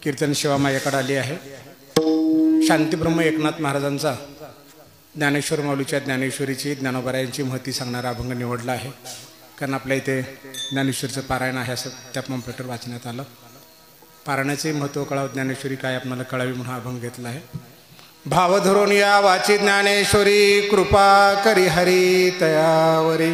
कीर्तन सेवा माझ्याकडे आली आहे। शांतीब्रह्म एकनाथ महाराजांचा ज्ञानेश्वर माऊलीच्या ज्ञानेश्वरीची ज्ञानोबरायांची महती सांगणारा अभंग निवडला आहे। कारण आपल्या इथे ज्ञानेश्वरीचं पारायण आहे असं त्या पंपलेटर वाचण्यात आलं। पारायणाचे महत्त्व कळावं, ज्ञानेश्वरी काय आपल्याला कळावी म्हणून अभंग घेतला आहे। भाव धरून या वाची ज्ञानेश्वरी, कृपा करी हरी तयावरी।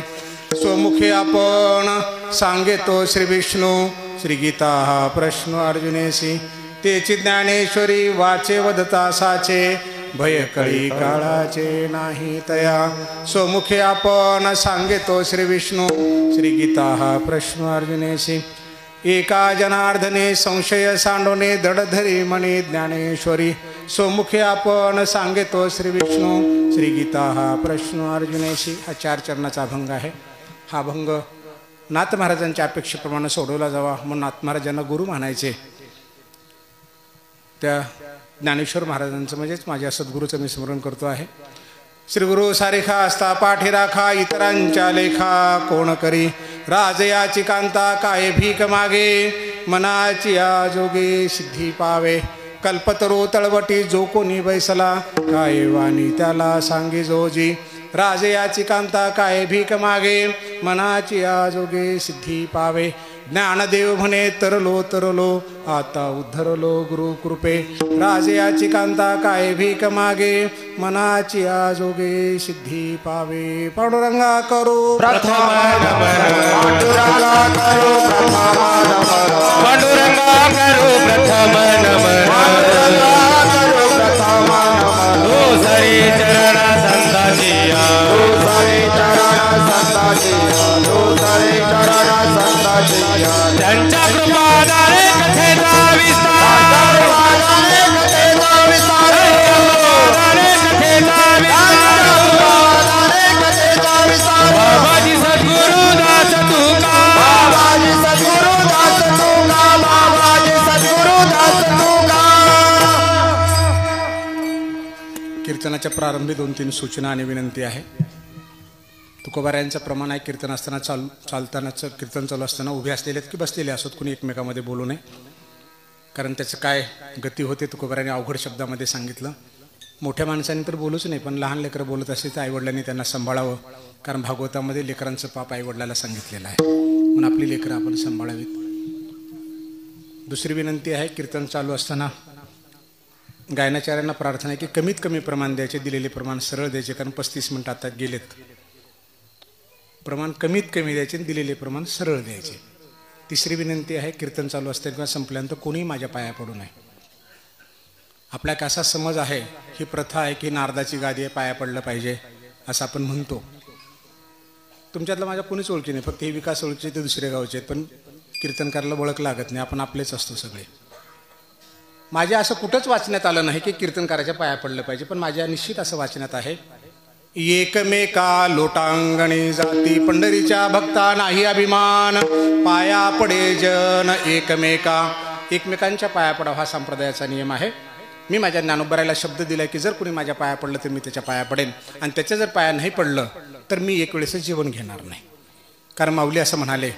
स्वमुखे आपण सांगेतो श्री विष्णू, श्री गीता हा प्रश्न अर्जुनेसी। तेची ज्ञानेश्वरी वाचे वदता साचे, भय कळी काळाचे नाही तया। स्वमुखे आपण सांगेतो श्री विष्णू, श्री गीता हा प्रश्न अर्जुनेसी। एका जनार्दने संशय सांडोने, दडधरी म्हणे ज्ञानेश्वरी। स्वमुखे आपण सांगेतो श्री विष्णू, श्री गीता हा प्रश्न अर्जुनेशी। हा 4 चरणाचा अभंग आहे। हा अभंग नाथ महाराजांच्या अपेक्षेप्रमाणे सोडवला जावा म्हणून नाथ महाराजांना गुरु मानायचे। त्या ज्ञानेश्वर महाराजांचं म्हणजेच माझ्या सद्गुरूचं मी स्मरण करतो आहे। श्री गुरु सारेखा असता पाठी राखा, इतरांच्या लेखा कोण करी। राजयाची कांता काय भीक मागे, मनाची आजोगे सिद्धी पावे। कल्पतरू तळवटी जो कोणी बैसला, काय वाणी त्याला सांगे जोजी। राजयाची कांता काय भीक मागे, मनाची आजोगे सिद्धी पावे। ज्ञानदेव म्हणे तरलो तरलो, आता उद्धरलो गुरु कृपे। राजयाची कांता काय भीक मागे, मनाची आजोगे सिद्धी पावे। पांडुरंगा करू प्रथम नमन, पांडुरंगा करू प्रथम नमन, पांडुरंगा करू प्रथम नमन, पांडुरंगा करू प्रथम नमन। हो सरी चरण संताजिया, हो सरी चरण संताजिया, हो सरी चरण संताजिया। त्यांच्या कृपादारे कथेचा विस्तार, कृपादारे कथेचा विस्तार, कृपादारे कथेचा विस्तार, कृपादारे कथेचा विस्तार। बाबाजी सद्गुरु दास तुका, बाबाजी सद्गुरु दास तुका, बाबाजी सद्गुरु दास तुका। कीर्तनाच्या प्रारंभी 2-3 सूचना आणि विनंती आहे। तुकोबारायांचं प्रमाण आहे कीर्तन असताना चालतानाचं कीर्तन चालू असताना उभे असलेले की बसलेले असत कोणी एकमेकामध्ये बोलू नये। कारण त्याचं काय गती होते तुकोबारायांनी अवघड शब्दामध्ये सांगितलं। मोठ्या माणसांनी तर बोलूच नाही, पण लहान लेकरं बोलत असते तर आईवडिलांनी त्यांना सांभाळावं। कारण भागवतामध्ये लेकरांचं पाप आईवडिलाला सांगितलेलं आहे, म्हणून आपली लेकरं आपण सांभाळावीत। दुसरी विनंती आहे, कीर्तन चालू असताना गायनाचार्यांना प्रार्थना आहे की कमीत कमी प्रमाण द्यायचे, दिलेले प्रमाण सरळ द्यायचे। कारण 35 मिनिटं आता गेलेत। प्रमाण कमीत कमी द्यायचे, दिलेले प्रमाण सरळ द्यायचे। तिसरी विनंती आहे, कीर्तन चालू असते किंवा संपल्यानंतर कोणीही माझ्या पाया पडू नये। आपला कसा समज आहे, ही प्रथा आहे की नारदाची गादी आहे, पाया पडलं पाहिजे असं आपण म्हणतो। तुमच्यातलं माझ्या कोणीच ओळखी नाही, फक्त हे विकास ओळखीचे ते दुसऱ्या गावचे आहेत, पण कीर्तन करायला ओळख लागत नाही, आपण आपलेच असतो सगळे। माझ्या असं कुठंच वाचण्यात आलं नाही की कीर्तनकाराच्या पाया पडलं पाहिजे, पण माझ्या निश्चित असं वाचण्यात आहे, एकमेका लोटांगणी जाती, पंढरीच्या भक्ता नाही अभिमान। पाया पडे जन एकमेकांच्या पाया पडावा हा संप्रदायाचा नियम आहे। मी माझ्या ज्ञानोबरायला शब्द दिला की जर कोणी माझ्या पाया पडलं तर मी त्याच्या पाया पडेन, आणि त्याच्या जर पाया नाही पडलं तर मी एक वेळेस जीवन घेणार नाही। कारण माऊली असं म्हणाले,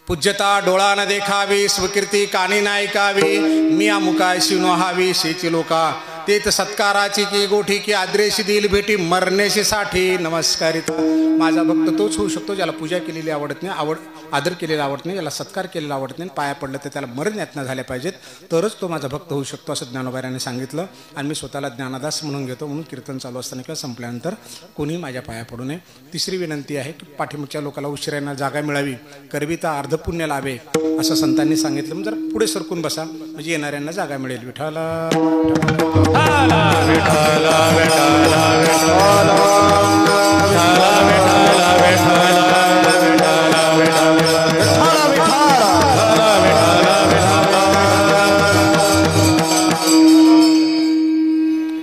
पूज्यता डोळा न देखावी, स्वकीर्ती कानी न ऐकावी। मी अमुकाय शिवनो हावी शेची लोका, तेत सत्काराची की गोठी की आद्रेशी देईल भेटी, मरण्याशी साठी नमस्कारिता। माझा भक्त तोच होऊ शकतो ज्याला पूजा केलेली आवडत नाही, आदर केलेला आवडत नाही, ज्याला सत्कार केलेला आवडत नाही। पाया पडलं तर त्याला मरण यातना झाल्या पाहिजेत, तरच तो माझा भक्त होऊ शकतो असं ज्ञानोबारायांनी सांगितलं। आणि मी स्वतःला ज्ञानदास म्हणून घेतो, म्हणून कीर्तन चालू असताना किंवा संपल्यानंतर कोणी माझ्या पाया पडू नये। तिसरी विनंती आहे की पाठीमागच्या लोकांना उशिरांना जागा मिळावी, करविता अर्ध पुण्य लाभे असं संतांनी सांगितलं। मग जरा पुढे सरकून बसा, म्हणजे येणाऱ्यांना जागा मिळेल। विठाला विठाला विठाला विठाला विठाला विठाला विठाला विठाला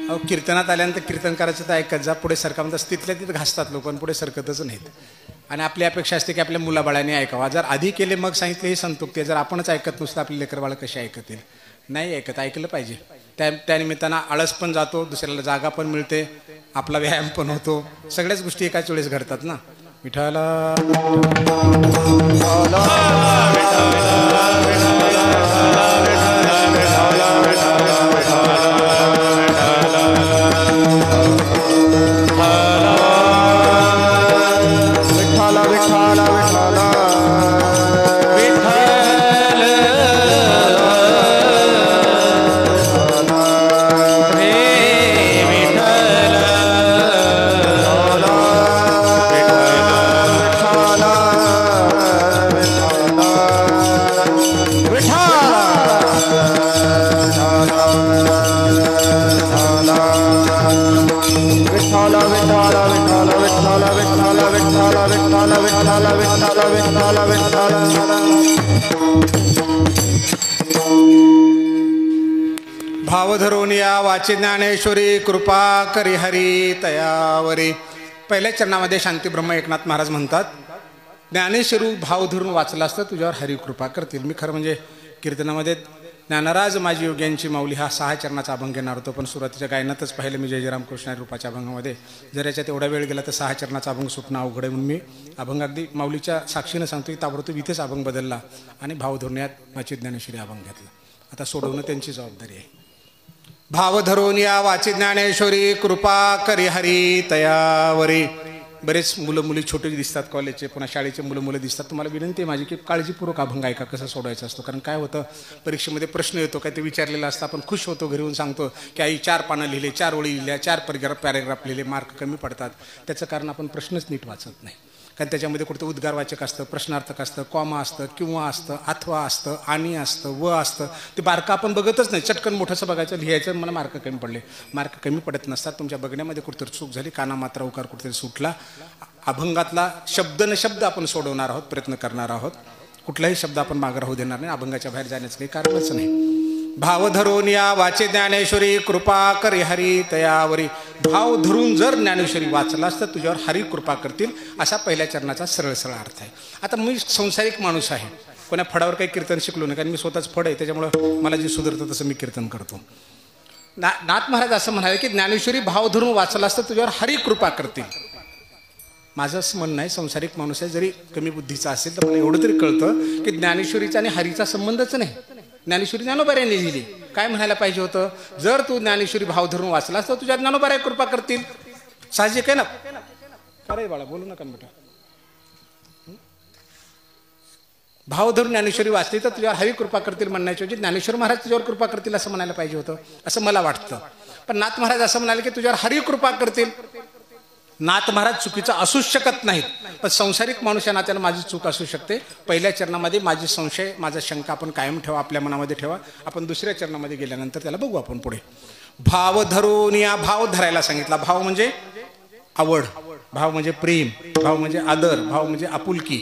अहो, कीर्तनात आल्यानंतर कीर्तन करायचं तर ऐकत जा, पुढे सरका म्हणतात तिथल्या तिथं घासतात लोक, पण पुढे सरकतच नाहीत। आणि आपली अपेक्षा असते की आपल्या मुलाबाळाने ऐकावा। जर आधी केले मग सांगितले ही संतुक्ती आहे। जर आपणच ऐकत नुसतं आपले लेकरबाळ कसे ऐकतील? नाही ऐकत, ऐकलं पाहिजे। त्या निमित्तानं आळस पण जातो, दुसऱ्याला जागा पण मिळते, आपला व्यायाम पण होतो, सगळ्याच गोष्टी एकाच वेळेस घडतात ना। विठाला विठाला विठाला विठाला भाव धरून या वाची ज्ञानेश्वरी कृपा करी हरी तयावरी. पहिल्या चरणामध्ये शांती ब्रह्म एकनाथ महाराज म्हणतात, ज्ञानेश्वरी भाव धरून वाचला असतं तुझ्यावर हरी कृपा करतील. मी खरं म्हणजे कीर्तनामध्ये ज्ञानराज माझी योग्यांची माऊली हा 6 चरणाचा अभंग घेणार होतो, पण सुरुवातीच्या गायनातच पाहिलं मी जय जय रामकृष्ण रूपाच्या अभंगामध्ये जर याच्यात एवढा वेळ गेला तर 6 चरणाचा अभंग सुटणं अवघड आहे. म्हणून मी अभंग अगदी माऊलीच्या साक्षीनं सांगतो की ताबडतोब इथेच अभंग बदलला आणि भाव धरून यात वाची ज्ञानेश्वरी अभंग घेतला. आता सोडवणं त्यांची जबाबदारी आहे. भाव धरून या वाची ज्ञानेश्वरी कृपा करी हरी तयावरी. बरेच मुलं मुली छोटे दिसतात, कॉलेजचे पुन्हा शाळेचे मुलं दिसतात. तुम्हाला विनंती आहे माझी की काळजीपूर्वक अभंग ऐका कसा सोडवायचा असतो. कारण काय होतं, परीक्षेमध्ये प्रश्न येतो काय ते विचारलेला असतं, आपण खुश होतो घरी येऊन सांगतो की आई 4 पानं लिहिले, 4 ओळी लिहिल्या, 4 पॅरेग्राफ लिहिले, मार्क कमी पडतात. त्याचं कारण आपण प्रश्नच नीट वाचत नाही. कारण त्याच्यामध्ये कुठं उद्गारवाचक असतं, प्रश्नार्थक असतं, कॉमा असतं, किंवा असतं, अथवा असतं, आणि असतं, व असतं. ते बारकं आपण बघतच नाही, चटकन मोठंसं बघायचं, लिहायचं. मला मार्क कमी पडले. मार्क कमी पडत नसतात, तुमच्या बघण्यामध्ये कुठेतरी चूक झाली, काना मात्रा उकार कुठेतरी सुटला. अभंगातला शब्द न शब्द आपण सोडवणार आहोत, प्रयत्न करणार आहोत. कुठलाही शब्द आपण मागे राहू देणार नाही. अभंगाच्या बाहेर जाण्याचं काही कारणच नाही. भाव धरून या वाचे ज्ञानेश्वरी कृपा करी हरी तयावरी. भाव धरून जर ज्ञानेश्वरी वाचलास तर तुझ्यावर हरी कृपा करतील, असा पहिल्या चरणाचा सरळ सरळ अर्थ आहे. आता मी संसारिक माणूस आहे, कोणा फडावर काही कीर्तन शिकलो नाही, कारण मी स्वतःच फड आहे, त्याच्यामुळं मला जे सुधरतं तसं मी कीर्तन करतो. नाथ महाराज असं म्हणाले की ज्ञानेश्वरी भाव धरून वाचलास तर तुझ्यावर हरी कृपा करतील. माझं असं म्हणणं आहे, संसारिक माणूस आहे जरी कमी बुद्धीचा असेल तर मला एवढं तरी कळतं की ज्ञानेश्वरीचा आणि हरीचा संबंधच नाही. ज्ञानेश्वरी ज्ञानोबाऱ्यांनी लिहिली. काय म्हणायला पाहिजे होतं, जर तू ज्ञानेश्वरी भाव धरून वाचलास तर तुझ्या ज्ञानोबाऱ्या कृपा करतील. साहजिक आहे ना. अरे बाळा बोलू नका बेटा. भाव धरून ज्ञानेश्वरी वाचली तर तुझ्यावर हरी कृपा करतील म्हणण्याची ऐवजी ज्ञानेश्वर महाराज तुझ्यावर कृपा करतील असं म्हणायला पाहिजे होतं, असं मला वाटतं. पण नाथ महाराज असं म्हणाले की तुझ्यावर हरी कृपा करतील. नाथ महाराज चुकीचं असूच शकत नाहीत, पण संसारिक माणूस या नात्यानं माझी चूक असू शकते. पहिल्या चरणामध्ये माझी संशय, माझा शंका आपण कायम ठेवा, आपल्या मनामध्ये ठेवा. आपण दुसऱ्या चरणामध्ये गेल्यानंतर त्याला बघू आपण पुढे. भाव धरून या, भाव धरायला सांगितला. भाव म्हणजे आवड, भाव म्हणजे प्रेम, भाव म्हणजे आदर, भाव म्हणजे आपुलकी.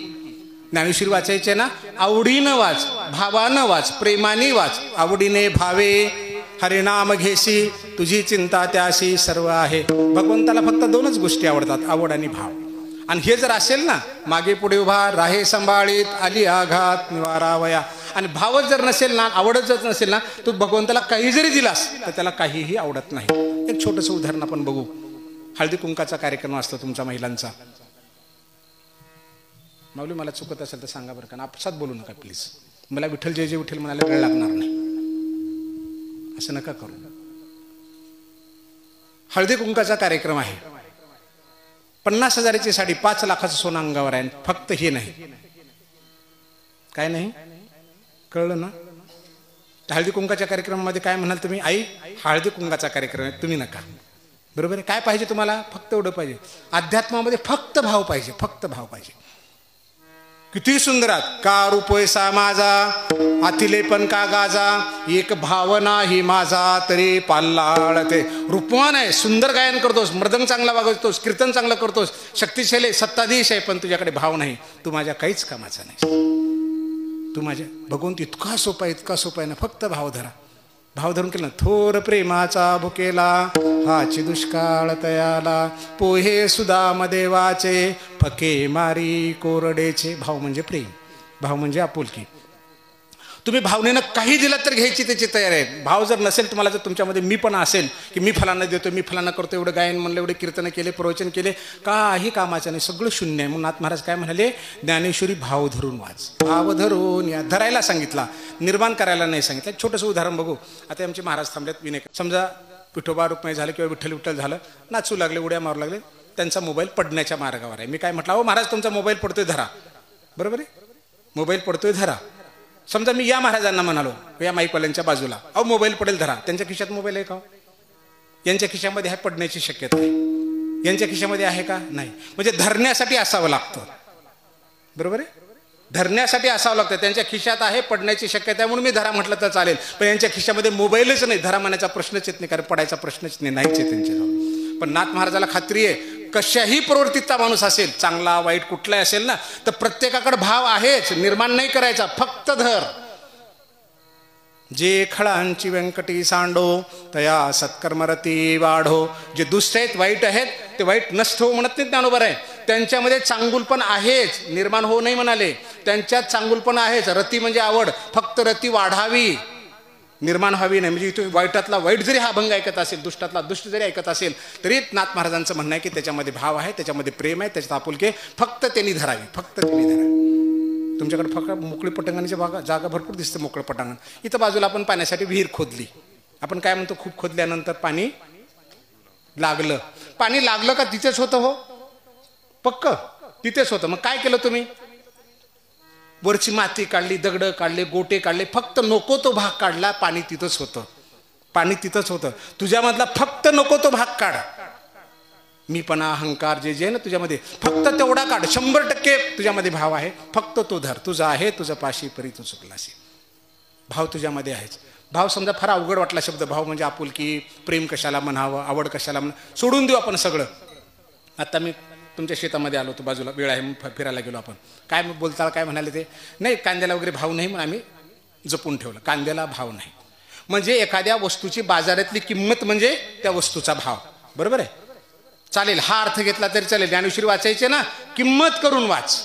ज्ञानेश्वरी वाचायचे ना, आवडीनं वाच, भावानं वाच, प्रेमाने वाच. आवडीने भावे हरिनाम घेशी, तुझी चिंता त्याशी सर्व आहे. भगवंताला फक्त 2च गोष्टी आवडतात, आवड आणि भाव. आणि हे जर असेल ना, मागे पुढे उभा राहे संभाळीत, आली आघात निवारावया. आणि भावच जर नसेल ना, आवडच जर नसेल ना, तू भगवंताला काही जरी दिलास तर त्याला काहीही आवडत नाही. एक छोटंसं उदाहरण आपण बघू. हळदी कुंकाचा कार्यक्रम असतो तुमचा महिलांचा. माऊली मला चुकत असेल तर सांगा बरं का, आपसात बोलू नका प्लीज. मला विठ्ठल जय जय विठ्ठल म्हणायला वेळ लागणार नाही, असं नका करू. हळदी कुंकाचा कार्यक्रम आहे. 50,000ची साडी, 5 लाखाचं सोनं अंगावर आहे. फक्त हे नाही, काय नाही कळलं ना. हळदी कुंकाच्या कार्यक्रमामध्ये काय म्हणाल तुम्ही, आई हळदी कुंकाचा कार्यक्रम आहे, तुम्ही नका. बरोबर आहे. काय पाहिजे तुम्हाला, फक्त एवढं पाहिजे. अध्यात्मामध्ये फक्त भाव पाहिजे, फक्त भाव पाहिजे. किती सुंदरात का रुपयसा माझा, आतिले पण का गाजा, एक भावना ही माझा तरी पाल्लाळते. रूपवान आहे, सुंदर गायन करतोस, मृदंग चांगला वाजवतोस, कीर्तन चांगलं करतोस, शक्तिशाली सत्ताधीश आहे, पण तुझ्याकडे भाव नाही. तू माझ्या काहीच कामाचा नाही. तू माझ्या भगवंत इतका सोपा आहे ना. फक्त भाव धरा. भाव धरून केलं ना, थोर प्रेमाचा भुकेला हाची दुष्काळ तयाला, पोहे सुदाम देवाचे फके मारी कोरडेचे. भाव म्हणजे प्रेम, भाव म्हणजे आपुलकी. तुम्ही भावनेनं काही दिलं तर घ्यायची त्याची तयारी आहे. भाव जर नसेल तुम्हाला, जर तुमच्यामध्ये मी पण असेल की मी फलांना देतो, मी फलांना करतो, एवढं गायन म्हणलं, एवढे कीर्तन केले, प्रवचन केले, काही कामाचं नाही, सगळं शून्य आहे. म्हणून नाथ महाराज काय म्हणाले, ज्ञानेश्वरी भाव धरून वाच. भाव धरून या, धरायला सांगितला, निर्माण करायला नाही सांगितलं. छोटंसं उदाहरण बघू. आता आमचे महाराज थांबलेत विनय. समजा विठोबा रुक्माई झालं किंवा विठ्ठल विठ्ठल झालं, नाचू लागले, उड्या मारू लागले, त्यांचा मोबाईल पडण्याच्या मार्गावर आहे. मी काय म्हटलं, अहो महाराज तुमचा मोबाईल पडतोय, धरा. बरोबर आहे, मोबाईल पडतोय, धरा. समजा मी या महाराजांना म्हणालो, या माईकवाल्यांच्या बाजूला, अहो मोबाईल पडेल, धरा. त्यांच्या खिशात मोबाईल आहे का, यांच्या खिशामध्ये आहे पडण्याची शक्यता आहे, यांच्या खिशामध्ये आहे का, नाही. म्हणजे धरण्यासाठी असावं लागतं. बरोबर आहे. धरण्यासाठी असावं लागतं. त्यांच्या खिशात आहे, पडण्याची शक्यता आहे म्हणून मी धरा म्हटलं तर चालेल, पण यांच्या खिशामध्ये मोबाईलच नाही, धरा मानायचा प्रश्नच येत नाही, कारण पडायचा प्रश्नच नाहीच आहे त्यांच्याजवळ. पण नाथ महाराजाला खात्री आहे, कशाही प्रवृत्तीचा माणूस असेल, चांगला वाईट कुठलाही असेल ना, तर प्रत्येकाकडे भाव आहेच, निर्माण नाही करायचा, फक्त धर. जे खळांची व्यंकटी सांडो तया सत्कर्मरती वाढो. जे दुष्ट आहेत, वाईट आहेत, ते वाईट नष्ट हो म्हणत नाहीत ज्ञानोबा आहे, त्यांच्यामध्ये चांगुलपण आहेच, निर्माण हो नाही म्हणाले, त्यांच्यात चांगुलपण आहेच. रती म्हणजे आवड, फक्त रती वाढावी, निर्माण व्हावी नाही. म्हणजे तुम्ही वाईटातला वाईट जरी हा भंग ऐकत असेल, दुष्टातला दुष्ट जरी ऐकत असेल, तरी नाथ महाराजांचं म्हणणं आहे की त्याच्यामध्ये भाव आहे, त्याच्यामध्ये प्रेम आहे, त्याच्यात आपुलके, फक्त त्यांनी धरावी, फक्त त्यांनी धरावी. तुमच्याकडे फक्त मोकळी पटांगणाची जागा भरपूर दिसते, मोकळं पटांगण. इथं बाजूला आपण पाण्यासाठी विहीर खोदली, आपण काय म्हणतो, खूप खोदल्यानंतर पाणी लागलं. पाणी लागलं का तिथेच होतं? हो, पक्क तिथेच होतं. मग काय केलं तुम्ही? वरची माती काढली, दगड काढले, गोटे काढले, फक्त नको तो भाग काढला, पाणी तिथंच होतं, पाणी तिथंच होतं. तुझ्यामधला फक्त नको तो भाग काढ, मीपणा अहंकार जे जे ना तुझ्यामध्ये, फक्त तेवढा काढ. 100% तुझ्यामध्ये भाव आहे, फक्त तो धर. तुझा आहे तुझा पाशी परी तू चुकलासी. भाव तुझ्यामध्ये आहेच. भाव समजा फार अवघड वाटला शब्द, भाव म्हणजे आपुलकी, प्रेम कशाला म्हणावं, आवड कशाला म्हणावं, सोडून देऊ आपण सगळं. आता मी तुमच्या शेतामध्ये आलो होतो, बाजूला वेळ आहे, फिरायला गेलो आपण. काय बोलता, काय म्हणाले ते? नाही, कांद्याला वगैरे भाव नाही म्हणून आम्ही जपून ठेवलं. कांद्याला भाव नाही म्हणजे एखाद्या वस्तूची बाजारातली किंमत म्हणजे त्या वस्तूचा भाव, बरोबर आहे, चालेल. हा अर्थ घेतला तरी चालेल. ज्ञानेश्वरी वाचायचे ना, किंमत करून वाच.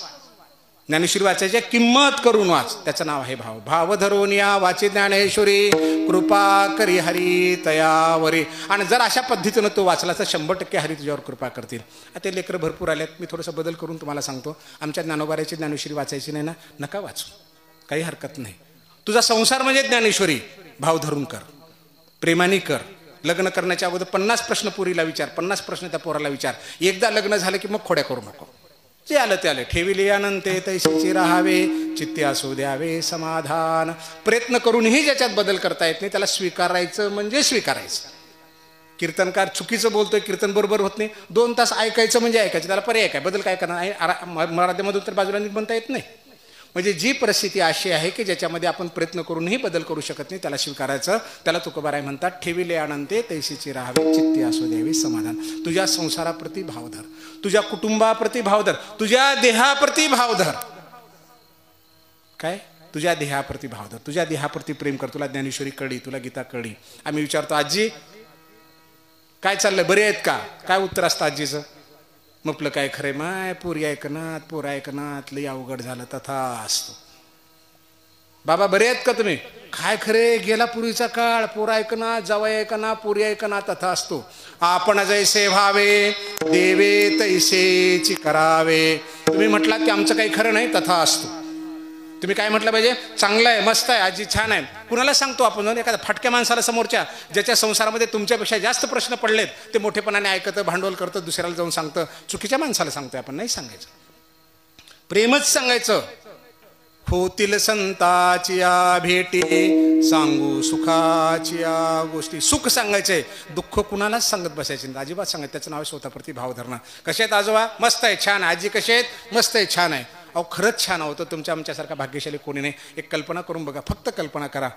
ज्ञानेश्वरी वाचायचे, किंमत करून वाच, त्याचं नाव आहे भाव. भाव धरून या वाचे ज्ञानेश्वरी, कृपा करी हरी तयावरी. आणि जर अशा पद्धतीनं तो वाचला तर 100% हरी तुझ्यावर कृपा करतील. आता लेकरं भरपूर आलेत, मी थोडंसं बदल करून तुम्हाला सांगतो. आमच्या ज्ञानोबाराची ज्ञानेश्वरी वाचायची नाही ना, नका वाचू, काही हरकत नाही. तुझा संसार म्हणजे ज्ञानेश्वरी, भाव धरून कर, प्रेमाने कर. लग्न करण्याच्या अगोदर 50 प्रश्न पोरीला विचार, 50 प्रश्न त्या पोराला विचार. एकदा लग्न झालं की मग खोड्या करू नको. जे आलं ते आले, ठेविले अनंते तैसीचे राहावे, चित्ते असू द्यावे समाधान. प्रयत्न करूनही ज्याच्यात बदल करता येत नाही त्याला स्वीकारायचं म्हणजे स्वीकारायचं. कीर्तनकार चुकीचं बोलतोय, कीर्तन बरोबर होत नाही, 2 तास ऐकायचं म्हणजे ऐकायचं, त्याला पर्याय काय, बदल काय करणार? मराठीमधून तर बाजूला नीट म्हणता येत नाही. म्हणजे जी परिस्थिती अशी आहे की ज्याच्यामध्ये आपण प्रयत्न करूनही बदल करू शकत नाही, त्याला स्वीकारायचं. त्याला तुकोबाराय म्हणतात, ठेविले आनंदे तैसीची राहावे, चित्ते असू द्यावी समाधान. तुझ्या संसाराप्रती भाव धर, तुझ्या कुटुंबाप्रती भाव धर, तुझ्या देहाप्रती भाव धर. काय? तुझ्या देहाप्रती भाव धर, तुझ्या देहाप्रती प्रेम कर. तुला ज्ञानेश्वरी कळली, तुला गीता कळली. आम्ही विचारतो, आजी काय चाललंय, बरे आहेत का? काय उत्तर असतं आजीचं? म्हटलं काय खरे माय, पोरी ऐकनात, पोर ऐकनात, लई अवघड झालं, तथा असतो. बाबा बरे आहेत का तुम्ही? काय खरे, गेला पूर्वीचा काळ, पोर ऐकना, जावई ऐकना, पोरी ऐकना, तथा असतो. आपण जैसे भावे देवे तैसेची करावे. तुम्ही म्हटलात की आमचं काही खरं नाही, तथा असतो. तुम्ही काय म्हटलं पाहिजे? चांगलं आहे, मस्त आहे, आजी छान आहे. कुणाला सांगतो आपण? एखाद्या फटक्या माणसाला समोरच्या, ज्याच्या संसारामध्ये तुमच्यापेक्षा जास्त प्रश्न पडलेत, ते मोठेपणाने ऐकतं, भांडवल करतं, दुसऱ्याला जाऊन सांगतं. चुकीच्या माणसाला सांगतोय आपण, नाही सांगायचं, प्रेमच सांगायचं. होतील संताचिया भेटी, सांगू सुखाचिया गोष्टी. सुख सांगायचंय, दुःख कुणालाच सांगत बसायचे नाही, अजिबात सांगायचं. त्याचं नाव स्वतःप्रती भाव धरणं. कसे आहेत आजोबा? मस्त आहे, छान. आजी कसे आहेत? मस्त आहे, छान आहे. अहो खरंच छान होतं, तुमच्या आमच्यासारखा भाग्यशाली कोणी नाही. एक कल्पना करून बघा, फक्त कल्पना करा.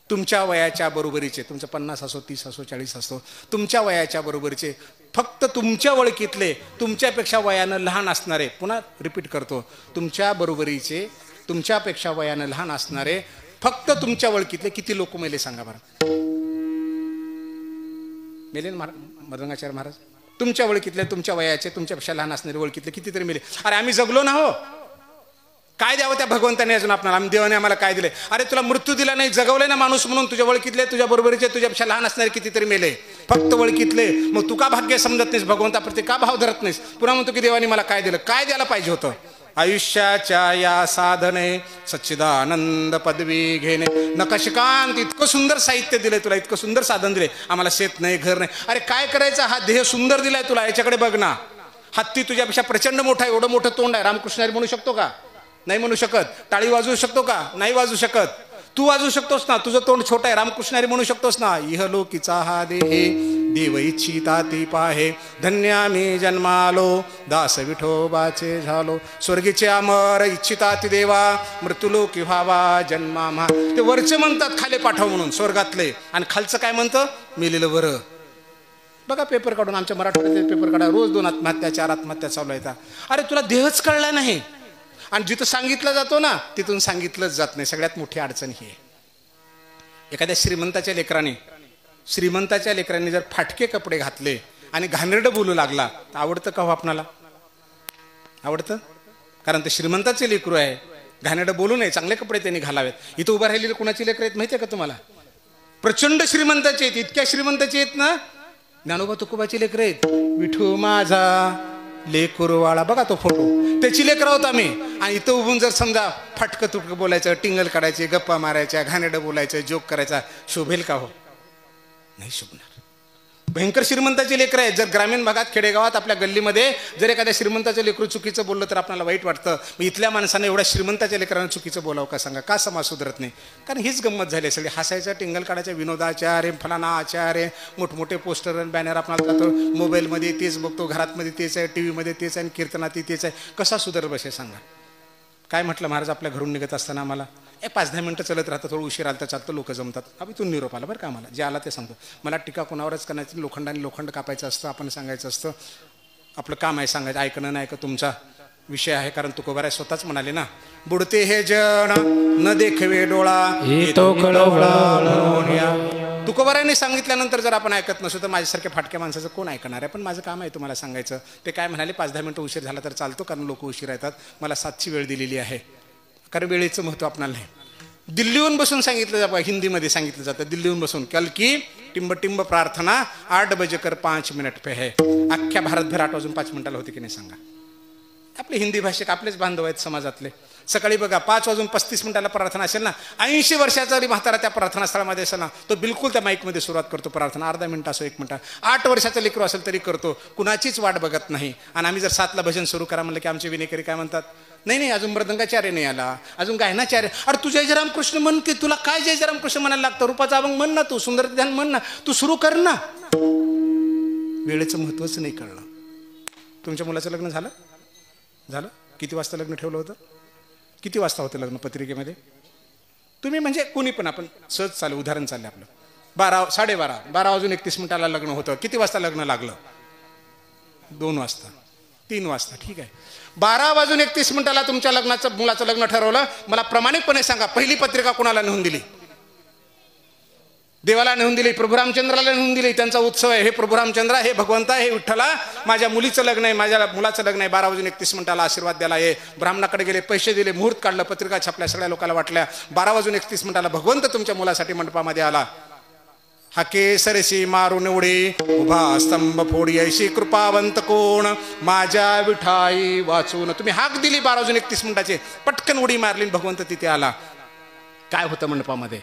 तुमच्या वयाच्या बरोबरीचे, तुमचं 50 असो, 30 असो, 40 असो, तुमच्या वयाच्या बरोबरीचे, फक्त तुमच्या ओळखीतले, तुमच्यापेक्षा वयानं लहान असणारे, पुन्हा रिपीट करतो, तुमच्या बरोबरीचे, तुमच्यापेक्षा वयानं लहान असणारे, फक्त तुमच्या ओळखीतले किती लोक मेले सांगा बरं? मेले ना मदंगाचार्य महाराज? तुमच्या ओळखीतले, तुमच्या वयाचे, तुमच्यापेक्षा लहान असणारे ओळखीतले कितीतरी मेले. अरे आम्ही जगलो ना हो. काय द्यावं त्या भगवंताने अजून आपल्याला? आम्ही देवाने आम्हाला काय दिले? अरे तुला मृत्यू दिला नाही, जगवलंय ना माणूस म्हणून. तुझ्या ओळखीतले, तुझ्या बरोबरीचे, तुझ्यापेक्षा लहान असणारे कितीतरी मेले, फक्त ओळखीतले. मग तू का भाग्य समजत नाहीस? भगवंताप्रती का भाव धरत नाहीस? पुन्हा म्हणतो की देवाने मला काय दिलं? काय द्यायला पाहिजे होतं? आयुष्याच्या या साधने सच्चिदानंद पदवी घेणे. नकाशकांत इतकं सुंदर साहित्य दिलंय तुला, इतकं सुंदर साधन दिले, आम्हाला शेत नाही, घर नाही. अरे काय करायचं? हा देह सुंदर दिलाय तुला, याच्याकडे बघ ना. हत्ती तुझ्यापेक्षा प्रचंड मोठा आहे, एवढं मोठं तोंड आहे. रामकृष्ण म्हणू शकतो का? नाही म्हणू शकत. टाळी वाजवू शकतो का? नाही वाजवू शकत. तू वाजवू शकतोस ना, तुझं तोंड छोटं आहे. रामकृष्ण म्हणू शकतोस ना. इहलोकीचा हा देह देव इच्छिता ती पाहे, धन्य आम्ही जन्मालो, दास विठोबाचे झालो. स्वर्गीचे अमर इच्छिता ती देवा, मृत्यूलोकी व्हावा जन्मा म्हा. ते वरचे म्हणतात खाली पाठव म्हणून स्वर्गातले, आणि खालचं काय म्हणतं, मेलेलं वर. बघा पेपर काढून, आमच्या मराठवाड्याचे पेपर काढा, रोज 2 आत्महत्या 4 आत्महत्या चालू आहेत. अरे तुला देहच कळला नाही, आणि जिथं सांगितलं जातो ना तिथून सांगितलंच जात नाही. सगळ्यात मोठी अडचण ही आहे. एखाद्या श्रीमंताच्या लेकरांनी जर फाटके कपडे घातले आणि घाणेरडं बोलू लागला तर आवडतं का हो आपणाला? आवडतं? कारण ते श्रीमंताचे लेकरू आहे, घाणेरडं बोलू नये, चांगले कपडे त्यांनी घालावेत. इथं उभं राहिलेले कोणाची लेकर आहेत माहिती आहे का तुम्हाला? प्रचंड श्रीमंताचे आहेत, इतक्या श्रीमंताचे आहेत ना, ज्ञानोबा तुकोबाची लेकर आहेत. विठू माझा लेकुरवाळा, बघा तो फोटो, त्याची लेकर आहोत आम्ही. आणि इथं उभून जर समजा फाटकं तुटकं बोलायचं, टिंगल काढायचे, गप्पा मारायच्या, घाणेरडं बोलायचं, जोक करायचा, शोभेल का हो? नाही शोभणार. भयंकर श्रीमंताचे लेकर आहेत. जर ग्रामीण भागात खेडेगावात आपल्या गल्लीमध्ये जर एखाद्या श्रीमंताचं लेकरू चुकीचं बोललं तर आपल्याला वाईट वाटतं. मग इथल्या माणसाने एवढ्या श्रीमंताच्या लेकरांना चुकीचं बोलावं का सांगा? का समाज सुधारत नाही? कारण हीच गंमत झाली सगळी, हसायच्या, टिंगल काढायच्या, विनोदाचार्य, फलाना आचार्य, मोठमोठे पोस्टर आणि बॅनर आपल्याला जातो. मोबाईलमध्ये तेच बघतो, घरातमध्ये तेच आहे, टीव्हीमध्ये तेच आहे, आणि कीर्तनात तेच आहे. कसा सुधार बसे सांगा? काय म्हटलं महाराज आपल्या घरून निघत असताना आम्हाला, 5-10 मिनटं चलत राहतं, थोडं उशीर आलं तर चालतं, लोक जमतात. अब इथून निरोप आला बरं का आम्हाला, जे आला ते सांगतो. मला टीका कोणावरच करायची, लोखंडाने लोखंड कापायचं असतं, आपण सांगायचं असतं. आपलं काम आहे सांगायचं, ऐकणं नाही का तुमचा विषय आहे. कारण तुकोबाराय स्वतःच म्हणाले ना, बुडते हे जण न देखवे डोळा, तुकोबारायांनी सांगितल्यानंतर जर आपण ऐकत नसू तर माझ्यासारख्या फाटक्या माणसाचं कोण ऐकणार आहे? पण माझं काम आहे तुम्हाला सांगायचं. ते काय म्हणाले, 5-10 मिनटं उशीर झाला तर चालतो, कारण लोक उशीर येतात. मला 7ची वेळ दिलेली आहे, कारण वेळेचं महत्त्व आपणाला नाही. दिल्लीहून बसून सांगितलं जातं, हिंदीमध्ये सांगितलं जातं, दिल्लीहून बसून, कल की टिंब टिंब प्रार्थना 8 बजे कर 5 मिनट पे है. अख्ख्या भारतभर 8 वाजून 5 मिनिटाला होते की नाही सांगा? आपले हिंदी भाषिक आपलेच बांधव आहेत समाजातले. सकाळी बघा 5 वाजून 35 मिनिटाला प्रार्थना असेल ना, 80 वर्षाचा जरी म्हातारा त्या प्रार्थनास्थळामध्ये असेल ना, तो बिलकुल त्या माईकमध्ये सुरुवात करतो प्रार्थना, अर्धा मिनिट असो 1 मिनिट. 8 वर्षाचा लेकरू असेल तरी करतो, कुणाचीच वाट बघत नाही. आणि आम्ही जर 7ला भजन सुरू करा म्हणलं की आमचे विनेकरी काय म्हणतात, नाही अजून मृदंगाचार्य नाही आला, अजून गायनाचार्य. अरे तू जय जयराम कृष्ण म्हण की, तुला काय जय जयराम कृष्ण म्हणायला लागतं? रूपाचा अभंग म्हण ना, तू सुंदर ध्यान म्हण ना, तू सुरू कर ना. वेळेचं महत्त्वच नाही कळलं. तुमच्या मुलाचं लग्न झालं? किती वाजता लग्न ठेवलं होतं? किती वाजता होतं लग्न पत्रिकेमध्ये? तुम्ही म्हणजे कोणी पण, आपण सहज चालू उदाहरण चाललं आपलं, 12 वाजून 31 मिनिटाला लग्न होतं. किती वाजता लग्न लागलं? 2 वाजता, 3 वाजता, ठीक आहे. 12 वाजून 31 मिनिटाला तुमच्या मुलाचं लग्न ठरवलं. मला प्रामाणिकपणे सांगा, पहिली पत्रिका कोणाला नेऊन दिली? देवाला नेऊन दिली, प्रभू रामचंद्राला नेऊन दिली. त्यांचा उत्सव आहे, हे प्रभू रामचंद्रा, हे भगवंता, हे विठ्ठला, माझ्या मुलीचं लग्न आहे, माझ्या मुलाचं लग्न आहे. 12 वाजून 31 मिनिटाला आशीर्वाद द्यायला ये. ब्राह्मणाकडे गेले, पैसे दिले, मुहूर्त काढलं, पत्रिका छापल्या, सगळ्या लोकांना वाटल्या. 12 वाजून 31 मिनिटाला भगवंत तुमच्या मुलासाठी मंडपामध्ये आला. हा केसरशी मारून उडी, उभा स्तंभ फोडी, ऐशी कृपावंत कोण, माझ्या विठाई वाचून. तुम्ही हाक दिली 12 वाजून 31 मिनिटाची, पटकन उडी मारली, भगवंत तिथे आला. काय होतं मंडपामध्ये?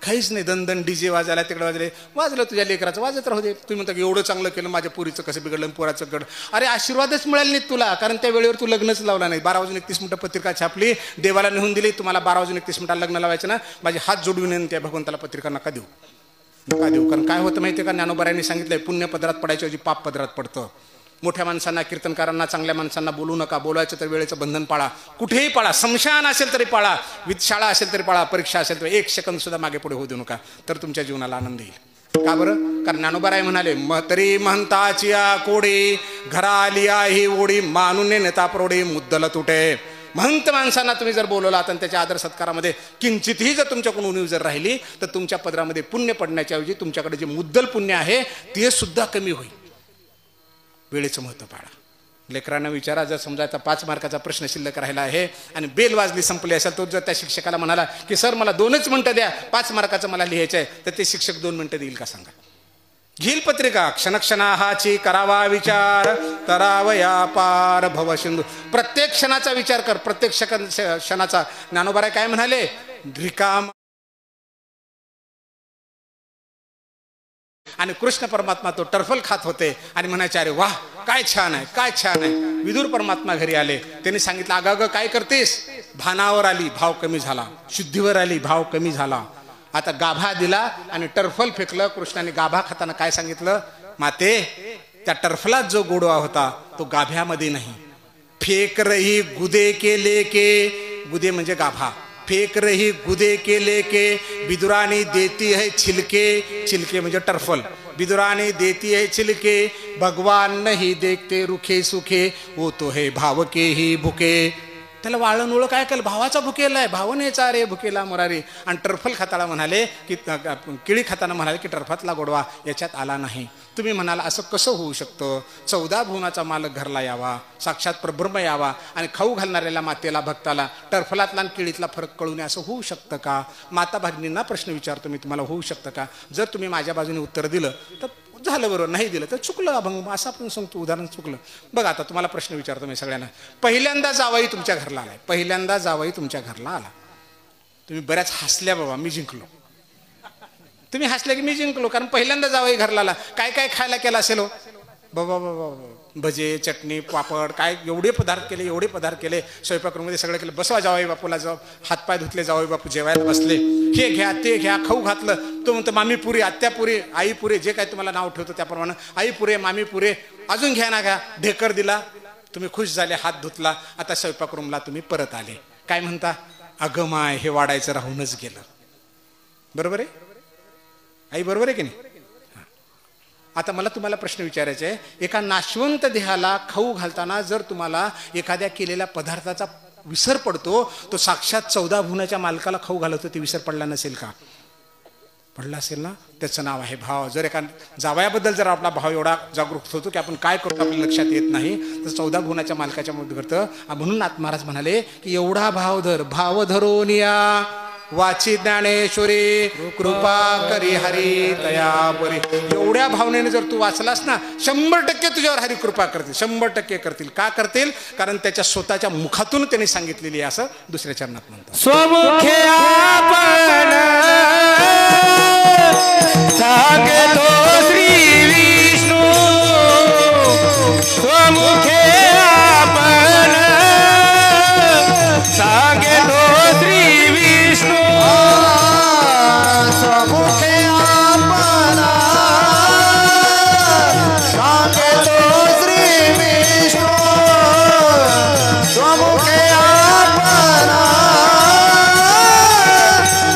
काहीच नाही. दन डीजे वाजायला, तिकडे वाजलं तुझ्या लेकराचं, वाजत राहू दे. तुम्ही म्हणता की एवढं चांगलं केलं, माझ्या पुरीचं कसं बिघडलं, पोराचं गड. अरे आशीर्वादच मिळाले नाहीत तुला, कारण त्या वेळेवर तू लग्नच लावला नाही. 12 वाजून 31 मिनिटं पत्रिका छापली, देवाला नेऊन दिली. तुम्हाला 12 वाजून 31 मिनिटाला लग्न लावायचं ना, माझे हात जोडून विनंती आहे, भगवंताला पत्रिका नका देऊ. कारण काय होतं माहिती आहे का, ज्ञानोबारायांनी सांगितलंय, पुण्य पदरात पडायच्या ऐवजी पाप पदरात पडतं. मोठ्या माणसांना, कीर्तनकारांना, चांगल्या माणसांना बोलू नका. बोलायचं तर वेळेचं बंधन पाळा, कुठेही पाळा. शमशान असेल तरी पाळा, शाळा असेल तरी पाळा, परीक्षा असेल तर 1 सेकंद सुद्धा मागे पुढे होऊ देऊ नका, तर तुमच्या जीवनाला आनंद येईल. का बरं? कारण ज्ञानोबाराय म्हणाले, तरी म्हणताची कोडी घरा आली ही ओढी, मानून नेता प्रोडी मुद्दल तुटे. महंत माणसांना तुम्ही जर बोलवलात आणि त्याच्या आदर सत्कारामध्ये किंचितही जर तुमच्याकडून उणीव जर राहिली तर तुमच्या पदरामध्ये पुण्य पडण्याच्या ऐवजी तुमच्याकडे जे मुद्दल पुण्य आहे ते सुद्धा कमी होईल. वेळेचं महत्त्व पाळा. लेकरांना विचारा, जर समजा आता 5 मार्काचा प्रश्न शिल्लक राहिला आहे आणि बेल वाजली, संपली असेल, तो जर त्या शिक्षकाला म्हणाला की सर मला 2च मिनिटं द्या, 5 मार्काचं मला लिहायचं आहे, तर ते शिक्षक 2 मिनिटं देईल का सांगा? घेईल पत्रिका. क्षणक्षणाहाची करावा विचार, तरावया पार भव सिंधू. प्रत्येक क्षणाचा विचार कर, प्रत्येक क्षणाचा. ज्ञानोबाराय काय म्हणाले, रिकाम. आणि कृष्ण परमात्मा तो टर्फल खात होते आणि म्हणायचे, अरे वाह काय छान आहे, काय छान आहे. विदुर परमात्मा घरी आले, त्यांनी सांगितलं, अगं काय करतेस? भानावर आली, भाव कमी झाला. शुद्धीवर आली, भाव कमी झाला. आता गाभा दिला आणि टर्फल फेकलं. कृष्णाने गाभा खाताना काय सांगितलं? माते, त्या टर्फलात जो गोडवा होता तो गाभ्यामध्ये नाही. फेक रही गुदे के लेके, गुदे म्हणजे गाभा. फेक रही गुदे के लेके, विदुरानी देती है छिलके, छिलके म्हणजे टर्फल. विदुरानी देती है छिलके, भगवान नहीं देखते रुखे सुखे, वो तो है भाव के ही भुके. त्याला वाळणुळं काय केलं? भावाचा भुकेला आहे. भावनेचा रे भुकेला मुरारी. आणि टर्फल खाताना म्हणाले की, केळी खाताना म्हणाले की टर्फातला गोडवा याच्यात आला नाही. तुम्ही म्हणाल असं कसं होऊ शकतं? 14 भुवनाचा मालक घरला यावा, साक्षात परब्रह्म यावा आणि खाऊ घालणाऱ्याला मातेला भक्ताला टर्फलातला आणि केळीतला फरक कळू नये असं होऊ शकतं का? माता भगिनींना प्रश्न विचारतो मी तुम्हाला, होऊ शकतं का? जर तुम्ही माझ्या बाजूने उत्तर दिलं तर झालं बरोबर, नाही दिलं तर चुकलं अभंग. असं आपण सांगतो, उदाहरण चुकलं. बघा आता तुम्हाला प्रश्न विचारतो मी सगळ्यांना. पहिल्यांदा जावई तुमच्या घरला आलाय, पहिल्यांदा जावई तुमच्या घरला आला. तुम्ही बऱ्याच हसल्या बाबा, मी जिंकलो. तुम्ही हसले की मी जिंकलो, कारण पहिल्यांदा जावई घरला आला. काय काय खायला केलं असेल हो बाबा? बाबा भजे, चटणी, पापड, काय एवढे पदार्थ केले, एवढे पदार्थ केले. स्वयंपाकरूममध्ये सगळं केलं. बसवा जावई बापूला, जाऊ हातपाय धुतले, जावई बापू जेवायला बसले. हे घ्या ते घ्या, खाऊ घातलं. तो म्हणतो मामी पुरी, आत्या पुरी, आई पुरे, जे काय तुम्हाला नाव ठेवतो त्याप्रमाणे आई पुरे, मामी पुरे, अजून घ्या ना घ्या. ढेकर दिला, तुम्ही खुश झाले, हात धुतला. आता स्वयंपाकरूमला तुम्ही परत आले. काय म्हणता? अगं माय, हे वाढायचं राहूनच गेलं. बरोबर आहे आई, बरोबर आहे की नाही? आता मला तुम्हाला प्रश्न विचारायचा आहे. एका नाशवंत देहाला खाऊ घालताना जर तुम्हाला एखाद्या केलेल्या पदार्थाचा विसर पडतो, तो साक्षात 14 भुवनाच्या मालकाला खाऊ घालतो, ते विसर पडला नसेल का? पडला असेल ना. त्याचं नाव आहे भाव. जर एका जावयाबद्दल जर आपला भाव एवढा जागरूक होतो की आपण काय करतो आपल्या लक्षात येत नाही, तर 14 भुवनाच्या मालकाच्या मध्ये करतं. म्हणून नाथ महाराज म्हणाले की एवढा भाव धर, भाव धरून या वाची ज्ञानेश्वरी, कृपा करी हरी तयापरी. एवढ्या भावनेने जर तू वाचलास ना, 100% तुझ्यावर हरी कृपा करतील, 100% करतील. का करतील? कारण त्याच्या स्वतःच्या मुखातून त्यांनी सांगितलेली आहे, असं दुसऱ्या चरणात म्हणतात. स्वमुखे आपण सांगतो श्री विष्णू, स्वमुखे आपण सांगतो श्री विष्णू, स्वमुखे आपण सांगतो श्री विष्णू, स्वमुखे आपण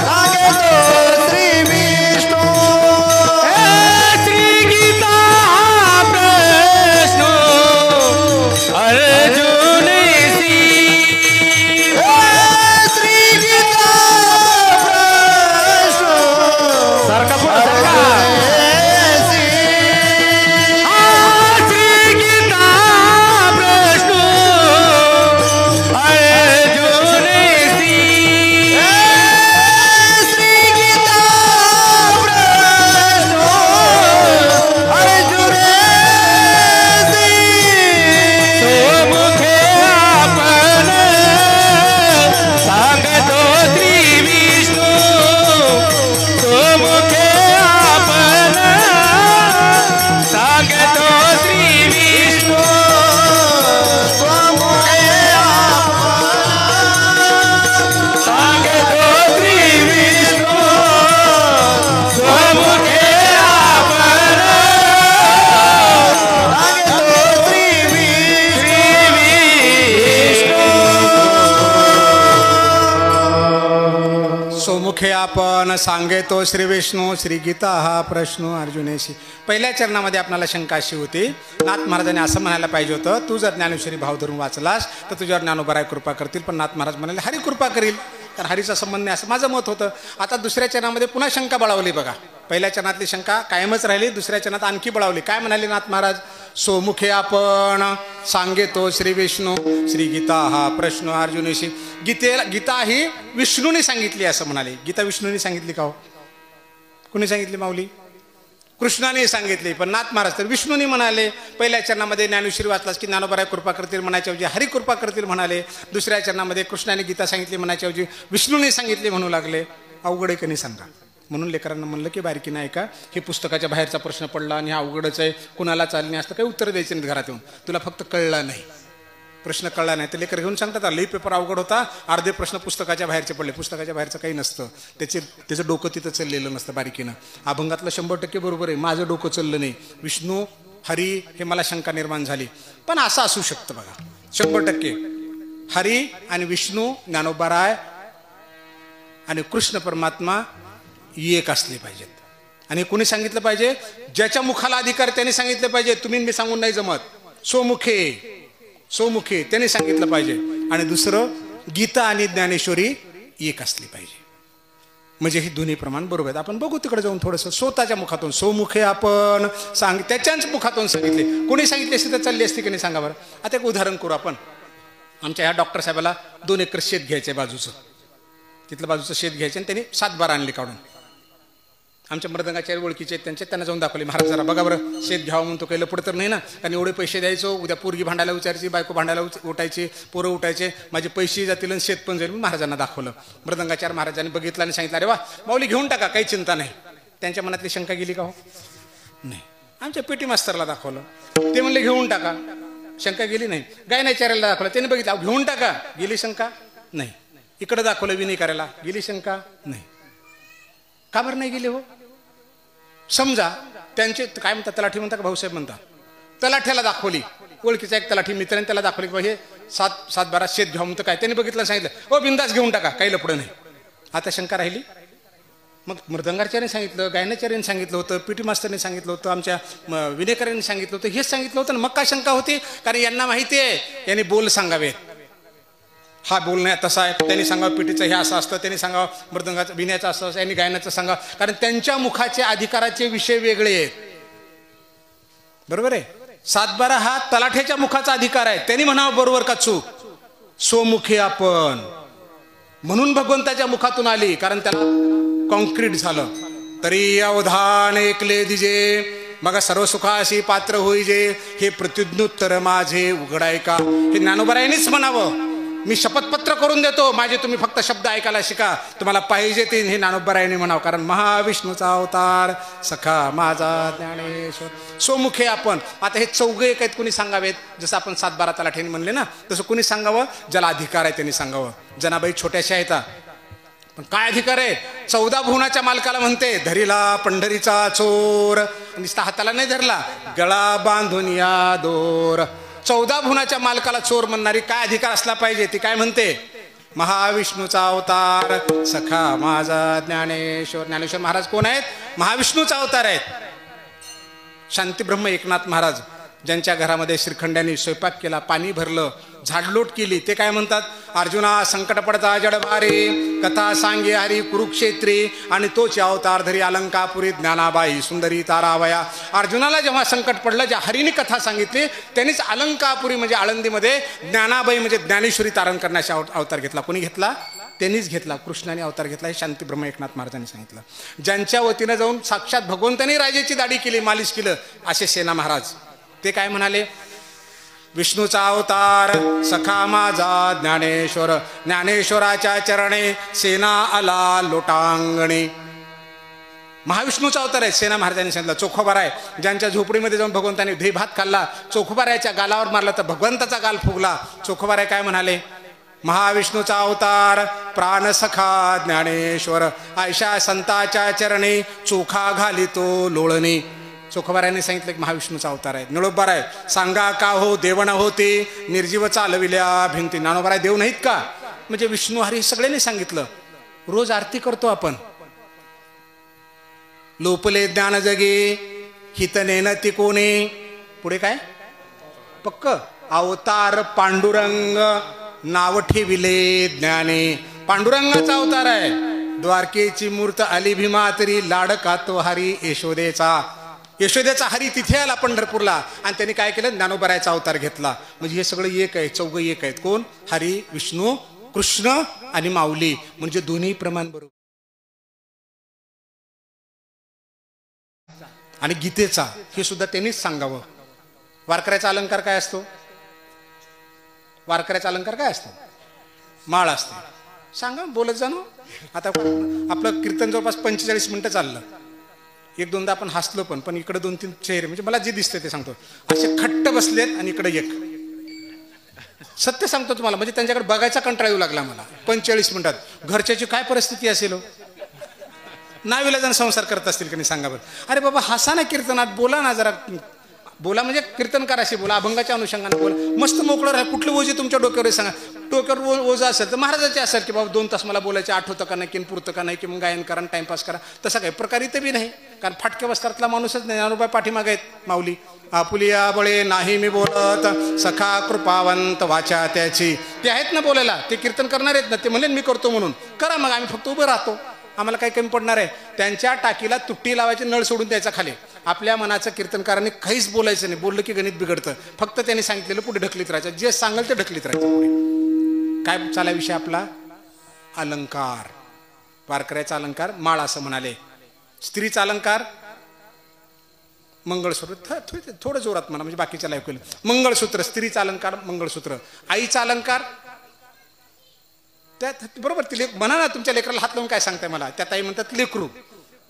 सांगतो श्री विष्णू. श्री गीता प्रश्नो अर्जुन श्री गीता प्रश्न सारखा पुढे सारखा. श्री गीता प्रश्नो अर्जुन श्री गीता प्रश्न अर्जुन स्वमुखे आपण सांगतो श्री विष्णू, स्वमुखे आपण सांगतो श्री विष्णू, स्वमुखे सांगतो श्री विष्णू, स्वमुखे आपण सांगतो श्री विष्णू. सोमुखे आपण सांगेतो श्री विष्णू, श्री गीता हा प्रश्न अर्जुनेशी. पहिल्या चरणामध्ये आपल्याला शंका अशी होती, नाथ महाराजांनी असं म्हणायला पाहिजे होतं, तू जर ज्ञानेश्वरी भाव धरून वाचलास तर तुझ्यावर ज्ञानोबराय कृपा करतील. पण नाथ महाराज म्हणाले हरी कृपा करील, कारण हरीचा संबंध नाही, असं माझं मत होतं. आता दुसऱ्या चरणामध्ये पुन्हा शंका बळावली बघा. पहिल्या चरणातली शंका कायमच राहिली, दुसऱ्या चरणात आणखी बळावली. काय म्हणाले नाथ महाराज? सोमुखे आपण सांगेतो श्री विष्णू, श्री गीता हा प्रश्न अर्जुनेशी. गीता ही विष्णूने सांगितली असं म्हणाले. गीता विष्णूने सांगितली का हो? कुणी सांगितली माऊली? कृष्णाने सांगितली. पण नाथ महाराज तर विष्णूने म्हणाले. पहिल्या चरणामध्ये ज्ञानेश्वरी वाचलास की ज्ञानोबराय कृपा करतील म्हणायच्या ऐवजी हरी कृपा करतील म्हणाले. दुसऱ्या चरणामध्ये कृष्णाने गीता सांगितली म्हणायच्या ऐवजी विष्णूने सांगितली म्हणू लागले. अवघड आहे का नाही सांगा? म्हणून लेकरांना म्हणलं की बारकी नाही का, हे पुस्तकाच्या बाहेरचा प्रश्न पडला आणि हा अवघडच आहे, कुणाला चालणे असतं काही उत्तर द्यायचं नाही घरात येऊन, तुला फक्त कळलं नाही. प्रश्न कळला नाही तर लेकर घेऊन सांगतात लई पेपर अवघड होता, अर्धे प्रश्न पुस्तकाच्या बाहेरचे पडले. पुस्तकाच्या बाहेरचं काही नसतं, त्याचं डोकं तिथं चाललेलं नसतं बारीकीनं. अभंगातलं 100% बरोबर आहे, माझं डोकं चाललं नाही. विष्णू हरी हे मला शंका निर्माण झाली, पण असं असू शकतं बघा. 100% हरी आणि विष्णू, ज्ञानोबाराय आणि कृष्ण परमात्मा एक असले पाहिजेत. आणि कोणी सांगितलं पाहिजे? ज्याच्या मुखाला अधिकार त्याने सांगितलं पाहिजे. तुम्ही मी सांगून नाही जमत. सोमुखे त्याने सांगितलं पाहिजे. आणि दुसरं गीता आणि ज्ञानेश्वरी एक असली पाहिजे. म्हणजे ही दोन्ही प्रमाण बरोबर आहेत. आपण बघू तिकडे जाऊन थोडंसं स्वतःच्या मुखातून. सोमुखे आपण त्याच्याच मुखातून सांगितले. कोणी सांगितले असते तर चालली असते की नाही सांगा बरं. आता एक उदाहरण करू आपण. आमच्या ह्या डॉक्टर साहेबाला 2 एकर शेत घ्यायचं आहे बाजूचं. तिथलं बाजूचं शेत घ्यायचं आणि त्यांनी 7 बारा आणले काढून. आमच्या मृदंगाच्या ओळखीचे आहेत त्यांना जाऊन दाखवले. महाराज जरा बघा बरं शेत घ्यावं म्हणून तो काही लपड तर नाही ना, कारण एवढे पैसे द्यायचो, उद्या पोरगी भांडायला विचारायची, बायको भांडायला उठायची, पोरं उठायचे, माझे पैसे जातील आणि शेत पण जाईल. महाराजांना दाखवलं. मृदंगाचार्य महाराजांनी बघितलं आणि सांगितलं अरे वा माऊली घेऊन टाका, काही चिंता नाही. त्यांच्या मनातली शंका गेली का? हो नाही. आमच्या पेटी मास्तरला दाखवलं, ते म्हणले घेऊन टाका, शंका गेली नाही. गायनाचार्याला दाखवलं, त्यांनी बघितलं घेऊन टाका, गेली शंका नाही. इकडे दाखवलं विनय करायला, गेली शंका नाही. का बरं नाही गेले? हो समजा त्यांचे काय म्हणतात, तलाठी म्हणतात का भाऊसाहेब म्हणतात, तलाठ्याला दाखवली. ओळखीचा एक तलाठी मित्र त्याला दाखवली की हे 7 बारा शेत घेऊन तर काय, त्यांनी बघितलं सांगितलं हो बिंदास घेऊन टाका, काही लपडं नाही. आता शंका राहिली. मग मृदंगाचार्याने सांगितलं, गायनाचार्याने सांगितलं होतं, पीटी मास्तरने सांगितलं होतं, आमच्या विनेकरांनी सांगितलं होतं, हेच सांगितलं होतं. मग काय शंका होती? कारण यांना माहिती आहे यांनी बोल सांगावेत. हा बोल नाही तसा आहे, त्यांनी सांगावं पिटीचं हे असं असतं, त्यांनी सांगावं मृदंगाचं विण्याचं असं असं, यांनी गायनाचं सांगावं. कारण त्यांच्या मुखाचे अधिकाराचे विषय वेगळे आहेत. बरोबर आहे. 7 बारा हा तलाठ्याच्या मुखाचा अधिकार आहे, त्यांनी म्हणावं बरोबर का चूक. सोमुखे आपण म्हणून भगवंताच्या मुखातून आली, कारण त्याला कॉन्क्रीट झालं. तरी अवधान ऐकले दिजे मग सर्व सुखाशी पात्र होईजे, हे प्रत्युत्तर माझे उघडाय का. हे ज्ञानोबरायांनीच म्हणावं. मी शपथपत्र करून देतो, माझे तुम्ही फक्त शब्द ऐकायला शिका, तुम्हाला पाहिजे ते. हे ज्ञानोबरायांनी म्हणावं, कारण महाविष्णूचा अवतार सखा माझा ज्ञानेश्वर. सोमुखे आपण. आता हे 4 एक आहेत, कोणी सांगावेत. जसं आपण 7 बारा तलाठ्यांनी म्हणले ना, तसं कोणी सांगावं ज्याला अधिकार आहे त्यांनी सांगावं. जनाबाई छोट्याशा आहेत, पण काय अधिकार आहे? 14 भुवनाच्या मालकाला म्हणते धरीला पंढरीचा चोर, नुसता हाताला नाही धरला, गळा बांधून या दोर. 14 भुवनाच्या मालकाला चोर म्हणणारी काय अधिकार असला पाहिजे? ती काय म्हणते? महाविष्णूचा अवतार सखा माझा ज्ञानेश्वर. ज्ञानेश्वर महाराज कोण आहेत? महाविष्णूचा अवतार आहेत. शांतीब्रह्म एकनाथ महाराज ज्यांच्या घरामध्ये श्रीखंड्यांनी स्वयंपाक केला, पाणी भरलं, झाडलोट केली, ते काय म्हणतात? अर्जुना संकट पडता जडभारी, कथा सांगे हरी कुरुक्षेत्री, आणि तोच अवतार धरी अलंकापुरी ज्ञानाबाई सुंदरी तारावया. अर्जुनाला जेव्हा संकट पडलं, ज्या हरीने कथा सांगितली, त्यांनीच अलंकापुरी म्हणजे आळंदीमध्ये ज्ञानाबाई म्हणजे ज्ञानेश्वरी तारण करण्याचा अवतार घेतला. कोणी घेतला? त्यांनीच घेतला. कृष्णाने अवतार घेतला. हे शांतीब्रह्म एकनाथ महाराजांनी सांगितलं. ज्यांच्या वतीनं जाऊन साक्षात भगवंतांनी राजाची दाढी केली, मालिश केलं, असे सेना महाराज. ते काय म्हणाले? विष्णूचा अवतार सखा माझा ज्ञानेश्वर, ज्ञानेश्वराच्या चरणे सेना आला लोटांगणे. महाविष्णूचा अवतार आहे. सेना महाराजांनी सांगितलं. चोखोबार आहे, ज्यांच्या झोपडीमध्ये जाऊन भगवंतांनी दही भात खाल्ला, चोखोबाराच्या गालावर मारला तर भगवंताचा गाल फुगला. चोखोबार काय म्हणाले? महाविष्णूचा अवतार प्राण सखा ज्ञानेश्वर, आयशा संताच्या चरणे चोखा घालितो लोळणे. चोखोबारायांनी सांगितलं की महाविष्णूचा अवतार आहे. निळोबार आहे, सांगा का हो देवण होते, निर्जीव चालविल्या भिंती. ज्ञानोबाराय देव नाहीत का? म्हणजे विष्णू हरी सगळ्यांनी सांगितलं. रोज आरती करतो आपण. लोपले ज्ञान जगे हितने न ती कोणे. पुढे काय? पक्क अवतार पांडुरंग नाव ठेविले ज्ञाने. पांडुरंगाचा अवतार आहे. द्वारकेची मूर्त आली भीमा तरी लाडका तो हरी यशोदेचा. यशोदेचा हरी तिथे आला पंढरपूरला, आणि त्यांनी काय केलं? ज्ञानोबरायचा अवतार घेतला. म्हणजे हे सगळं एक आहे, 4 एक आहेत. कोण? हरी, विष्णू, कृष्ण आणि माऊली. म्हणजे दोन्ही प्रमाण बरोबर. आणि गीतेचा हे सुद्धा त्यांनीच सांगावं. वारकऱ्याचा अलंकार काय असतो? वारकऱ्याचा अलंकार काय असतो? माळ असते. सांगा, बोलत जाणं. आता आपलं कीर्तन जवळपास 45 मिनिटं चाललं. 1-2दा आपण हसलो, पण इकडे 2-3 चेहरे, म्हणजे मला जे दिसतं ते सांगतो, असे खट्ट बसलेत आणि इकडे एक सत्य सांगतो तुम्हाला, म्हणजे त्यांच्याकडे बघायचा कंटाळा येऊ लागला मला 45 मिनिटात. घरच्याची काय परिस्थिती असेल हो? नाविलाजाने संसार करत असतील की नाही सांगा बरं. अरे बाबा हसा ना कीर्तनात, बोला ना जरा, बोला म्हणजे कीर्तनकाराशी बोला, अभंगाच्या अनुषंगाने बोला, मस्त मोकळं राहा. कुठलं ओझे तुमच्या डोक्यावर सांगा. डोक्यावर ओझं असेल तर महाराजाचे असेल की बाबा 2 तास मला बोलायचे, आठवतं का नाही, की पुरतं का नाही, की मग गायन करा टाइमपास करा. तसं काही प्रकार इथे बी नाही, कारण फाटक्या वस्त्रातला माणूसच नाही. ज्ञानोबा पाठीमागे आहेत माऊली. आपुलिया बळे नाही मी बोलत, सखा कृपावंत वाचा त्याची. ते आहेत ना बोलायला, ते कीर्तन करणार आहेत ना, ते म्हणेन मी करतो म्हणून करा, मग आम्ही फक्त उभं राहतो, आम्हाला काही कमी पडणार आहे. त्यांच्या टाकीला तुट्टी लावायची, नळ सोडून द्यायचा खाली. आपल्या मनाचं कीर्तनकारांनी काहीच बोलायचं नाही, बोललं की गणित बिघडतं. फक्त त्यांनी सांगितलेलं पुढे ढकलीत राहायचं, जे सांगेल ते ढकलीत राहायचं पुढे. काय चाला विषय आपला? अलंकार. वारकऱ्याचा अलंकार माळ असं म्हणाले. स्त्रीचा अलंकार मंगळसूत्र. थोडं जोरात म्हणा म्हणजे बाकीच्या ऐकू येईल. मंगळसूत्र, स्त्रीचा अलंकार मंगळसूत्र. आईचा अलंकार त्यात बरोबर ती म्हणा ना, तुमच्या लेकराला हात लावून काय सांगताय मला? त्या ताई म्हणतात लेकरू.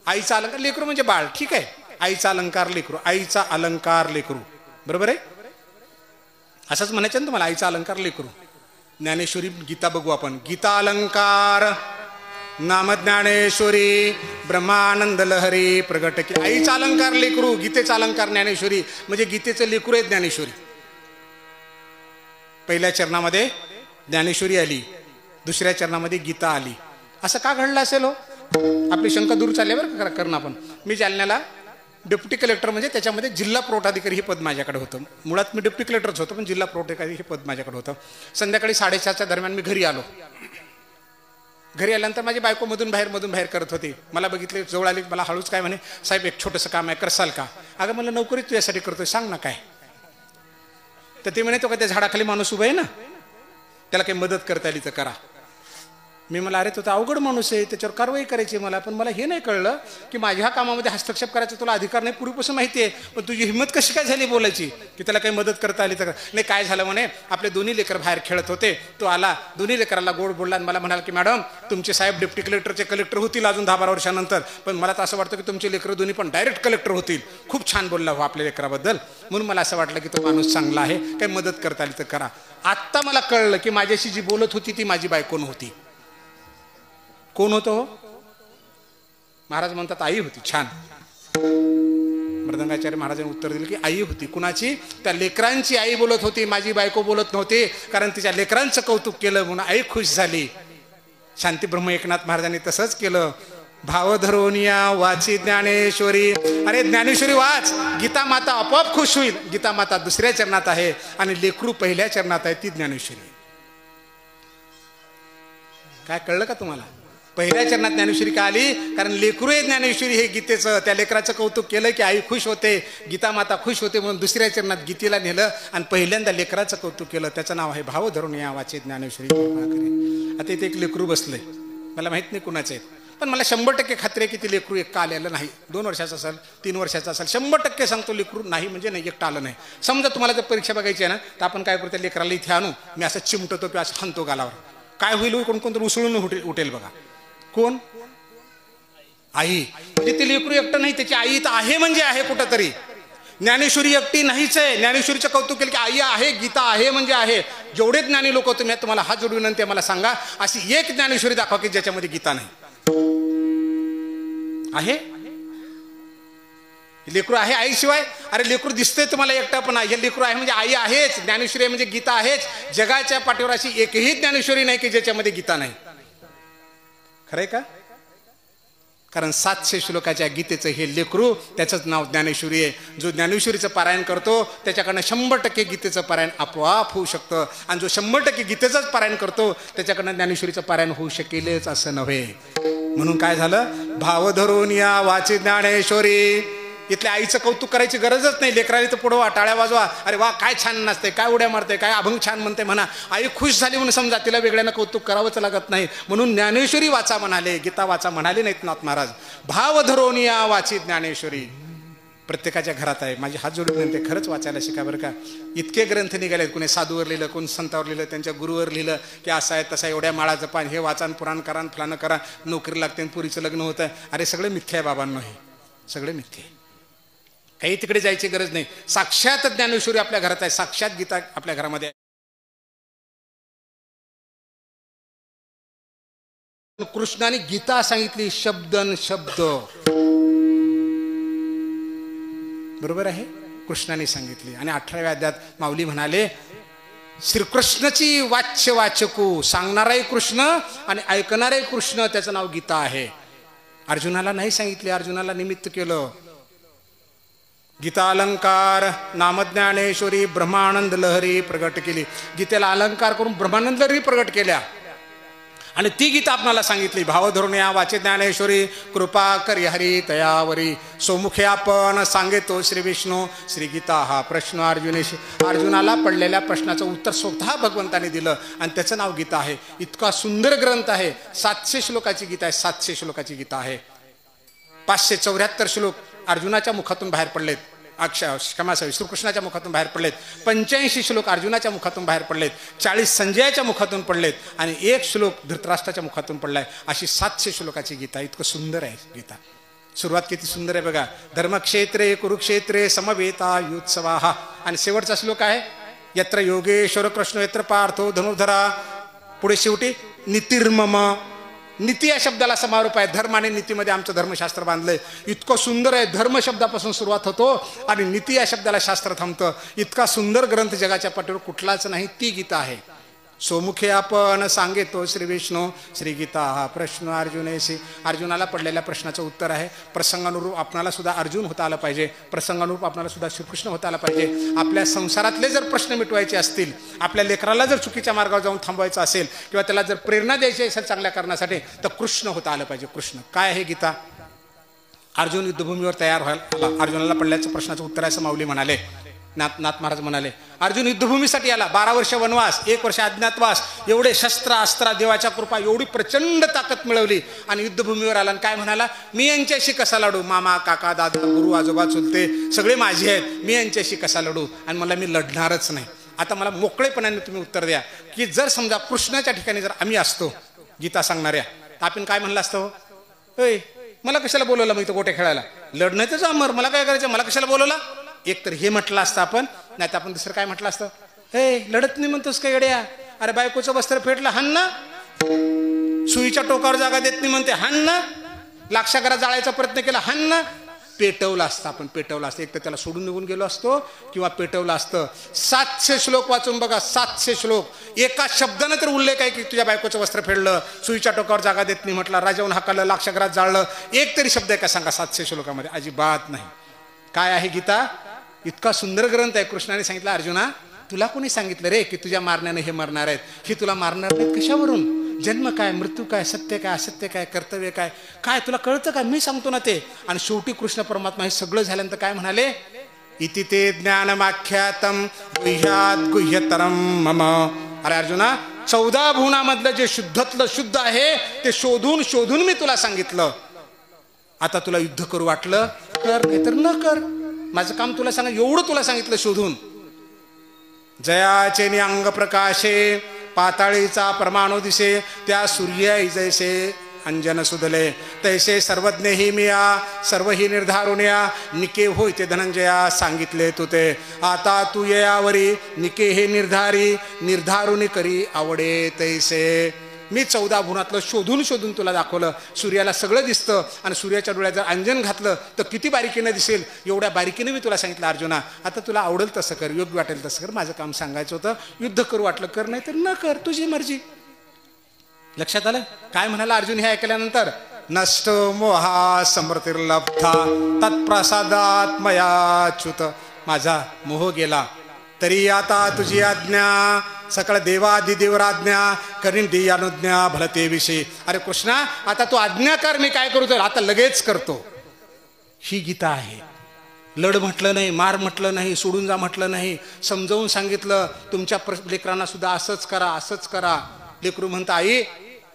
आईचा अलंकार लेकरू म्हणजे बाळ, ठीक आहे. आईचा अलंकार लेकरू, आईचा अलंकार लेकरू, बरोबर आहे. असंच म्हणायचं ना तुम्हाला, आईचा अलंकार लेकरू. ज्ञानेश्वरी गीता बघू आपण. गीता अलंकार नाम ज्ञानेश्वरी ब्रह्मानंद लहरी प्रगट की. आईचा अलंकार लेकरू, गीतेचा अलंकार ज्ञानेश्वरी, म्हणजे गीतेचं लेकरू आहे ज्ञानेश्वरी. पहिल्या चरणामध्ये ज्ञानेश्वरी आली, दुसऱ्या चरणामध्ये गीता आली. असं का घडलं असेल हो? आपली शंका दूर चालली बरं का करणं आपण. मी जालन्याला डेप्युटी कलेक्टर, म्हणजे त्याच्यामध्ये जिल्हा पुरवठाधिकारी हे पद माझ्याकडे होतं. मुळात मी डेप्युटी कलेक्टरच होतो, पण जिल्हा पुरवठाधिकारी हे पद माझ्याकडे होतं. संध्याकाळी 4:30च्या दरम्यान मी घरी आलो. घरी आल्यानंतर माझी बायको मधून बाहेर करत होती. मला बघितले, जवळ आली, मला हळूच काय म्हणे, साहेब एक छोटंसं काम आहे, करसाल का? अगं म्हणलं नोकरी तुझ्यासाठी करतोय, सांग ना काय. तर ते म्हणे, तो का त्या झाडाखाली माणूस उभा आहे ना, त्याला काही मदत करता आली तर करा. मी मला, अरे तो तर अवघड माणूस आहे, त्याच्यावर कारवाई करायची मला. पण मला हे नाही कळलं की माझ्या कामामध्ये हस्तक्षेप करायचा तुला अधिकार नाही, पूर्वीपासून माहिती आहे, पण तुझी हिंमत कशी काय झाली बोलायची की त्याला काही मदत करता आली तर? नाही, काय झालं म्हणे, आपले दोन्ही लेकर बाहेर खेळत होते, तो आला, दोन्ही लेकराला गोड बोलला आणि मला म्हणाला की मॅडम तुमचे साहेब डेप्युटी कलेक्टरचे कलेक्टर होतील अजून 10-12 वर्षानंतर, पण मला तर असं वाटतं की तुमचे लेकरं दोन्ही पण डायरेक्ट कलेक्टर होतील. खूप छान बोलला हो आपल्या लेकराबद्दल, म्हणून मला असं वाटलं की तो माणूस चांगला आहे, काही मदत करता आली तर करा. आत्ता मला कळलं की माझ्याशी जी बोलत होती ती माझी बायको नव्हती. कोण होतो? महाराज म्हणतात आई होती. छान. मृदंगाचार्य महाराजांनी उत्तर दिलं की आई होती. कुणाची? त्या लेकरांची आई बोलत होती, माझी बायको बोलत नव्हती, कारण तिच्या लेकरांचं कौतुक केलं म्हणून आई खुश झाली. शांती ब्रह्म एकनाथ महाराजांनी तसंच केलं. भाव धरोनिया वाची ज्ञानेश्वरी. अरे ज्ञानेश्वरी वाच, गीता माता आपोआप खुश होईल. गीता माता दुसऱ्या चरणात आहे आणि लेकरू पहिल्या चरणात आहे, ती ज्ञानेश्वरी. काय कळलं का तुम्हाला? पहिल्या चरणात ज्ञानेश्वरी का आली? कारण लेकरू आहे ज्ञानेश्वरी हे गीतेचं. त्या लेकराचं कौतुक केलं की आई खुश होते, गीता माता खुश होते, म्हणून दुसऱ्या चरणात गीतेला नेलं आणि पहिल्यांदा लेकराचं कौतुक केलं. त्याचं नाव आहे भाव धरून या वाचे ज्ञानेश्वरी. आता इथे एक लेकरू बसलंय, मला माहित नाही कुणाचं आहे, पण मला 100% खात्री आहे की ते लेकरू एकटा आलेलं नाही. 2 वर्षाचं असेल, 3 वर्षाचं असेल, 100% सांगतो लेकरू नाही म्हणजे नाही, एकटा आलं नाही. समजा तुम्हाला जर परीक्षा बघायची आहे ना, तर आपण काय करतो, लेकराला इथे आणू, मी असं चिमटतो किंवा असं हाणतो गालावर, काय होईल? कोणकोणतरी उसळून उठेल बघा. कोण? आई. म्हणजे ते लेकरू एकटं नाही, त्याची आई तर आहे, म्हणजे आहे कुठंतरी. ज्ञानेश्वरी एकटी नाहीच आहे. ज्ञानेश्वरीचं कौतुक केलं की आई आहे, गीता आहे म्हणजे आहे. जेवढे ज्ञानी लोक होते, मी तुम्हाला हात जोडून विनंती आहे, मला सांगा अशी एक ज्ञानेश्वरी दाखवा की ज्याच्यामध्ये गीता नाही आहे. लेकरू आहे आईशिवाय. अरे लेकरू दिसतंय तुम्हाला एकटा, पण हे लेकरू आहे म्हणजे आई आहेच, ज्ञानेश्वरी आहे म्हणजे गीता आहेच. जगाच्या पाठीवर अशी एकही ज्ञानेश्वरी नाही की ज्याच्यामध्ये गीता नाही. खरंय का? कारण 700 श्लोकाच्या गीतेचं हे लेकरू, त्याचंच नाव ज्ञानेश्वरी आहे. जो ज्ञानेश्वरीचं पारायण करतो त्याच्याकडनं 100% गीतेचं पारायण आपोआप होऊ शकतं, आणि जो 100% गीतेचंच पारायण करतो त्याच्याकडनं ज्ञानेश्वरीचं पारायण होऊ शकेलच असं नव्हे. म्हणून काय झालं? भाव धरून या वाची ज्ञानेश्वरी. इथल्या आईचं कौतुक करायची गरजच नाही. लेकराला तर पुढवा, टाळ्या वाजवा, अरे वा काय छान नाचते, काय उड्या मारते, काय अभंग छान म्हणते म्हणा. आई खुश झाली म्हणून समजा, तिला वेगळ्यानं कौतुक करावंच लागत नाही. म्हणून ज्ञानेश्वरी वाचा म्हणाले, गीता वाचा म्हणाले नाहीत नाथ महाराज. भाव धरून या वाची ज्ञानेश्वरी. प्रत्येकाच्या घरात आहे. माझी हात जोडून म्हणते, खरंच वाचायला शिका बरं का. इतके ग्रंथ निघालेत, कोणी साधूवर लिहिलं, कोण संतावर लिहिलं, त्यांच्या गुरुवर लिहिलं की असं आहे तसं, एवढ्या माळा जपान, हे वाचान, पुराण करा, फलानं करा, नोकरी लागते, पुरीचं लग्न होतं. अरे सगळे मिथ्या आहे बाबांनो, हे सगळे मिथ्या आहे. काही तिकडे जायची गरज नाही. साक्षात ज्ञानेश्वरी आपल्या घरात आहे, साक्षात गीता आपल्या घरामध्ये आहे. कृष्णाने गीता सांगितली शब्दन शब्द, बरोबर आहे, कृष्णाने सांगितली. आणि 18व्या अध्यायात माऊली म्हणाले श्रीकृष्णाची वाच्य वाचकू, सांगणाराही कृष्ण आणि ऐकणाराही कृष्ण, त्याचं नाव गीता आहे. अर्जुनाला नाही सांगितले, अर्जुनाला निमित्त केलं. गीता अलंकार नामज्ञानेश्वरी ब्रह्मानंद लहरी प्रगट केली. गीतेला अलंकार करून ब्रह्मानंद लहरी प्रगट केल्या आणि ती गीता आपणाला सांगितली. भावधोरण्या वाचे ज्ञानेश्वरी कृपा करी हरी तयावरी, सोमुखे आपण सांगेतो श्री विष्णू श्री गीता हा प्रश्न अर्जुनेशी. अर्जुनाला पडलेल्या प्रश्नाचं उत्तर स्वतः भगवंताने दिलं आणि त्याचं नाव गीता आहे. इतका सुंदर ग्रंथ आहे. 700 श्लोकाची गीता आहे. 700 श्लोकाची गीता आहे. 574 श्लोक अर्जुनाच्या मुखातून बाहेर पडलेत. क्षमासावी श्रीकृष्णाच्या मुखातून बाहेर पडलेत. 85 श्लोक अर्जुनाच्या मुखातून बाहेर पडलेत. 40 संजयाच्या मुखातून पडलेत आणि 1 श्लोक धृतराष्ट्राच्या मुखातून पडलाय. अशी 700 श्लोकाची गीता. इतकं सुंदर आहे गीता. सुरुवात किती सुंदर आहे बघा. धर्मक्षेत्रे कुरुक्षेत्रे समवेता युत्सवाहा. आणि शेवटचा श्लोक आहे यत्र योगेश्वर कृष्ण यत्र पार्थो धनुर्धरा. पुढे शेवटी नीतिर्मम. नीती या शब्दाला समारोप आहे. धर्म आणि नीतीमध्ये आमचं धर्मशास्त्र बांधलंय. इतकं सुंदर आहे. धर्म शब्दापासून सुरुवात होतो आणि नीती या शब्दाला शास्त्र थांबतं. इतका सुंदर ग्रंथ जगाच्या पाठीवर कुठलाच नाही. ती गीता आहे. सोमुखे आपण सांगेतो श्री विष्णू श्री गीता हा प्रश्न अर्जुनेशी. अर्जुनाला पडलेल्या प्रश्नाचं उत्तर आहे. प्रसंगानुरूप आपणाला सुद्धा अर्जुन होता आलं पाहिजे. प्रसंगानुरूप आपणाला सुद्धा श्रीकृष्ण होता आला पाहिजे. आपल्या संसारातले जर प्रश्न मिटवायचे असतील, आपल्या लेकराला जर चुकीच्या मार्गावर जाऊन थांबवायचं असेल किंवा त्याला जर प्रेरणा द्यायची असेल चांगल्या कारणासाठी, तर कृष्ण होता आलं पाहिजे. कृष्ण काय आहे गीता. अर्जुन युद्धभूमीवर तयार व्हायला अर्जुनाला पडल्याचं प्रश्नाचं उत्तर आहे असं माऊली म्हणाले. नाथ महाराज म्हणाले अर्जुन युद्धभूमीसाठी आला. 12 वर्ष वनवास, 1 वर्ष अज्ञातवास, एवढे शस्त्र अस्त्र, देवाच्या कृपा, एवढी प्रचंड ताकद मिळवली आणि युद्धभूमीवर आला. आणि काय म्हणाला, मी यांच्याशी कसा लढू. मामा काका दादा गुरु आजोबा चुलते सगळे माझे आहेत, मी यांच्याशी कसा लढू आणि मला मी लढणारच नाही. आता मला मोकळेपणाने तुम्ही उत्तर द्या की जर समजा कृष्णाच्या ठिकाणी जर आम्ही असतो गीता सांगणाऱ्या, तर आपण काय म्हणलं असतं. ऐ मला कशाला बोलवलं मग इथं गोटे खेळायला. लढणं तर जामर, मला काय करायचं, मला कशाला बोलवला. एक तर हे म्हटलं असतं आपण, नाही तर आपण दुसरं काय म्हटलं असतं. हे लढत नाही म्हणतोस काय गड्या. अरे बायकोचं वस्त्र फेटलं हाण ना. सुईच्या टोकावर जागा देत नाही म्हणते हाण ना. लाक्षागरात जाळायचा प्रयत्न केला हाण ना. पेटवलं असतं आपण, पेटवलं असतं. एक तर त्याला सोडून निघून गेलो असतो किंवा पेटवलं असतं. 700 श्लोक वाचून बघा. 700 श्लोक. एका शब्दानं तर उल्लेख आहे की तुझ्या बायकोचं वस्त्र फेडलं, सुईच्या टोकावर जागा देत नाही म्हटलं, राजाहून हाकालं, लाक्षागरात जाळलं. एक तरी शब्द आहे का सांगा 700 श्लोकामध्ये. अजिबात नाही. काय आहे गीता. इतका सुंदर ग्रंथ आहे. कृष्णाने सांगितलं अर्जुना तुला कोणी सांगितलं रे की तुझ्या मारण्याने हे मरणार आहेत. हे तुला मारणार नाहीत कशावरून. जन्म काय, मृत्यू काय, सत्य काय, असत्य काय, कर्तव्य काय, काय तुला कळतं का. मी सांगतो ना ते. आणि शेवटी कृष्ण परमात्मा हे सगळं झाल्यानंतर काय म्हणाले, इति ते ज्ञानमाख्यातम गुह्यात गुह्यतरम मम. अरे अर्जुना 14 भुवनामधलं जे शुद्धतलं शुद्ध आहे ते शोधून शोधून मी तुला सांगितलं. आता तुला युद्ध करू वाटलं कर, नाहीतर न कर. माझं काम तुला सांग, एवढं तुला सांगितलं शोधून. जयाचे नि अंग प्रकाशे पाताळीचा परमाणू दिसे, त्या सूर्य जैसे अंजन सुदले तैसे सर्वज्ञ ही मिया सर्व ही निर्धारुण्या निके होय ते धनंजया सांगितले तू ते. आता तू यावरी निके हे निर्धारी निर्धारुनी करी आवडे तैसे. मी 14 भुवनातलं शोधून शोधून तुला दाखवलं. सूर्याला सगळं दिसतं आणि सूर्याच्या डोळ्यात जर अंजन घातलं तर किती बारीकीनं दिसेल. एवढ्या बारीकीनं मी तुला सांगितलं अर्जुना. आता तुला आवडेल तसं कर, योग्य वाटेल तसं कर. माझं काम सांगायचं होतं. युद्ध करू वाटलं कर, नाही तर न कर, तुझी मर्जी. लक्षात आलं काय म्हणाला अर्जुन हे ऐकल्यानंतर. नष्ट मोहा समृतिर्लब्धा तत्प्रसादात मयाच्युत. माझा मोह गेला तरी आता तुझी आज्ञा सकळ देवादिदेवराज्ञा करीन दी अनुज्ञा भलते विषयी. अरे कृष्णा आता तू आज्ञा कर, मी काय करू तर आता लगेच करतो. ही गीता आहे. लढ म्हटलं नाही, मार म्हटलं नाही, सोडून जा म्हटलं नाही, समजावून सांगितलं. तुमच्या लेकरांना सुद्धा असंच करा, असंच करा. लेकरू म्हणतं आई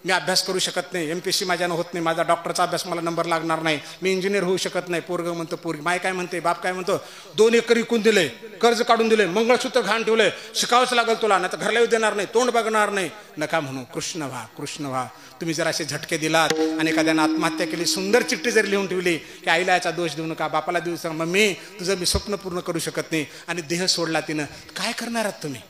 मी अभ्यास करू शकत नाही, MPSC माझ्यानं होत नाही, माझा डॉक्टरचा अभ्यास मला नंबर लागणार नाही, मी इंजिनियर होऊ शकत नाही. पोरगं म्हणतं पोरगी, माय काय म्हणते, बाप काय म्हणतो, 2 एकर विकून दिले, कर्ज काढून दिले, मंगळसूत्र घाण ठेवले, शिकावंच लागल तुला, नाही तर घरला येऊ देणार नाही, तोंड बघणार नाही. नका म्हणू. कृष्ण व्हा, कृष्ण व्हा. तुम्ही जर असे झटके दिलात आणि एखाद्यानं आत्महत्या केली, सुंदर चिठ्ठी जरी लिहून ठेवली की आईला याचा दोष देऊ नका, बापाला देऊ नका, मम्मी तुझं मी स्वप्न पूर्ण करू शकत नाही, आणि देह सोडला तिनं, काय करणार आहात तुम्ही.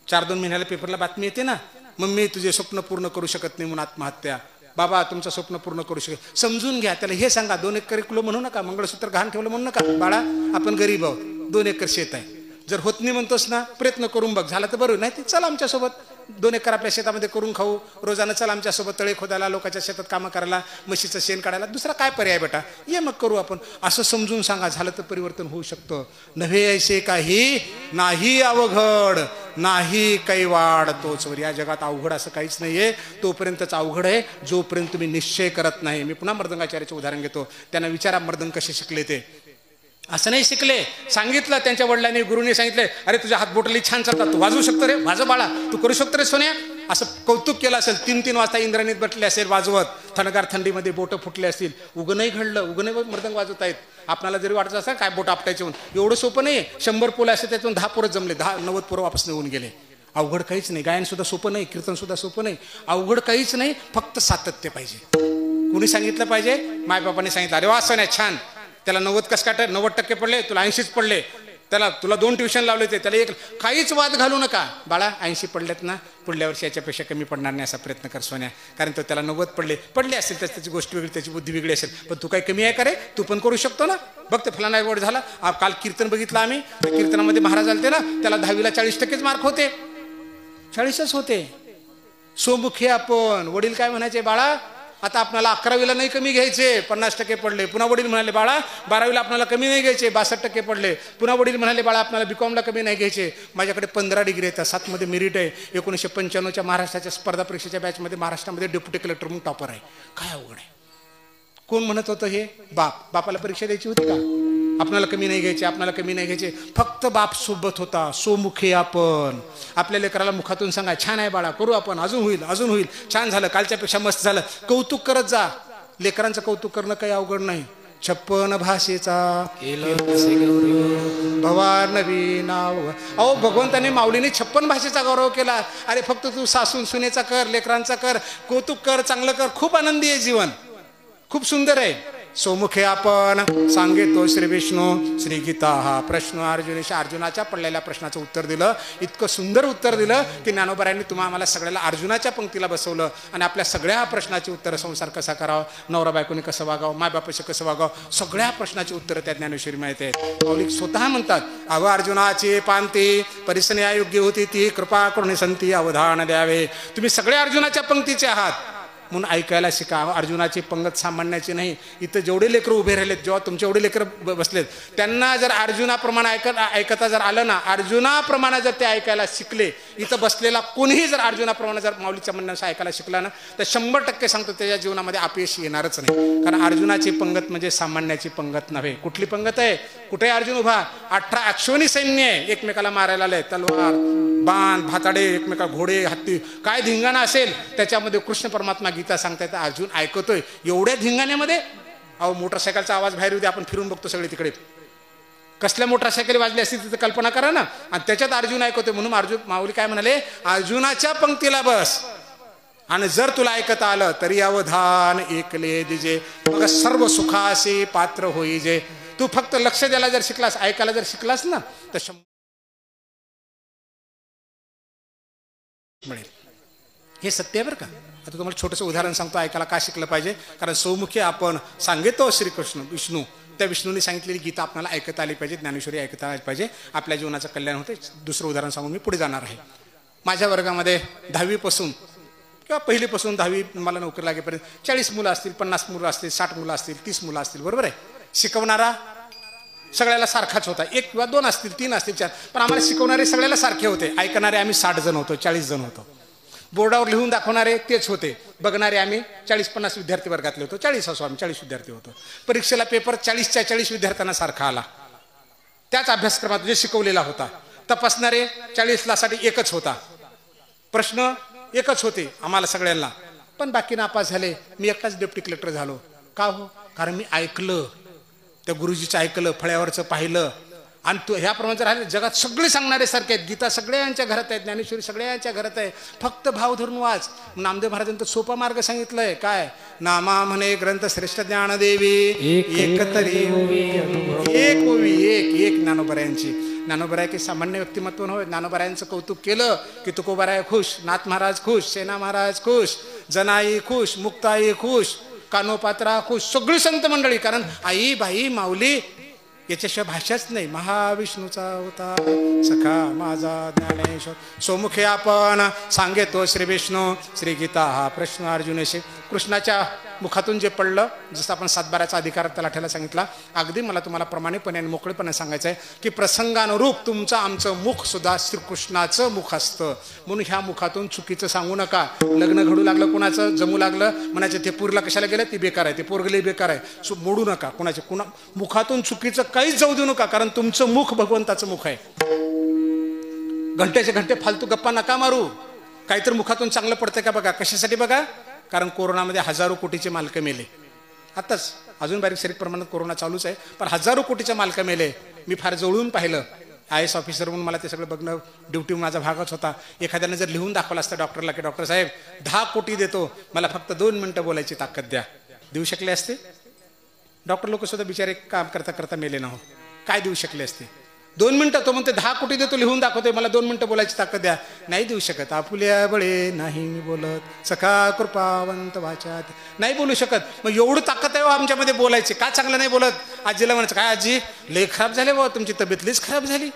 4-2 महिन्याला पेपरला बातमी येते ना, मम्मी तुझे स्वप्न पूर्ण करू शकत नाही म्हणून आत्महत्या. बाबा तुमचं स्वप्न पूर्ण करू शकेल समजून घ्या. त्याला हे सांगा 2 एकर किलो म्हणू नका, मंगळसूत्र घाण ठेवलं म्हणू नका. बाळा आपण गरीब आहोत, 2 एकर शेत आहे, जर होत नाही म्हणतोस ना प्रयत्न करून बघ, झालं तर बरोबर, नाही ते चल आमच्यासोबत 2 एकर आपल्या शेतामध्ये करून खाऊ, रोजानं चल आमच्यासोबत तळे खोदायला, लोकांच्या शेतात कामं करायला, म्हशीचं शेण काढायला, दुसरा काय पर्याय बेटा, ये मग करू आपण, असं समजून सांगा. झालं तर परिवर्तन होऊ शकतं. नव्हे ऐसे काही नाही अवघड नाही काही वाढ तोचवर. या जगात अवघड असं काहीच नाहीये, तोपर्यंतच अवघड आहे जोपर्यंत तुम्ही निश्चय करत नाही. मी पुन्हा मर्दंगाचार्याचे उदाहरण घेतो. त्यांना विचारा मर्दंग कसे शिकले ते. असं नाही शिकले, सांगितलं त्यांच्या वडिलांनी गुरुने सांगितले, अरे तुझ्या हातबोटली छान चालतात, तू वाजवू शकतो रे, वाजव बाळा, तू करू शकतो रे सोन्या, असं कौतुक केलं असेल. 3-3 वाजता इंद्राणीत बसले असेल वाजवत, थंडगार थंडीमध्ये बोटं फुटले असतील, उगं नाही घडलं, उगं नाही मर्दंग वाजवत आहेत. आपल्याला जरी वाटत असं काय बोट आपटायचे म्हणून, एवढं सोपं नाही. 100 पोलं असे त्यातून 10 पोरं जमले, 90 पोरं वापस निघून गेले. अवघड काहीच नाही. गायन सुद्धा सोपं नाही, कीर्तन सुद्धा सोपं नाही, अवघड काहीच नाही, फक्त सातत्य पाहिजे. कुणी सांगितलं पाहिजे, मायबापाने सांगितलं, अरे वा सोन्या छान, त्याला 90 कस काय 90% पडले, तुला 80च पडले, तुला 2 ट्युशन लावले होते, त्याला 1, काहीच वाद घालू नका. बाळा 80 पडलेत ना, पुढल्या वर्षी याच्यापेक्षा कमी पडणार नाही असा प्रयत्न कर सोन्या, कारण तो त्याला 90 पडले असेल, त्याची गोष्ट वेगळी, त्याची बुद्धी वेगळी असेल, पण तू काही कमी आहे का रे, तू पण करू शकतो ना. बघ ते फलाना एवढं झाला. काल कीर्तन बघितलं आम्ही, त्या कीर्तनामध्ये महाराज आलते ना, त्याला 10वीला 40% मार्क होते, 40च होते. सोमुखी आपण. वडील काय म्हणायचे, बाळा आता आपल्याला 11वीला नाही कमी घ्यायचे, 50% पडले. पुन्हा वडील म्हणाले, बाळा 12वीला आपल्याला कमी नाही घ्यायचे, 62% पडले. पुन्हा वडील म्हणाले, बाळा आपल्याला बीकॉमला कमी नाही घ्यायचे. माझ्याकडे 15 डिग्री आहेत, 7 मध्ये मेरिट आहे. 1995च्या महाराष्ट्राच्या स्पर्धा परीक्षेच्या बॅचमध्ये महाराष्ट्रामध्ये डेप्युटी कलेक्टर म्हणून टॉपर आहे. काय अवघड आहे. कोण म्हणत होतं हे? बापाला परीक्षा द्यायची होती का? आपल्याला कमी नाही घ्यायचे, आपल्याला कमी नाही घ्यायचे, फक्त बाप सोबत होता. सोमुखे आपण. आपल्या लेकराला मुखातून सांगा, छान आहे बाळा, करू आपण, अजून होईल, छान झालं, कालच्यापेक्षा मस्त झालं, कौतुक करत जा. लेकरांचं कौतुक करणं काही अवघड नाही. 56 भाषेचा भवार नवी नाव. अहो भगवंताने माऊलीने 56 भाषेचा गौरव केला. अरे फक्त तू सासून सुनेचा कर, लेकरांचा कर, कौतुक कर, चांगलं कर, खूप आनंदी आहे जीवन, खूप सुंदर आहे. सोमुखे आपण. सांगितो श्री विष्णू. श्री गीता हा प्रश्न अर्जुनाच्या पडलेल्या प्रश्नाचं उत्तर दिलं. इतकं सुंदर उत्तर दिलं की ज्ञानोबारायांनी आम्हाला सगळ्याला अर्जुनाच्या पंक्तीला बसवलं आणि आपल्या सगळ्या प्रश्नाची उत्तरं, संसार कसा करावा, नवरा बायकोने कसं वागावं, मायबापाशी कसं वागावं, सगळ्या प्रश्नाची उत्तरं त्या ज्ञानेश्वरी माहिती आहेत. मौलिक स्वतः म्हणतात, अव अर्जुनाची पांती परिसन्या योग्य होती ती कृपा करून संती अवधान द्यावे. तुम्ही सगळ्या अर्जुनाच्या पंक्तीचे आहात म्हणून ऐकायला शिका. अर्जुनाची पंगत सामान्याची नाही. इथं जेवढे लेकरं उभे राहिलेत, जेव्हा तुमचे एवढे लेकरं बसलेत, त्यांना जर अर्जुनाप्रमाणे ऐकता जर आलं ना, अर्जुनाप्रमाणे जर ते ऐकायला शिकले, इथं बसलेला कोणीही जर अर्जुनाप्रमाणे जर माऊलीच्या म्हणण्याचं ऐकायला शिकला ना, तर 100% सांगतो त्याच्या जीवनामध्ये अपयश येणारच नाही. कारण अर्जुनाची पंगत म्हणजे सामान्याची पंगत नव्हे. कुठली पंगत आहे? कुठे अर्जुन उभा? 18 अश्वनी सैन्य आहे, एकमेकाला मारायला आलंय, तलवार बाण भाताडे, एकमेका घोडे हत्ती, काय धिंगाणा असेल त्याच्यामध्ये. कृष्ण परमात्मा गीता सांगतायत, अर्जुन ऐकतोय. एवढ्या धिंगाण्यामध्ये अहो मोटरसायकलचा आवाज बाहेर येऊ दे, आपण फिरून बघतो सगळे तिकडे, कसल्या मोटरसायकली वाजली असतील तिथे कल्पना करा ना, आणि त्याच्यात अर्जुन ऐकतोय. म्हणून अर्जुन माऊली काय म्हणाले, अर्जुनाच्या पंक्तीला बस, आणि जर तुला ऐकता आलं तरी अवधान ऐकले दिजे, मग सर्व सुखासे पात्र होई जे. तू फक्त लक्ष द्यायला जर शिकलास, ऐकायला जर शिकलास ना, तर मिळेल. हे सत्य आहे बरं का. आता तुम्हाला छोटंसं उदाहरण सांगतो, ऐकायला का शिकलं पाहिजे. कारण सौमुखी आपण सांगितो श्रीकृष्ण विष्णू, त्या विष्णूने सांगितलेली गीता आपल्याला ऐकता आली पाहिजे, ज्ञानेश्वरी ऐकता आली पाहिजे, आपल्या जीवनाचं कल्याण होते. दुसरं उदाहरण सांगून मी पुढे जाणार आहे. माझ्या वर्गामध्ये 10वी पासून किंवा पहिलीपासून 10वी मला नोकरी लागेपर्यंत 40 मुलं असतील, 50 मुलं असतील, 60 मुलं असतील, 30 मुलं असतील, बरोबर आहे. शिकवणारा सगळ्याला सारखाच होता, 1 किंवा 2 असतील, 3 असतील, 4, पण आम्हाला शिकवणारे सगळ्याला सारखे होते. ऐकणारे आम्ही 60 जण होतो, 40 जण होतो. बोर्डावर लिहून दाखवणारे तेच होते. बघणारे आम्ही 40-50 विद्यार्थी वर्गातले होतो. 40 असो आम्ही 40 विद्यार्थी होतो. परीक्षेला पेपर 40च्या 40 विद्यार्थ्यांना सारखा आला, त्याच अभ्यासक्रमात जे शिकवलेला होता. तपासणारे 40ला साठी एकच होता, प्रश्न एकच होते आम्हाला सगळ्यांना, पण बाकी नापास झाले. मी एकटाच डेप्युटी कलेक्टर झालो. का हो? कारण मी ऐकलं, त्या गुरुजीचं ऐकलं, फळ्यावरचं पाहिलं. आणि तू ह्याप्रमाणे जर राहिले, जगात सगळे सांगणारे सारखे आहेत. गीता सगळ्यांच्या घरात आहे, ज्ञानेश्वरी सगळ्यांच्या घरात आहे, फक्त भाव धरून वाच. नामदेव महाराजांनी तर सोपा मार्ग सांगितलाय, काय? नामा म्हणे ग्रंथ श्रेष्ठ ज्ञानदेवी, एक तरी एक ओवी, एक ज्ञानोबऱ्यांची. ज्ञानोबराय काही सामान्य व्यक्तिमत्व नव्हे. ज्ञानोबरायांचं कौतुक केलं की तुकोबराय खुश, नाथ महाराज खुश, सेना महाराज खुश, जनाई खुश, मुक्ताई खुश, कानोपात्रा खुश, सगळी संत मंडळी. कारण आई बाई माऊली याच्याशिवाय भाषाच नाही. महाविष्णूचा अवतार सखा माझा ज्ञानेश्वर, सोमुखे आपण सांगेतो श्री विष्णू. श्री गीता हा प्रश्न अर्जुनेशी. कृष्णाच्या मुखातून जे पडलं, जसं आपण सातबाऱ्याचा अधिकार तलाठ्याला सांगितला, अगदी मला तुम्हाला प्रमाणिकपणे आणि मोकळेपणे सांगायचं आहे की प्रसंगानुरूप तुमचं आमचं मुख सुद्धा श्रीकृष्णाचं मुख असतं. म्हणून ह्या मुखातून चुकीचं सांगू नका. लग्न घडू लागलं कुणाचं, जमू लागलं म्हणायचं ते पोरीला कशाला गेलं, ती बेकार आहे, ते पोरगली बेकार आहे, मोडू नका कुणाचे. मुखातून चुकीचं काहीच जाऊ देऊ नका. कारण तुमचं मुख भगवंताचं मुख आहे. घंटेचे घंटे फालतू गप्पा नका मारू. काहीतरी मुखातून चांगलं पडतं का बघा. कशासाठी बघा, कारण कोरोनामध्ये हजारो कोटीचे मालक मेले. आताच अजून बारीक सारीक प्रमाणात कोरोना चालूच आहे, पण हजारो कोटीचे मालक मेले. मी फार जवळून पाहिलं. IAS ऑफिसर म्हणून मला ते सगळं बघणं ड्युटी माझा भागच होता. एखाद्याने जर लिहून दाखवलं असतं डॉक्टरला की डॉक्टर साहेब 10 कोटी देतो, मला फक्त 2 मिनिटं बोलायची ताकद द्या, देऊ शकले असते? डॉक्टर लोक सुद्धा बिचारे काम करता करता मेले ना हो. काय देऊ शकले असते? 2 मिनिटं. तो म्हणते 10 कोटी देतो, लिहून दाखवतोय, मला 2 मिनिटं बोलायची ताकद द्या. नाही देऊ शकत. आपुल्या बळे नाही मी बोलत, सखा कृपावंत वाचात, नाही बोलू शकत. मग एवढं ताकद आहे आमच्यामध्ये बोलायची, का चांगलं नाही बोलत? आजीला म्हणायचं, काय आजी लय खराब झाले बाबा, तुमची तब्येत लईच खराब झाली.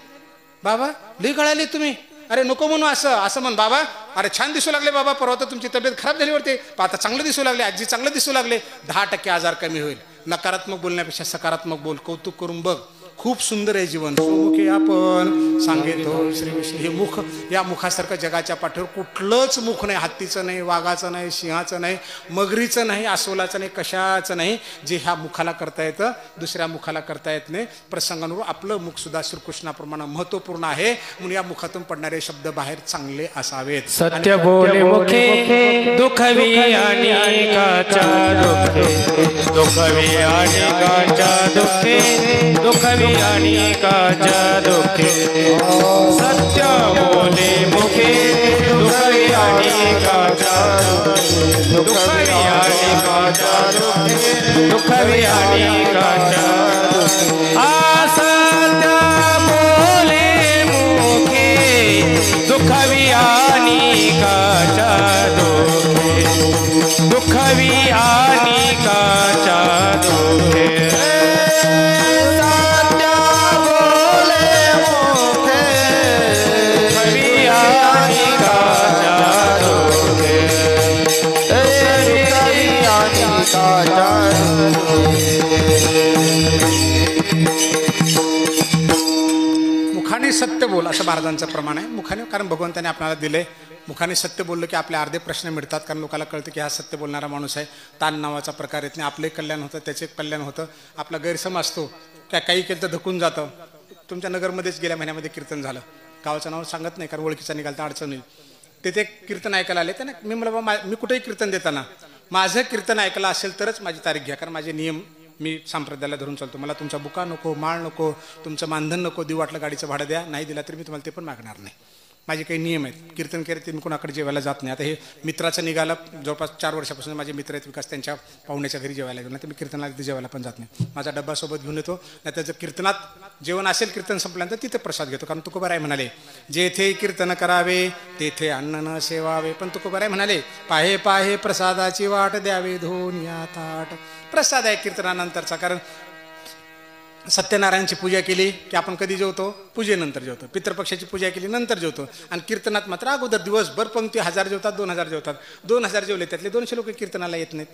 बाबा लई कळाली तुम्ही, अरे नको म्हणू असं म्हण. बाबा अरे छान दिसू लागले बाबा, परवा तर तुमची तब्येत खराब झाली वरते, आता चांगलं दिसू लागले. आजी चांगलं दिसू लागले. 10% आजार कमी होईल. नकारात्मक बोलण्यापेक्षा सकारात्मक बोल. कौतुक करून बघ, खूप सुंदर आहे जीवन. सोमुखे आपण सांगेतो श्री विष्णू. हे मुख, या मुखासारखं जगाच्या पाठीवर कुठलंच मुख नाही. हत्तीचं नाही, वाघाचं नाही, सिंहाचं नाही, मगरीचं नाही, अस्वलाचं नाही, कशाचं नाही, जे ह्या मुखाला करता येतं दुसऱ्या मुखाला करता येत नाही. प्रसंगानुरूप आपलं मुख सुद्धा श्रीकृष्णाप्रमाणे महत्वपूर्ण आहे. म्हणून या मुखातून पडणारे शब्द बाहेर चांगले असावेत. सत्य बोले मुखे दुखवी अनेकाच्या दुखे, दुखवी अनेकाच्या दुखे, दुखवी अनेकाच्या दुखे. सत्य बोले मुखे दुखवी अनेकाच्या दुखे, दुखवी अनेकाच्या दुखे, दुखवी अनेकाच्या दुखे. सत्य बोले मुखे दुखवी अनेकाच्या दुखे, दुखवी अनेकाच्या दुखे. मुखाने सत्य बोल असं महाराजांचं प्रमाण आहे. मुखाने, कारण भगवंताने आपल्याला दिले. मुखाने सत्य बोललं की आपले अर्धे प्रश्न मिळतात. कारण लोकांना कळतं की हा सत्य बोलणारा माणूस आहे. ताण नावाचा प्रकार येत नाही. आपले कल्याण होतं, त्याचे कल्याण होतं. आपला गैरसमज असतो काय काही केलं तर धकून जातं. तुमच्या नगरमध्येच गेल्या महिन्यामध्ये कीर्तन झालं. गावाचं नाव सांगत नाही कारण ओळखीचा निघालता अडचण येईल. ते कीर्तन ऐकायला आले. त्यांना मी मला मी कुठेही कीर्तन देताना माझं कीर्तन ऐकलं असेल तरच माझी तारीख घ्या. कारण माझे नियम मी संप्रदायाला धरून चालतो. मला तुमचा बुका नको, माळ नको, तुमचं मानधन नको, देऊ वाटलं गाडीचं भाडं द्या, नाही दिला तरी मी तुम्हाला ते पण मागणार नाही. माझे काही नियम आहेत. कीर्तन केले ते मी कोणाकडे जेवायला जात नाही. आता हे मित्राचं निघालं, जवळपास 4 वर्षापासून माझे मित्र आहेत विकास, त्यांच्या पाहुण्याच्या घरी जेवायला गेलो नाही तर मी कीर्तनाला तिथे जेवायला पण जात नाही. माझा डब्बा सोबत घेऊन येतो. नाही तर जर कीर्तनात जेवण असेल कीर्तन संपल्यानंतर तिथे प्रसाद घेतो. कारण तुकोबाराय म्हणाले जेथे कीर्तन करावे तेथे अन्न न सेवावे. पण तुकोबाराय म्हणाले पाहे पाहे प्रसादाची वाट द्यावे धोन या ताट. प्रसाद आहे कीर्तनानंतरचा. कारण सत्यनारायणची पूजा केली की आपण कधी जेवतो? पूजेनंतर जेवतो. पितृपक्षाची पूजा केली नंतर जेवतो. आणि कीर्तनात मात्र अगोदर दिवसभर पंक्ती 1000 जेवतात, 2000 जेवतात. 2000 जेवले त्यातले 200 लोक कीर्तनाला येत नाहीत.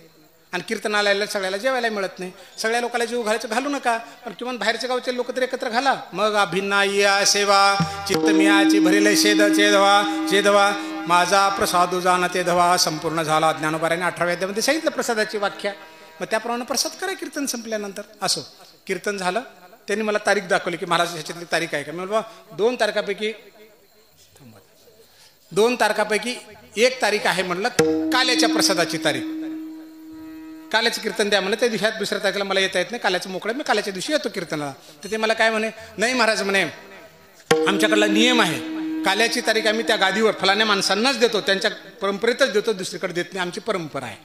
आणि कीर्तनालयाला सगळ्याला जेवायला मिळत नाही. सगळ्या लोकांना जीव घालायचं घालू नका, पण किमान बाहेरच्या गावचे लोक तरी एकत्र घाला. मग अभिन्ना या सेवा चित्तमियाची भरेले शेद चेधवा चेधवा माझा प्रसाद जाणते धवा. संपूर्ण झाला. ज्ञानोबाराने 18व्या अध्यायामध्ये सांगितलं प्रसादाची व्याख्या. मग त्याप्रमाणे प्रसाद करा कीर्तन संपल्यानंतर. असो, कीर्तन झालं. त्यांनी मला तारीख दाखवली की महाराज ह्याच्यातली तारीख आहे का? मी म्हणलं 2 तारखापैकी 2 तारखापैकी 1 तारीख आहे. म्हणलं काल्याच्या प्रसादाची तारीख. काल्याचं कीर्तन द्या म्हणलं. त्या दिवसात 2ऱ्या तारखेला मला येता येत नाही, काल्याचं मोकळं, मी काल्याच्या दिवशी येतो कीर्तनाला. तर ते मला काय म्हणे, नाही महाराज म्हणे आमच्याकडला नियम आहे, काल्याची तारीख आम्ही त्या गादीवर फलाण्या माणसांनाच देतो, त्यांच्या परंपरेतच देतो, दुसरीकडे देत नाही, आमची परंपरा आहे.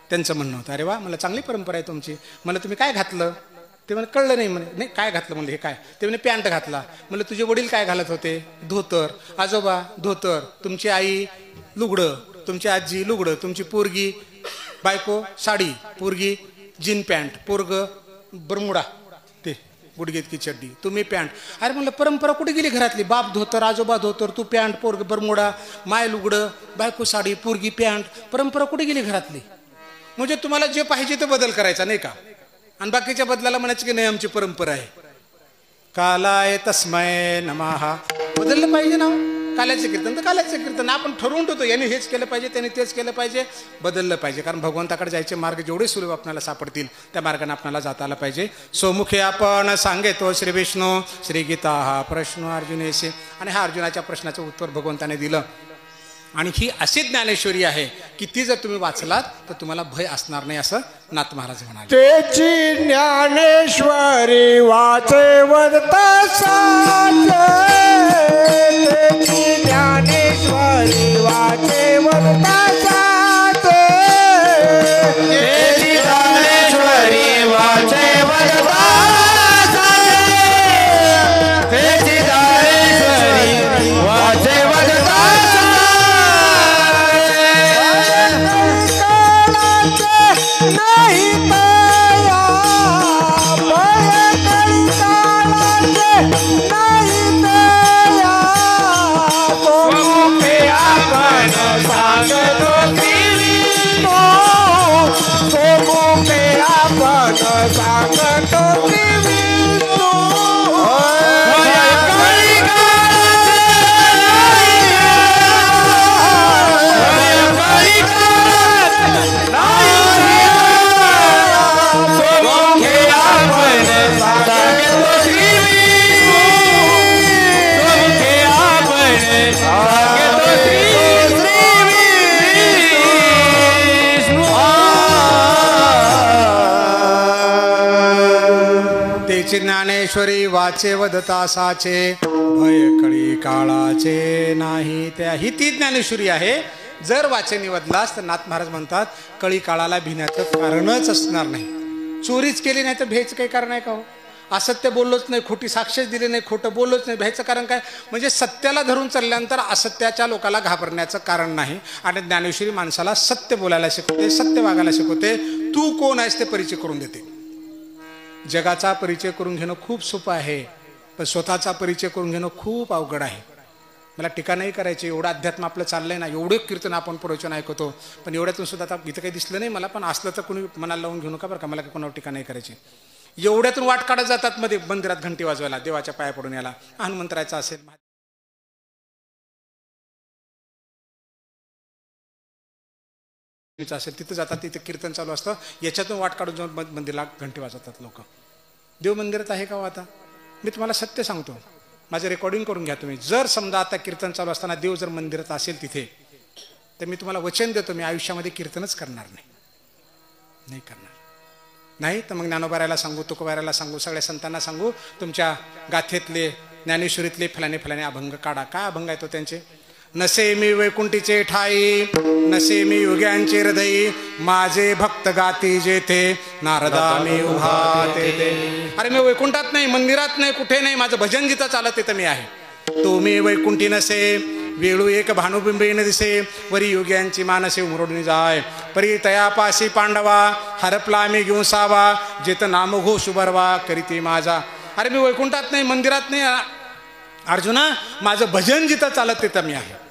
त्यांचं म्हणणं होतं. अरे वा, मला चांगली परंपरा आहे तुमची. मला तुम्ही काय घातलं? ते म्हणे कळलं नाही. म्हणे नाही काय घातलं म्हणलं हे काय. ते म्हणे पॅन्ट घातला. म्हणलं तुझे वडील काय घालत होते. धोतर. आजोबा धोतर. तुमची आई लुगडं. तुमची आजी लुगडं. तुमची पोरगी बायको साडी. पोरगी जीन पॅन्ट. पोरग बरमुडा ते गुडघेत की चड्डी. तुम्ही पॅन्ट. अरे म्हणलं परंपरा कुठे गेली घरातली. बाप धोतर आजोबा धोतर तू पॅन्ट पोरग बरमुडा माय लुगडं बायको साडी पोरगी पॅन्ट. परंपरा कुठे गेली घरातली. म्हणजे तुम्हाला जे पाहिजे ते बदल करायचा नाही का. आणि बाकीच्या बदलाला म्हणायचं की नाही आमची परंपरा आहे. कालाय तस्मय नमः. बदललं पाहिजे ना. काल्याचं कीर्तन तर काल्याचं कीर्तन. आपण ठरवून ठेवतो याने हेच केलं पाहिजे त्याने तेच केलं पाहिजे. बदललं पाहिजे. कारण भगवंताकडे जायचे मार्ग जेवढे सुलभ आपल्याला सापडतील त्या मार्गाने आपल्याला जाता आलं पाहिजे. सोमुखे आपण सांगेतो श्री विष्णू श्री गीता हा प्रश्न अर्जुनेशी. आणि हा अर्जुनाच्या प्रश्नाचं उत्तर भगवंताने दिलं. आणि ही अशी ज्ञानेश्वरी आहे की ती जर तुम्ही वाचलात तर तुम्हाला भय असणार नाही असं नाथ महाराज म्हणाले. तेची ज्ञानेश्वरी वाचे वदता साचे. तेची ज्ञानेश्वरी वाचे वदता साचे. तेची ज्ञानेश्वरी वाचे वदता साचे. तेची ज्ञानेश्वरी वाचे वदता नाही तया भय कंटाळाचे नाही तया. सोमुखे आपण सांगतो श्री विष्णू. सोमुखे आपण सांगतो श्री विष्णू. ज्ञानेश्वरी वाचे वदता साचे. भय कळी काळाचे नाही त्या. ही ती ज्ञानेश्वरी आहे. जर वाचे निवडलास तर नाथ महाराज म्हणतात कळी काळाला भिण्याचं कारणच असणार नाही. चोरीच केली नाही तर भ्यायचं काही कारण आहे का हो. असत्य बोललोच नाही खोटी साक्षीच दिली नाही खोटं बोललोच नाही भ्यायचं कारण काय. म्हणजे सत्याला धरून चालल्यानंतर असत्याच्या लोकाला घाबरण्याचं कारण नाही. आणि ज्ञानेश्वरी माणसाला सत्य बोलायला शिकवते सत्य वागायला शिकवते. तू कोण आहेस ते परिचय करून देते. जगाचा परिचय करून घेणं खूप सोपं आहे पण स्वतःचा परिचय करून घेणं खूप अवघड आहे. मला टीका नाही करायची. एवढं अध्यात्म आपलं चाललंय ना. एवढे कीर्तन आपण प्रवचन ऐकतो पण एवढ्यातून सुद्धा आता इथं काही दिसलं नाही मला. पण असलं तर कोणी मनाला लावून घेऊ नका बरं का. मला काही कोणावर टीका नाही करायची. एवढ्यातून वाट काढत जातात मध्ये मंदिरात घंटी वाजवायला देवाच्या पाया पडून याला हनुमंतरायचा असेल असेल तिथं जातात तिथे कीर्तन चालू असतं. याच्यातून वाट काढून जाऊन मंदिराला घंटी वाजवतात लोक. देव मंदिरात आहे का हो आता. मी तुम्हाला सत्य सांगतो. माझं रेकॉर्डिंग करून घ्या तुम्ही. जर समजा आता कीर्तन चालू असताना देव जर मंदिरात असेल तिथे तर मी तुम्हाला वचन देतो मी आयुष्यामध्ये कीर्तनच करणार नाही करणार नाही. तर मग ज्ञानोबारायला सांगू तुकोबारायला सांगू सगळ्या संतांना सांगू तुमच्या गाथेतले ज्ञानेश्वरीतले फलाने फलाने अभंग काढा. काय अभंग आहे तो त्यांचे. नसे मी वैकुंठीचे ठाई नसे मी योग्यांचे हृदयी माझे भक्त गाती जेथे नारदा मी उभा तेथे. अरे मी वैकुंठात नाही मंदिरात नाही कुठे नाही. माझं भजन जिथं चालत तिथं मी आहे. तो मी वैकुंठी नसे वेळू एक भानुबिंबीन दिसे वरी योग्यांची मानसे उमरडून जाय परी तयापाशी पांडवा हरपला मी घेऊन सावा जेत नाम घोष बरवा करीती माझा. अरे मी वैकुंठात नाही मंदिरात नाही अर्जुना. माझं भजन जिथं चालत तिथं मी आहे.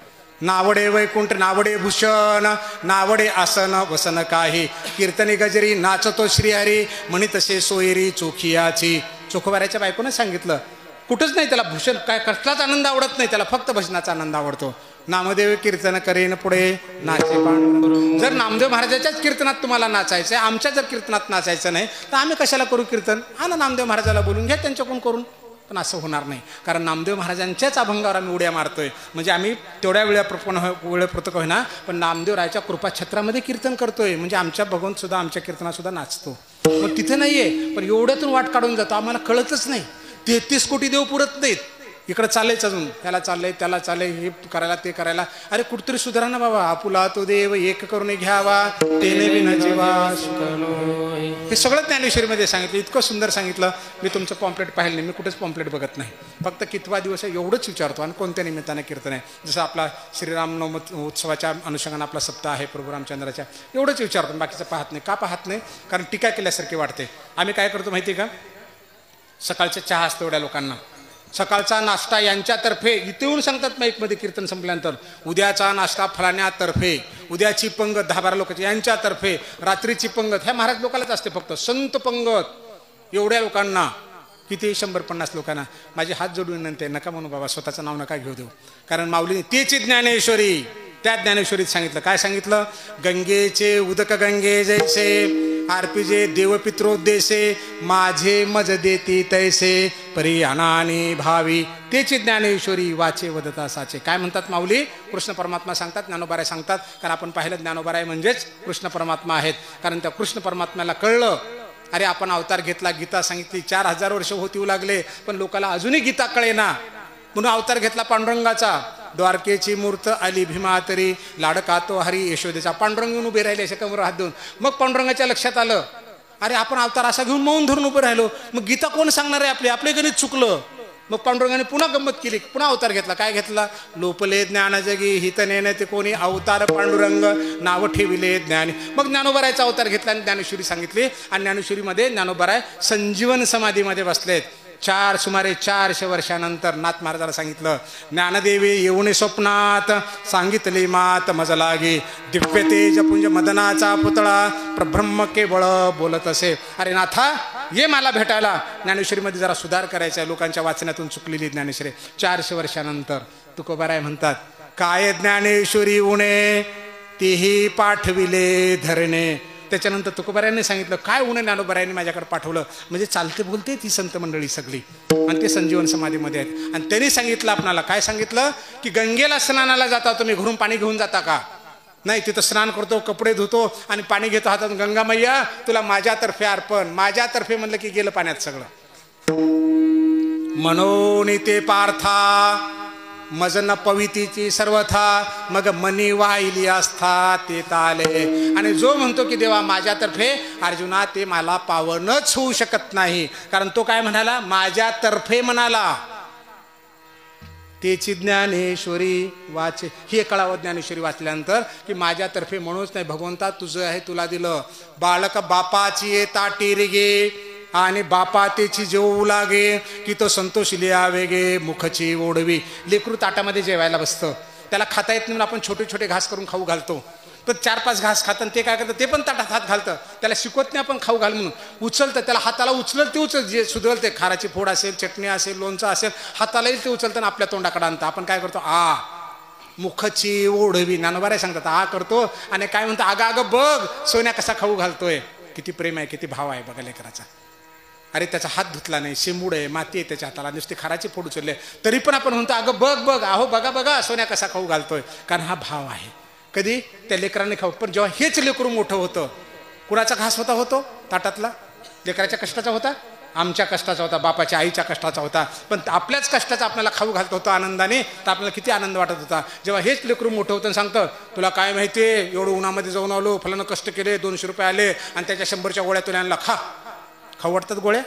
नावडे वैकुंठ नावडे भूषण नावडे आसन वसन काही कीर्तनी गजरी नाचतो श्रीहरी म्हणी तसे सोयरी चोखियाची. चोखोबाऱ्याच्या बायकोनं सांगितलं कुठंच नाही त्याला भूषण काय कसलाच आनंद आवडत नाही. त्याला फक्त भजनाचा आनंद आवडतो. नामदेव कीर्तन करेन पुढे नाचे पांडुरंग. जर नामदेव महाराजाच्याच कीर्तनात तुम्हाला नाचायचं आहे आमच्या जर कीर्तनात नाचायचं नाही तर आम्ही कशाला करू कीर्तन. हा ना नामदेव महाराजाला बोलून घ्या त्यांच्याकडून करून. पण असं होणार नाही कारण नामदेव महाराजांच्याच अभंगावर आम्ही उड्या मारतोय. म्हणजे आम्ही तेवढ्या वेळेपुरतं होईना पण नामदेव रायाच्या कृपाछत्रामध्ये कीर्तन करतोय. म्हणजे आमच्या भगवंत सुद्धा आमच्या कीर्तनात सुद्धा नाचतो. मग तिथे नाहीये पण एवढ्यातून वाट काढून जातो. आम्हाला कळतच नाही. 33 कोटी देव पुरत नाहीत. इकडं चाललंयच अजून, ह्याला चाललंय त्याला चाललंय, हे करायला ते करायला. अरे कुठतरी सुधारा ना बाबा. आपुला तो देव एक करून घ्यावा, तेने विना जीवा सुखलो. हे सगळं ज्ञानेश्वरीमध्ये सांगितलं. इतकं सुंदर सांगितलं. मी तुमचं पॉम्पलेट पाहिलं नाही, मी कुठेच पॉम्पलेट बघत नाही. फक्त कितवा दिवस आहे एवढंच विचारतो आणि कोणत्या निमित्ताने कीर्तन आहे. जसं आपला श्रीरामनवमी उत्सवाच्या अनुषंगाने आपला सप्ताह आहे प्रभू रामचंद्राच्या, एवढंच विचारतो. बाकीचं पाहत नाही. का पाहत नाही? कारण टीका केल्यासारखी वाटते. आम्ही काय करतो माहिती का? सकाळच्या चहा असतो एवढ्या लोकांना, सकाळचा नाश्ता यांच्यातर्फे इथे येऊन सांगतात माईकमध्ये कीर्तन संपल्यानंतर, उद्याचा नाश्ता फलाण्यातर्फे, उद्याची पंगत 10-12 लोकांची यांच्यातर्फे, रात्रीची पंगत ह्या महाराज लोकांनाच असते फक्त. संत पंगत एवढ्या लोकांना, किती 100-50 लोकांना. माझी हात जोडून विनंती आहे, नका म्हणू बाबा, स्वतःचं नाव नका घेऊ देऊ. कारण माऊलीने तेची ज्ञानेश्वरी, त्या ज्ञानेश्वरीत सांगितलं. काय सांगितलं? गंगेचे उदक गंगे जैसे, आरपीजे देवपित्रोद्देशे, माझे मज देती तैसे, परी अनानी भावी, तेची ज्ञानेश्वरी वाचे वदता साचे. काय म्हणतात माऊली? कृष्ण परमात्मा सांगतात, ज्ञानोबाराय सांगतात. कारण आपण पाहिलं ज्ञानोबाराय म्हणजेच कृष्ण परमात्मा आहेत. कारण त्या कृष्ण परमात्म्याला कळलं, अरे आपण अवतार घेतला, गीता सांगितली, 4000 वर्ष होत येऊ लागले, पण लोकाला अजूनही गीता कळेना. म्हणून अवतार घेतला पांडुरंगाचा. द्वारकेची मूर्त आली भीमा तरी, लाडका तो हरी यशोदेचा. पांडुरंग येऊन उभे राहिले असे कमर हात देऊन. मग पांडुरंगाच्या लक्षात आलं, अरे आपण अवतार असा घेऊन मौन धरून उभे राहिलो, मग गीता कोण सांगणार आहे? आपले गणित चुकलं. मग पांडुरंगाने पुन्हा गंमत केली, पुन्हा अवतार घेतला. काय घेतला? लोपले ज्ञान जगी हित नेने ते कोणी, अवतार पांडुरंग नाव ठेविले ज्ञानी. मग ज्ञानोबारायचा अवतार घेतला आणि ज्ञानेश्वरी सांगितली. आणि ज्ञानेश्वरीमध्ये ज्ञानोबाराय संजीवन समाधीमध्ये बसलेत. सुमारे 400 वर्षानंतर नाथ महाराजाला सांगितलं, ज्ञानदेवी येऊन स्वप्नात सांगितली मात मज लागे, दिव्य तेज पुंज मदनाचा पुतळा प्रब्रह्म केवळ बोलत असे. अरे नाथा, ये मला भेटायला. ज्ञानेश्वरीमध्ये जरा सुधार करायचा आहे, लोकांच्या वाचनातून चुकलेली ज्ञानेश्वरी. 400 वर्षानंतर तुकोबाराय म्हणतात, काय ज्ञानेश्वरी उणे तीही पाठविले धरणे. त्याच्यानंतर तुकोबारायांनी सांगितलं, काय उणे ज्ञानोबारायांनी माझ्याकडे पाठवलं. म्हणजे चालते बोलते ती संत मंडळी सगळी, आणि ते संजीवन समाधीमध्ये आहेत. आणि त्यांनी सांगितलं आपणाला, काय सांगितलं? की गंगेला स्नानाला जाता तुम्ही, घरून पाणी घेऊन जाता का? नाही, तिथं स्नान करतो, कपडे धुतो आणि पाणी घेतो हातात. गंगा मैया तुला माझ्यातर्फे अर्पण. माझ्यातर्फे म्हणलं की गेलं पाण्यात सगळं. म्हणून ते पार्था मज न पवितीची सर्वथा, मग मनी वाहिली असता ते ताले. आणि जो म्हणतो की देवा माझ्यातर्फे, अर्जुना ते मला पावनच होऊ शकत नाही. कारण तो काय म्हणाला? माझ्यातर्फे म्हणाला. तेची ज्ञानेश्वरी वाचे. हे कळावं ज्ञानेश्वरी वाचल्यानंतर की माझ्यातर्फे म्हणूच नाही, भगवंता तुझं आहे, तुला दिलं. बाळक बापाची ताटी रिगे, आणि बापा तेची जेवू लागे, की तो संतोष लिया वेगे मुखची ओढवी. लेकरू ताटामध्ये जेवायला बसतं, त्याला खाता येत नाही म्हणून आपण छोटे छोटे घास करून खाऊ घालतो. पण 4-5 घास खातं, ते काय करतं? ते पण ताटात हात घालतं. त्याला शिकवत नाही आपण खाऊ घाल म्हणून. उचलतं, त्याला हाताला उचलत ते उचल, जे सुधरल ते खाराची फोड असेल, चटणी असेल, लोणचं असेल, हाताला येईल ते उचलतं आणि आपल्या तोंडाकडे आणतं. आपण काय करतो? मुखची ओढवी. ज्ञानोबाराय सांगतात, करतो. आणि काय म्हणतो? अगं बघ सोन्या कसा खाऊ घालतोय. किती प्रेम आहे, किती भाव आहे बघा लेकराचा. अरे त्याचा हात धुतला नाही, शेंबूड आहे, माती आहे त्याच्या हाताला, नुसती खाराची फोड उचलले, तरी पण आपण म्हणतो अगं बघ, अहो बघा सोन्या कसा खाऊ घालतोय. कारण हा भाव आहे. कधी त्या लेकराने खाऊ. पण जेव्हा हेच लेकरू मोठं होतं, कुणाचा घास होतो ताटातला? लेकराच्या कष्टाचा होता, आमच्या कष्टाचा होता, बापाच्या आईच्या कष्टाचा होता. पण आपल्याच कष्टाचा आपल्याला खाऊ घालत होतं आनंदाने, तर आपल्याला किती आनंद वाटत होता. जेव्हा हेच लेकरू मोठं होतं आणि सांगतं, तुला काय माहिती आहे, एवढं उन्हामध्ये जाऊन आलो, फलानं कष्ट केले, 200 रुपये आले आणि त्याच्या 100च्या गोळ्या तुला आणला, खाऊ वाटतात गोळ्या.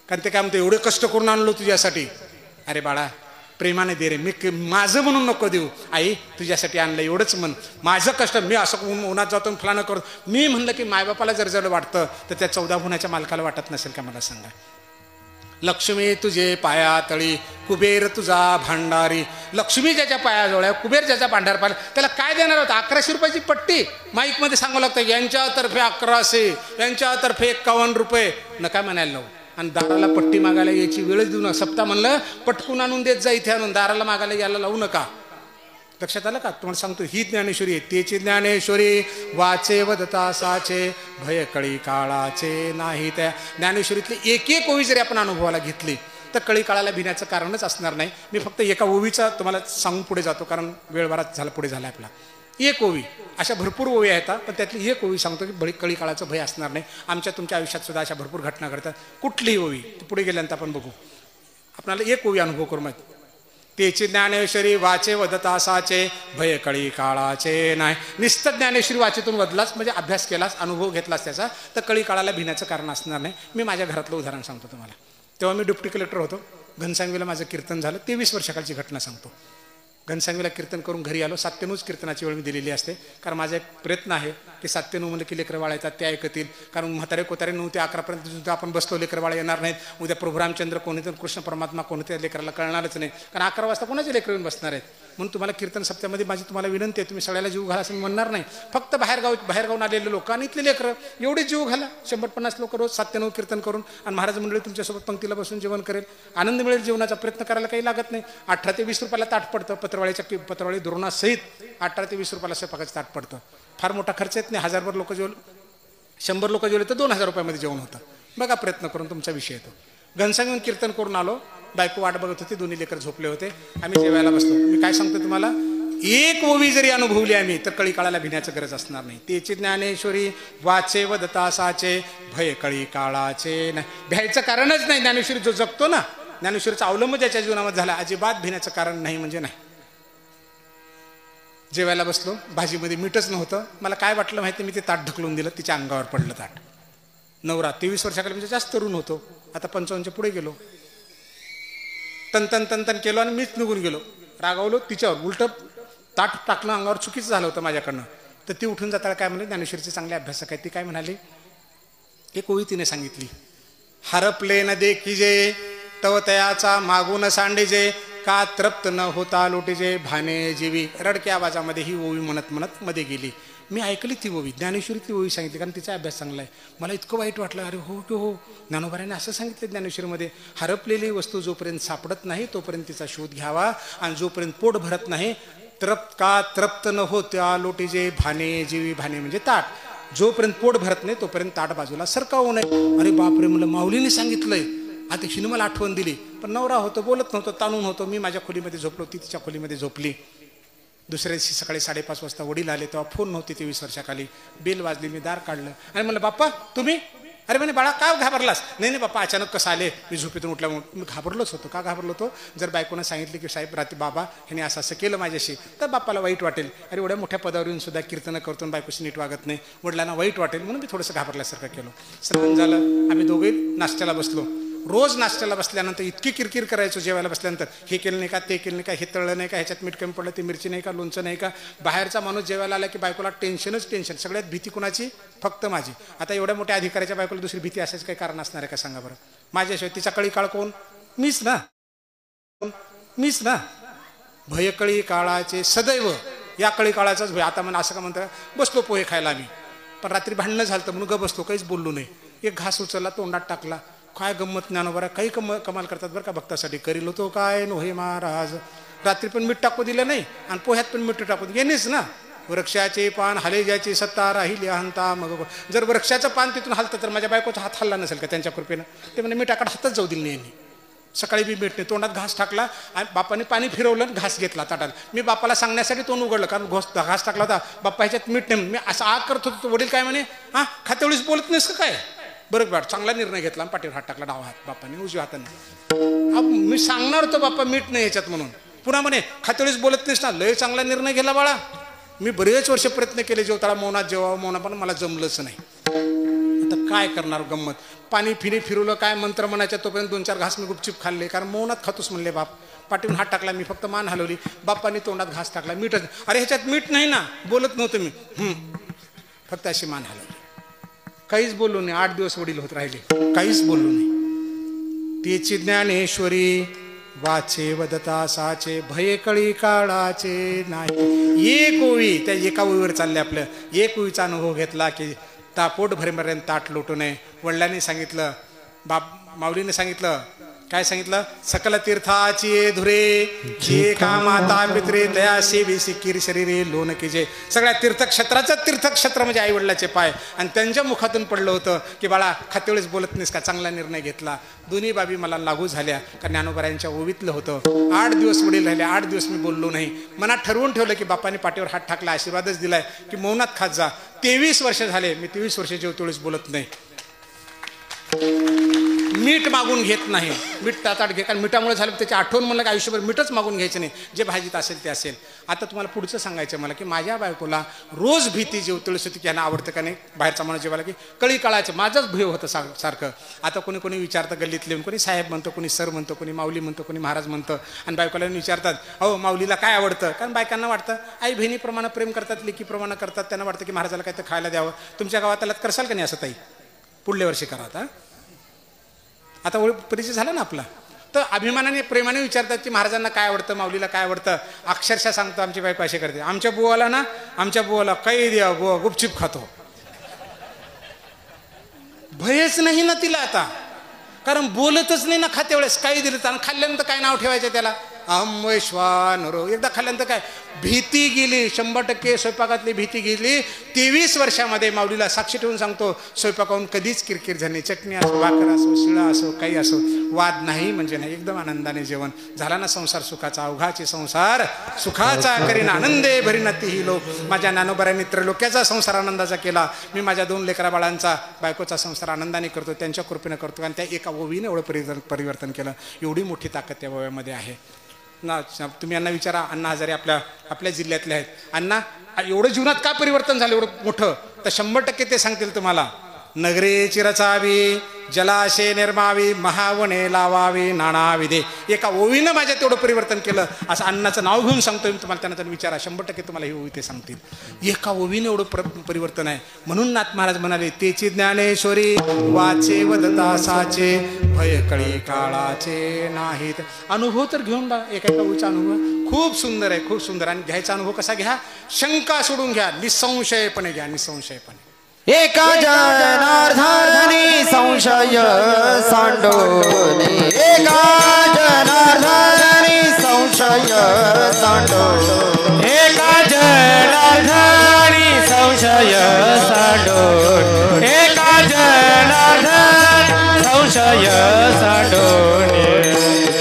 कारण ते काय म्हणतो, एवढे कष्ट करून आणलो तुझ्यासाठी. अरे बाळा प्रेमाने दे रे, मी माझं म्हणून नको देऊ. आई तुझ्यासाठी आणलं एवढंच म्हण. माझं कष्ट, मी असं उन्हात जातो फलानं करतो. मी म्हणलं की मायबापाला जर वाटतं तर त्या 14 गुणाच्या मालकाला वाटत नसेल का? मला सांगा. लक्ष्मी तुझे पाया तळी, कुबेर तुझा भांडारी. लक्ष्मी ज्याच्या पायाजवळ आहे, कुबेर ज्याचा भांडार पाहिला, त्याला काय देणार होतं? 1100 रुपयाची पट्टी. माईकमध्ये सांगावं लागतं, यांच्यातर्फे 1100, यांच्यातर्फे 51 रुपये. नका म्हणायला लावू. आणि दाराला पट्टी मागायला यायची वेळच देऊ नका. सप्ताह म्हणलं पटकून आणून देत जा, इथे आणून दाराला मागायला यायला लावू नका. लक्षात आलं का? तुम्हाला सांगतो, ही ज्ञानेश्वरी आहे. तेची ज्ञानेश्वरी वाचे वदता साचे, भय कळी काळाचे नाही. त्या ज्ञानेश्वरीतली एक ओवी जरी आपण अनुभवाला घेतली तर कळी काळाला भिण्याचं कारणच असणार नाही. मी फक्त एका ओवीचा तुम्हाला सांगून पुढे जातो, कारण वेळ बराच पुढे झाला आपला. एक ओवी, अशा भरपूर ओवी आहेत, पण त्यातली एक ओवी सांगतो की कळी काळाचं भय असणार नाही. आमच्या तुमच्या आयुष्यात सुद्धा अशा भरपूर घटना घडतात. कुठलीही ओवी पुढे गेल्यानंतर आपण बघू. आपल्याला एक ओवी अनुभव करू माहिती. तेची ज्ञानेश्वरी वाचे वदता साचे भय कळी काळाचे नाही. निस्त ज्ञानेश्वरी वाचेतून वदलाच म्हणजे अभ्यास केलास, अनुभव घेतलास त्याचा, तर कळी काळाला भिण्याचं कारण असणार नाही. मी माझ्या घरातलं उदाहरण सांगतो तुम्हाला. तेव्हा मी डेप्युटी कलेक्टर होतो. घनसांगवीला माझं कीर्तन झालं. 23 वर्षाखालची घटना सांगतो. घनसांगवीला कीर्तन करून घरी आलो. 7 कीर्तनाची वेळ मी दिलेली असते, कारण माझा एक प्रयत्न आहे की 7 म्हणलं की लेकरं बाळा येतात, ते ऐकतील. कारण म्हातारे कोतारे 9 ते 11पर्यंत सुद्धा आपण बसतो, लेकरं बाळा येणार नाहीत. उद्या प्रभू रामचंद्र कोणते कृष्ण परमात्मा कोणत्या लेकराला कळणारच नाही, कारण 11 वाजता कोणाचे लेकरं येऊन बसणार आहेत. म्हणून तुम्हाला कीर्तन सप्त्यामध्ये माझी तुम्हाला विनंती आहे, तुम्ही सगळ्याला जीव घाला असं म्हणणार नाही. फक्त बाहेरगावून आलेले लोक आणि इथले लेकरं एवढे जीव घाला. 100-50 लोक रोज 7 ते 9 कीर्तन करून आणि महाराज मंडळी तुमच्यासोबत पंक्तीला बसून जेवण करेल. आनंद मिळेल. जीवनाचा प्रयत्न करायला काही लागत नाही. 18 ते 20 रुपयाला ताट पडतं. पत्रवाळी धोरणासहित 18 ते 20 रुपयाला स्वयंपाकाचं ताट पडतं. फार मोठा खर्च येत नाही. 1000 लोक जेवले, 100 लोक जेवले तर 2000 रुपयामध्ये जेवण होतं. बघा, प्रयत्न करून तुमचा विषय येतो. घनसांगून कीर्तन करून आलो. बायको वाट बघत होती. दोन्ही लेकर झोपले होते. आम्ही जेवायला बसलो. मी काय सांगतो तुम्हाला, एक ओवी जरी अनुभवली आम्ही तर कळी काळाला भिण्याची गरज असणार नाही. तेची ज्ञानेश्वरी वाचे वदता साचे भय कळी काळाचे नाही. भ्यायचं कारणच नाही. ज्ञानेश्वरी जो जगतो ना, ज्ञानेश्वरीचा अवलंब ज्याच्या जीवनामध्ये झाला, अजिबात भिण्याचं कारण नाही म्हणजे नाही. जेवायला बसलो. भाजीमध्ये मीठच नव्हतं. मला काय वाटलं माहिती, मी ते ताट ढकलून दिलं. तिच्या अंगावर पडलं ताट. नवरा 23 वर्षाखाली म्हणजे जास्त तरुण होतो. आता 55च्या पुढे गेलो. तन केलो आणि मीच निघून गेलो. रागावलो तिच्यावर. उलट ताट टाकणं अंगावर चुकीचं झालं होतं माझ्याकडनं. तर ती उठून जाताना काय म्हणली, ज्ञानेश्वरीचे चांगले अभ्यासक आहे, ती काय म्हणाली, एक ओवी तिने सांगितली. हरपले न देखिजे तव तयाचा मागून सांडेजे का तृप्त न होता लोटीजे भाने जीवी. रडक्या आवाजामध्ये ही ओवी म्हणत मध्ये गेली. मी ऐकली ती ओवी. ज्ञानेश्वरी ती ओवी सांगितली, कारण तिचा अभ्यास चांगला आहे. मला इतकं वाईट वाटलं. अरे हो की हो, ज्ञानोबाराने असं सांगितलं ज्ञानेश्वरीमध्ये, हरपलेली वस्तू जोपर्यंत सापडत नाही तोपर्यंत तिचा शोध घ्यावा, आणि जोपर्यंत पोट भरत नाही तृप्त न होत्या लोटीजे भाने जीवी. भाने म्हणजे ताट. जोपर्यंत पोट भरत नाही तोपर्यंत ताट बाजूला सरकावू नये. अरे बापरे म्हणलं, माऊलीने सांगितलंय. अध्यक्षीने मला आठवण दिली. पण नवरा होतो, बोलत नव्हतो, ताणून होतो. मी माझ्या खोलीमध्ये झोपलो, ती तिच्या खोलीमध्ये झोपली. दुसऱ्या दिवशी सकाळी 5:30 वाजता वडील आले. तेव्हा फोन नव्हती. 23 वर्षाखाली. बेल वाजली. मी दार काढलं आणि म्हणलं, बाप्पा तुम्ही? अरे म्हणे, बाळा काय घाबरलास? नाही बाप्पा, अचानक कसं आले, मी झोपेतून उठल्यामुळे. मी घाबरलोच होतो. का घाबरलो होतो, जर बायकोनं सांगितलं की साहेब रात्री बाबा ह्याने असं केलं माझ्याशी, तर बाप्पाला वाईट वाटेल. अरे एवढ्या मोठ्या पदावर येऊन सुद्धा कीर्तन करतो, बायकोशी नीट वागत नाही, वडिलांना वाईट वाटेल, म्हणून मी थोडंसं घाबरल्यासारखं केलं. स्नान झालं. आम्ही दोघे नाश्त्याला बसलो. रोज नाश्त्याला बसल्यानंतर इतकी किरकिर करायचो. जेवायला बसल्यानंतर, हे केलं नाही का, ते केलं नाही का, हे तळलं नाही का, ह्याच्यात मीठ कमी पडलं, ते मिरची नाही का, लोणचं नाही का. बाहेरचा माणूस जेवायला आला की बायकोला टेन्शनच टेन्शन. सगळ्यात भीती कुणाची? फक्त माझी. आता एवढ्या मोठ्या अधिकाऱ्याच्या बायकोला दुसरी भीती असायचं काही कारण असणार आहे का सांगा बरं? माझ्याशिवाय तिचा कळी काळ कोण? मीच ना. भयकळी काळाचे सदैव. या कळी काळाचाच भय. आता मला असं का म्हणतं, बसलो पोहे खायला आम्ही, पण रात्री भांडणं झालं म्हणून ग बसलो, काहीच बोललो नाही. एक घास उचलला, तोंडात टाकला. काय गंमत ज्ञानोबा, काही कमाल करतात बरं का भक्तासाठी. करील होतो काय नो हे महाराज. रात्री पण मीठ टाकू दिलं नाही आणि पोह्यात पण मीठ टाकू येणेच ना. वृक्षाचे पान हले ज्याची सत्ता राहिली अहंता. मग जर वृक्षाचं पान तिथून हलतं तर माझ्या बायकोचा हात हल्ला नसेल का त्यांच्या कृपेनं? ते म्हणजे मीठाकडे हातच जाऊ दिली नाही. सकाळी बी मीठ नाही. तोंडात घास टाकला आणि बापाने पाणी फिरवलं, घास घेतला ताटात. मी बापाला सांगण्यासाठी तोंड उघडलं, कारण घास टाकला होता. बाप्पा ह्याच्यात मीठ नाही. मी असं आग करत होतो. वडील काय म्हणे, हा खातेवळीच बोलत नाहीस का काय? बरं बरं, चांगला निर्णय घेतला. पाठीवर हात टाकला, डावा हात बाप्पाने, उजव्या हाताने. मी सांगणार होतो बाप्पा मीठ नाही ह्याच्यात म्हणून. पुन्हा म्हणे खातेवळीच बोलत नाहीस ना. लय चांगला निर्णय गेला बाळा. मी बरेच वर्ष प्रयत्न केले जेवताळा मौनात जेवावं, मौना, पण मला जमलंच नाही. आता काय करणार गंमत. पाणी फिरवलं, काय मंत्र म्हणायचं, तोपर्यंत 2-4 घास मी गुपचूप खाल्ले, कारण मौनात खातोस म्हणले बाप. पाठीवरून हात टाकला. मी फक्त मान हलवली. बाप्पाने तोंडात घास टाकला. मीठच. अरे ह्याच्यात मीठ नाही ना. बोलत नव्हतं मी. फक्त अशी मान हलवली. काहीच बोललो नाही. 8 दिवस वडील होत राहिले, काहीच बोललो नाही. तेची ज्ञानेश्वरी वाचे वदता साचे भय कळी काळाचे नाही. एक ओवी, त्या एका ओवीवर चालले आपलं. एक ओवीचा अनुभव घेतला की पोट भरेपर्यंत ताट लोटू नये. वडिलांनी सांगितलं, माऊलीने सांगितलं, काय सांगितलं? सकल तीर्थाची धुरे जे का माता पित्रे तया सेवी सिक्कीर शरीरे लोन कीजे. सगळ्या तीर्थक्षेत्राचं तीर्थक्षेत्र म्हणजे आई वडिलाचे पाय. आणि त्यांच्या मुखातून पडलं होतं की बाळा खातेवेळेस बोलत नाहीस का, चांगला निर्णय घेतला. दोन्ही बाबी मला लागू झाल्या, कारण ज्ञानोबारायांच्या ओवीतलं होतं. 8 दिवस वडील राहिले. 8 दिवस मी बोललो नाही. मनात ठरवून ठेवलं की बापाने पाठीवर हात टाकला, आशीर्वादच दिलाय की मौनात खात जा. 23 वर्ष झाले मी 23 वर्ष जेवतेवेळेस बोलत नाही. मीठ मागून घेत नाही. मीठ ताटात घे, कारण मिठामुळे झालं त्याची आठवण म्हणलं की आयुष्यभर मीठच मागून घ्यायचं नाही, जे भाजीत असेल ते असेल. आता तुम्हाला पुढचं सांगायचं मला की माझ्या बायकोला रोज भीती जेवतळीस होती की यांना आवडतं का नाही. बाहेरचा माणूस जेवायला की कळी काळायचं माझंच भय होतं सारखं. आता कोणी कोणी विचारतं गल्लीतले, कोणी साहेब म्हणतो, कोणी सर म्हणतो, कोणी माऊली म्हणतो, कोणी महाराज म्हणतं. आणि बायकोला विचारतात अहो माऊलीला काय आवडतं, कारण बायकांना वाटतं आई बहिणीप्रमाणे प्रेम करतात, लेकीप्रमाणे करतात, त्यांना वाटतं की महाराजाला काय तर खायला द्यावं. तुमच्या गावात त्याला करसाल का नाही असं ताई? पुढल्या वर्षी करा. आता परिचय झाला ना आपला, तर अभिमानाने प्रेमाने विचारतात की महाराजांना काय आवडतं, माऊलीला काय आवडतं. अक्षरशः सांगतो आमची बायको अशी करते, आमच्या बुवाला काही द्या, बुवा गुपचूप खातो. भयच नाही ना तिला आता, कारण बोलतच नाही ना खात्या वेळेस. काही दिलं तर खाल्ल्यानंतर काय नाव ठेवायचं त्याला, अहम वैश्वानरो. एकदा खाल्ल्यानंतर काय भीती गेली, 100% स्वयंपाकातली भीती गेली. 23 वर्षामध्ये माऊलीला साक्षी ठेवून सांगतो, स्वयंपाकाहून कधीच किरकिर झाली. चटणी असो, भाकर असो, शिळा असो, काही असो, वाद नाही म्हणजे नाही. एकदम आनंदाने जेवण झाला ना. संसार सुखाचा, अवघाचे संसार सुखाचा करीन, आनंदे भरीनती ही लोक. माझ्या नानोबऱ्यांनी त्रैलोक्याचा संसार आनंदाचा केला. मी माझ्या 2 लेकरा बाळांचा, बायकोचा संसार आनंदाने करतो, त्यांच्या कृपेने करतो. आणि त्या एका ओवीने एवढं परिवर्तन केलं. एवढी मोठी ताकद त्या ओव्यामध्ये आहे ना. तुम्ही यांना विचारा, अण्णा हजारे आपल्या जिल्ह्यातले आहेत. अण्णा एवढं जीवनात का परिवर्तन झालं एवढं मोठं, तर 100% ते सांगतील तुम्हाला. नगरे चिरचावी, जलाशय निर्मावी, महावने लावावी, नानाविधे. एका ओवीनं माझ्या तेवढं परिवर्तन केलं, असं अण्णाचं नाव घेऊन सांगतोय मी तुम्हाला. त्यांना विचारा, 100% तुम्हाला ही ओवी ते सांगतील. एका ओवीनं एवढं परिवर्तन आहे. म्हणून नाथ महाराज म्हणाले, तेची ज्ञानेश्वरी वाचे वदता साचे, भय कळी काळाचे नाहीत. अनुभव तर घेऊन बा, एका ओवीचा अनुभव खूप सुंदर आहे, खूप सुंदर. आणि घ्यायचा अनुभव कसा घ्या, शंका सोडून घ्या, निसंशयपणे घ्या, निसंशयपणे. एका जनार्दनी संशय सांडोनी, एका जनार्दनी संशय सांडोनी, एका जनार्दनी संशय सांडोनी, एका जनार्दनी संशय सांडोनी.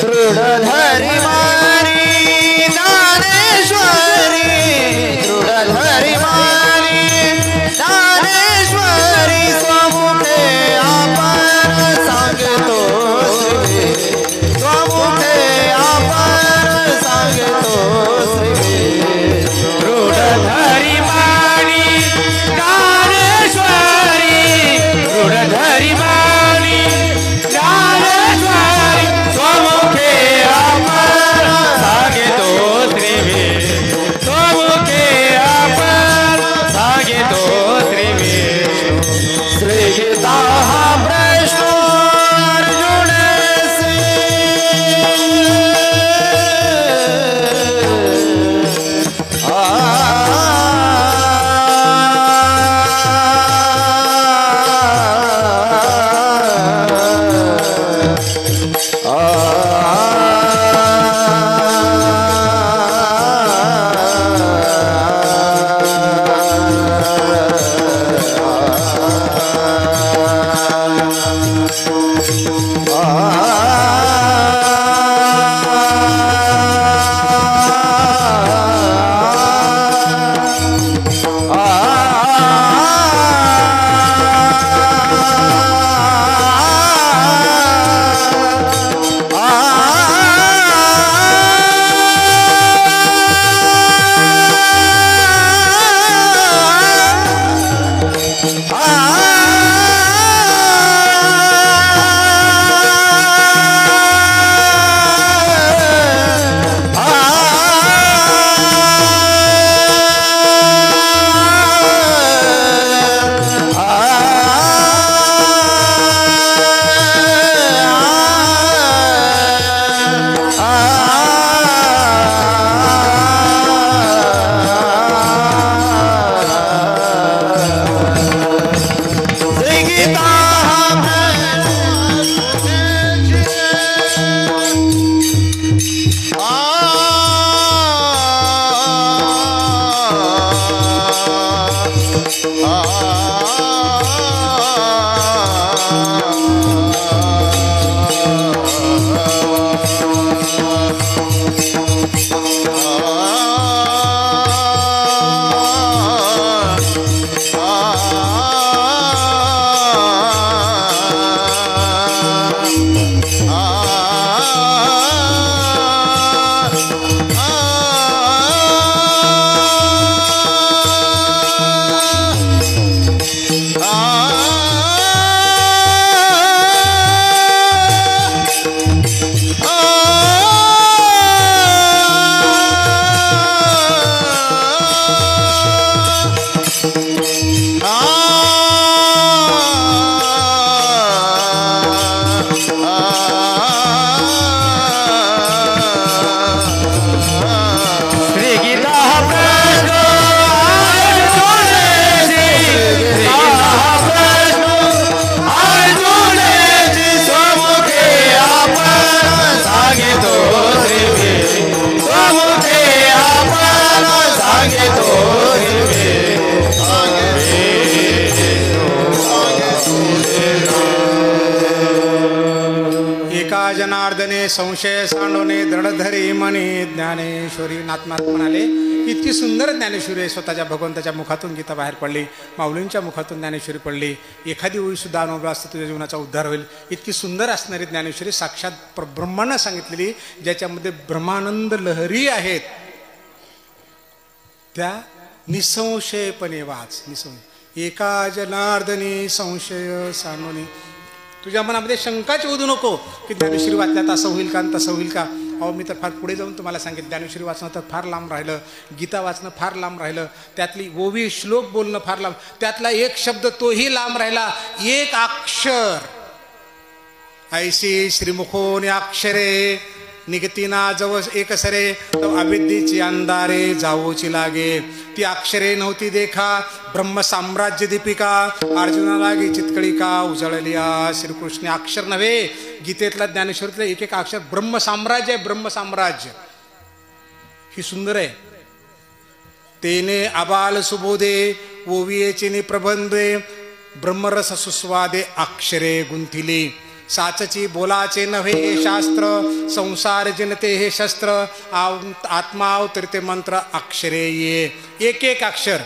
दृढधरी मारी ज्ञानेश्वरी, दृढधरी मारी ज्ञानेश्वरी, स्वमुखे आपण सांगतो श्री, स्वमुखे आपण सांगतो श्री. दृढधरी मारी ज्ञानेश्वरी, दृढधरी मारी ज्ञानेश्वरी, स्वमुखे आपण श्री गीता प्रश्न अर्जुनेची, श्री गीता प्रश्न अर्जुनेची, स्वमुखे आपण सांगितो श्री, स्वमुखे आपण सांगितो श्री. एका जनार्दने संशय सांडवणे दृढधरी मनी ज्ञानेश्वरी. नाथनाथ म्हणाले इतकी सुंदर ज्ञानेश्वरी आहे, स्वतःच्या भगवंताच्या मुखातून गीता बाहेर पडली, माऊलींच्या मुखातून ज्ञानेश्वरी पडली. एखादी ओळी सुद्धा अनुभव असता तुझ्या जीवनाचा उद्धार होईल. इतकी सुंदर असणारी ज्ञानेश्वरी साक्षात ब्रह्मांना सांगितलेली, ज्याच्यामध्ये ब्रह्मानंद लहरी आहेत, त्या निसंशयपणे वाच. एका जनार्दनी संशय सांडवणे. तुझ्या मनामध्ये शंकाच ओढू नको की ज्ञानेश्वरी वाचल्यात असं होईल का तसं होईल का. अहो मी तर फार पुढे जाऊन तुम्हाला सांगितलं, ज्ञानेश्वरी वाचणं तर फार लांब राहिलं, गीता वाचणं फार लांब राहिलं, त्यातली ओवी श्लोक बोलणं फार लांब, त्यातला एक शब्द तोही लांब राहिला, एक अक्षर. ऐशी श्रीमुखोनी अक्षरे निगतीना जवळ एक सरे, तो अविद्येची अंधारे जावोची लागे. ती अक्षरे नव्हती देखा, ब्रह्म साम्राज्य दीपिका, अर्जुना लागे चितकळिका उजळलिया. श्रीकृष्ण अक्षर नव्हे, गीतेतला ज्ञानेश्वरीतलं एक एक अक्षर ब्रह्म साम्राज्य आहे, ब्रह्म साम्राज्य. ही सुंदर आहे. तेने अबाल सुबोधे ओवियेचे प्रबंधे, ब्रह्मरस सुस्वादे अक्षरे गुंथिली. साचची बोलाचे नव्हे हे शास्त्र, संसार जनते हे शस्त्र, आत्मा अवतरते मंत्र अक्षरे ये. एक एक अक्षर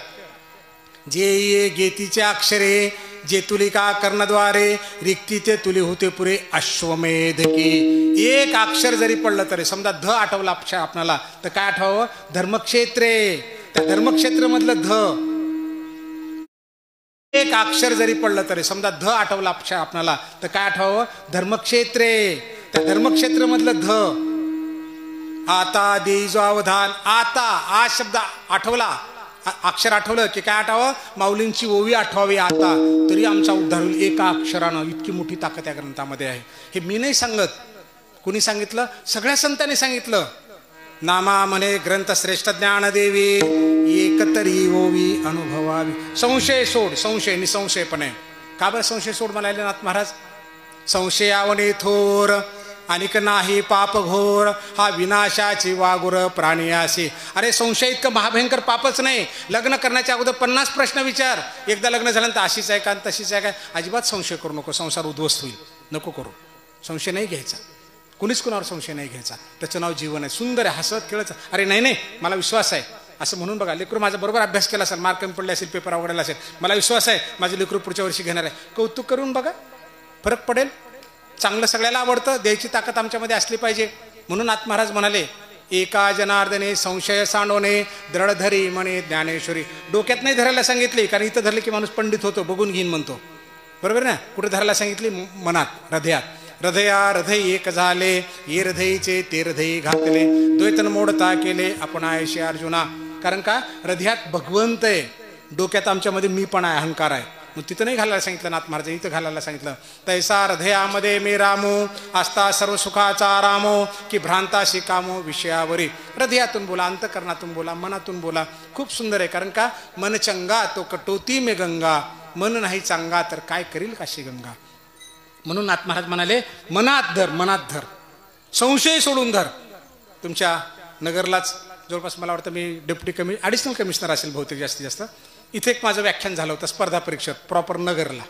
जे ये गेतीचे अक्षरे, जे तुलिका कर्णद्वारे, रिक्ती ते तुली होते पुरे अश्वमेध की. एक अक्षर जरी पडलं तरी, समजा ध आठवला आपणाला तर काय आठवावं, धर्मक्षेत्रे. त्या धर्मक्षेत्रमधलं ध, एक अक्षर जरी पडलं तरी, समजा ध आठवला आपणाला तर काय आठवावं, धर्मक्षेत्रे. त्या धर्मक्षेत्रमधलं ध. आता देईजो अवधान. आता आ शब्द आठवला, अक्षर आठवलं की काय आठवावं, माऊलींची ओवी आठवावी. आता तरी आमचा उद्धार होईल एका अक्षरानं. इतकी मोठी ताकद या ग्रंथामध्ये आहे. हे मी नाही सांगत, कुणी सांगितलं, सगळ्या संतांनी सांगितलं. नामा म्हणे ग्रंथ श्रेष्ठ ज्ञान देवी, एकतरी ओवी अनुभवावी. संशय सोड, संशय निसंशयपणे. का बरं संशय सोड म्हणाले नाथ महाराज. संशयावने थोर अनिक नाही पाप घोर, हा विनाशाची वागुर प्राणी असे. अरे संशय इतकं महाभयंकर पापच नाही. लग्न करण्याच्या अगोदर 50 प्रश्न विचार. एकदा लग्न झाल्यानंतर अशीच आहे का तशीच आहे काय, अजिबात संशय करू नको, संसार उद्ध्वस्त होईल. नको करू, संशय नाही घ्यायचा, कुणीच कुणावर संशय नाही घ्यायचा. त्याचं नाव जीवन आहे. सुंदर आहे, हसत खेळत. अरे नाही नाही मला विश्वास आहे असं म्हणून बघा. लेकरू माझा बरोबर अभ्यास केला असेल, मार्क कमी पडले असेल, पेपर अवघडला असेल, मला विश्वास आहे माझे लेकरू पुढच्या वर्षी घेणार आहे. कौतुक करून बघा, फरक पडेल. चांगलं सगळ्याला आवडतं, द्यायची ताकद आमच्यामध्ये असली पाहिजे. म्हणून नाथ महाराज म्हणाले एका जनार्दने संशय सांडवणे दृढधरी म्हणे ज्ञानेश्वरी. डोक्यात नाही धरायला सांगितली, कारण इथं धरले की माणूस पंडित होतो, बघून घेईन म्हणतो, बरोबर ना. कुठे धरायला सांगितली, मनात, हृदयात. हृदया हृदय एक झाले, ये हृदयीचे ते हृदयी घातले, द्वैतन मोडता केले आपण आयशी अर्जुना. कारण का, हृदयात भगवंत आहे, डोक्यात आमच्यामध्ये मी पण आहे, अहंकार आहे. मग तिथं नाही घालायला सांगितलं नाथ महाराज, इथं घालायला सांगितलं. तैसा हृदयामध्ये मी रामो, असता सर्व सुखाचा रामो, की भ्रांताशी कामो विषयावरी. हृदयातून बोला, अंतकरणातून बोला, मनातून बोला. खूप सुंदर आहे. कारण का, मन चंगा तो कटोती में गंगा, मन नाही चांगा तर काय करील काशी गंगा. म्हणून नाथ महाराज म्हणाले मनात धर, मनात धर, संशय सोडून धर. तुमच्या नगरलाच जवळपास मला वाटतं मी डेप्युटी ॲडिशनल कमिशनर असेल बहुतेक जास्तीत जास्त. इथे एक माझं व्याख्यान झालं होतं स्पर्धा परीक्षेत, प्रॉपर नगरला.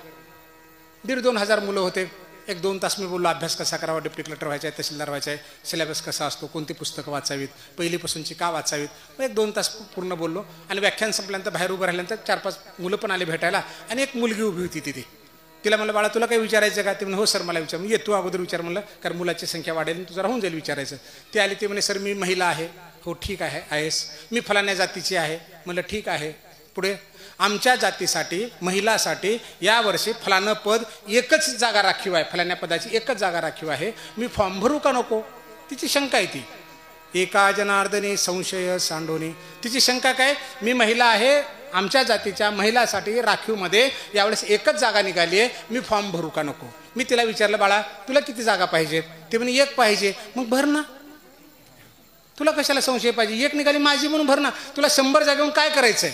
1,500-2,000 मुलं होते. 1-2 तास मी बोललो अभ्यास कसा करावा, डेप्युटी कलेक्टर व्हायचा आहे, तहसीलदार व्हायचा आहे, सिलेबस कसा असतो, कोणती पुस्तकं वाचावीत, पहिलीपासूनची का वाचावीत. 1-2 तास पूर्ण बोललो. आणि व्याख्यान संपल्यानंतर बाहेर उभं राहिल्यानंतर 4-5 मुलं पण आले भेटायला. आणि एक मुलगी उभी होती तिथे. तिला म्हणलं बाळा तुला काही विचारायचं का. ते म्हणे हो सर मला विचार. मी तू अगोदर विचार म्हणलं, कारण मुलाची संख्या वाढेल, तुझं राहून जाईल विचारायचं. ते आली, ते म्हणे सर मी महिला आहे. हो ठीक आहे, आहेस. मी फलाण्या जातीची आहे. म्हणलं ठीक आहे. पुढे, आमच्या जातीसाठी महिलासाठी यावर्षी फलानं पद एकच जागा राखीव आहे, फलाण्या पदाची एकच जागा राखीव आहे, मी फॉर्म भरू का नको. तिची शंका आहे ती. एका जनार्दने संशय सांडोनी. तिची शंका काय, मी महिला आहे आमच्या जातीच्या महिलासाठी राखीवमध्ये यावेळेस एकच जागा निघाली आहे, मी फॉर्म भरू का नको? मी तिला विचारलं, बाळा तुला किती जागा पाहिजेत? ते म्हणे एक पाहिजे. मग भर ना, तुला कशाला संशय पाहिजे? एक निघाली माझी म्हणून भर ना. तुला 100 जागेहून काय करायचंय?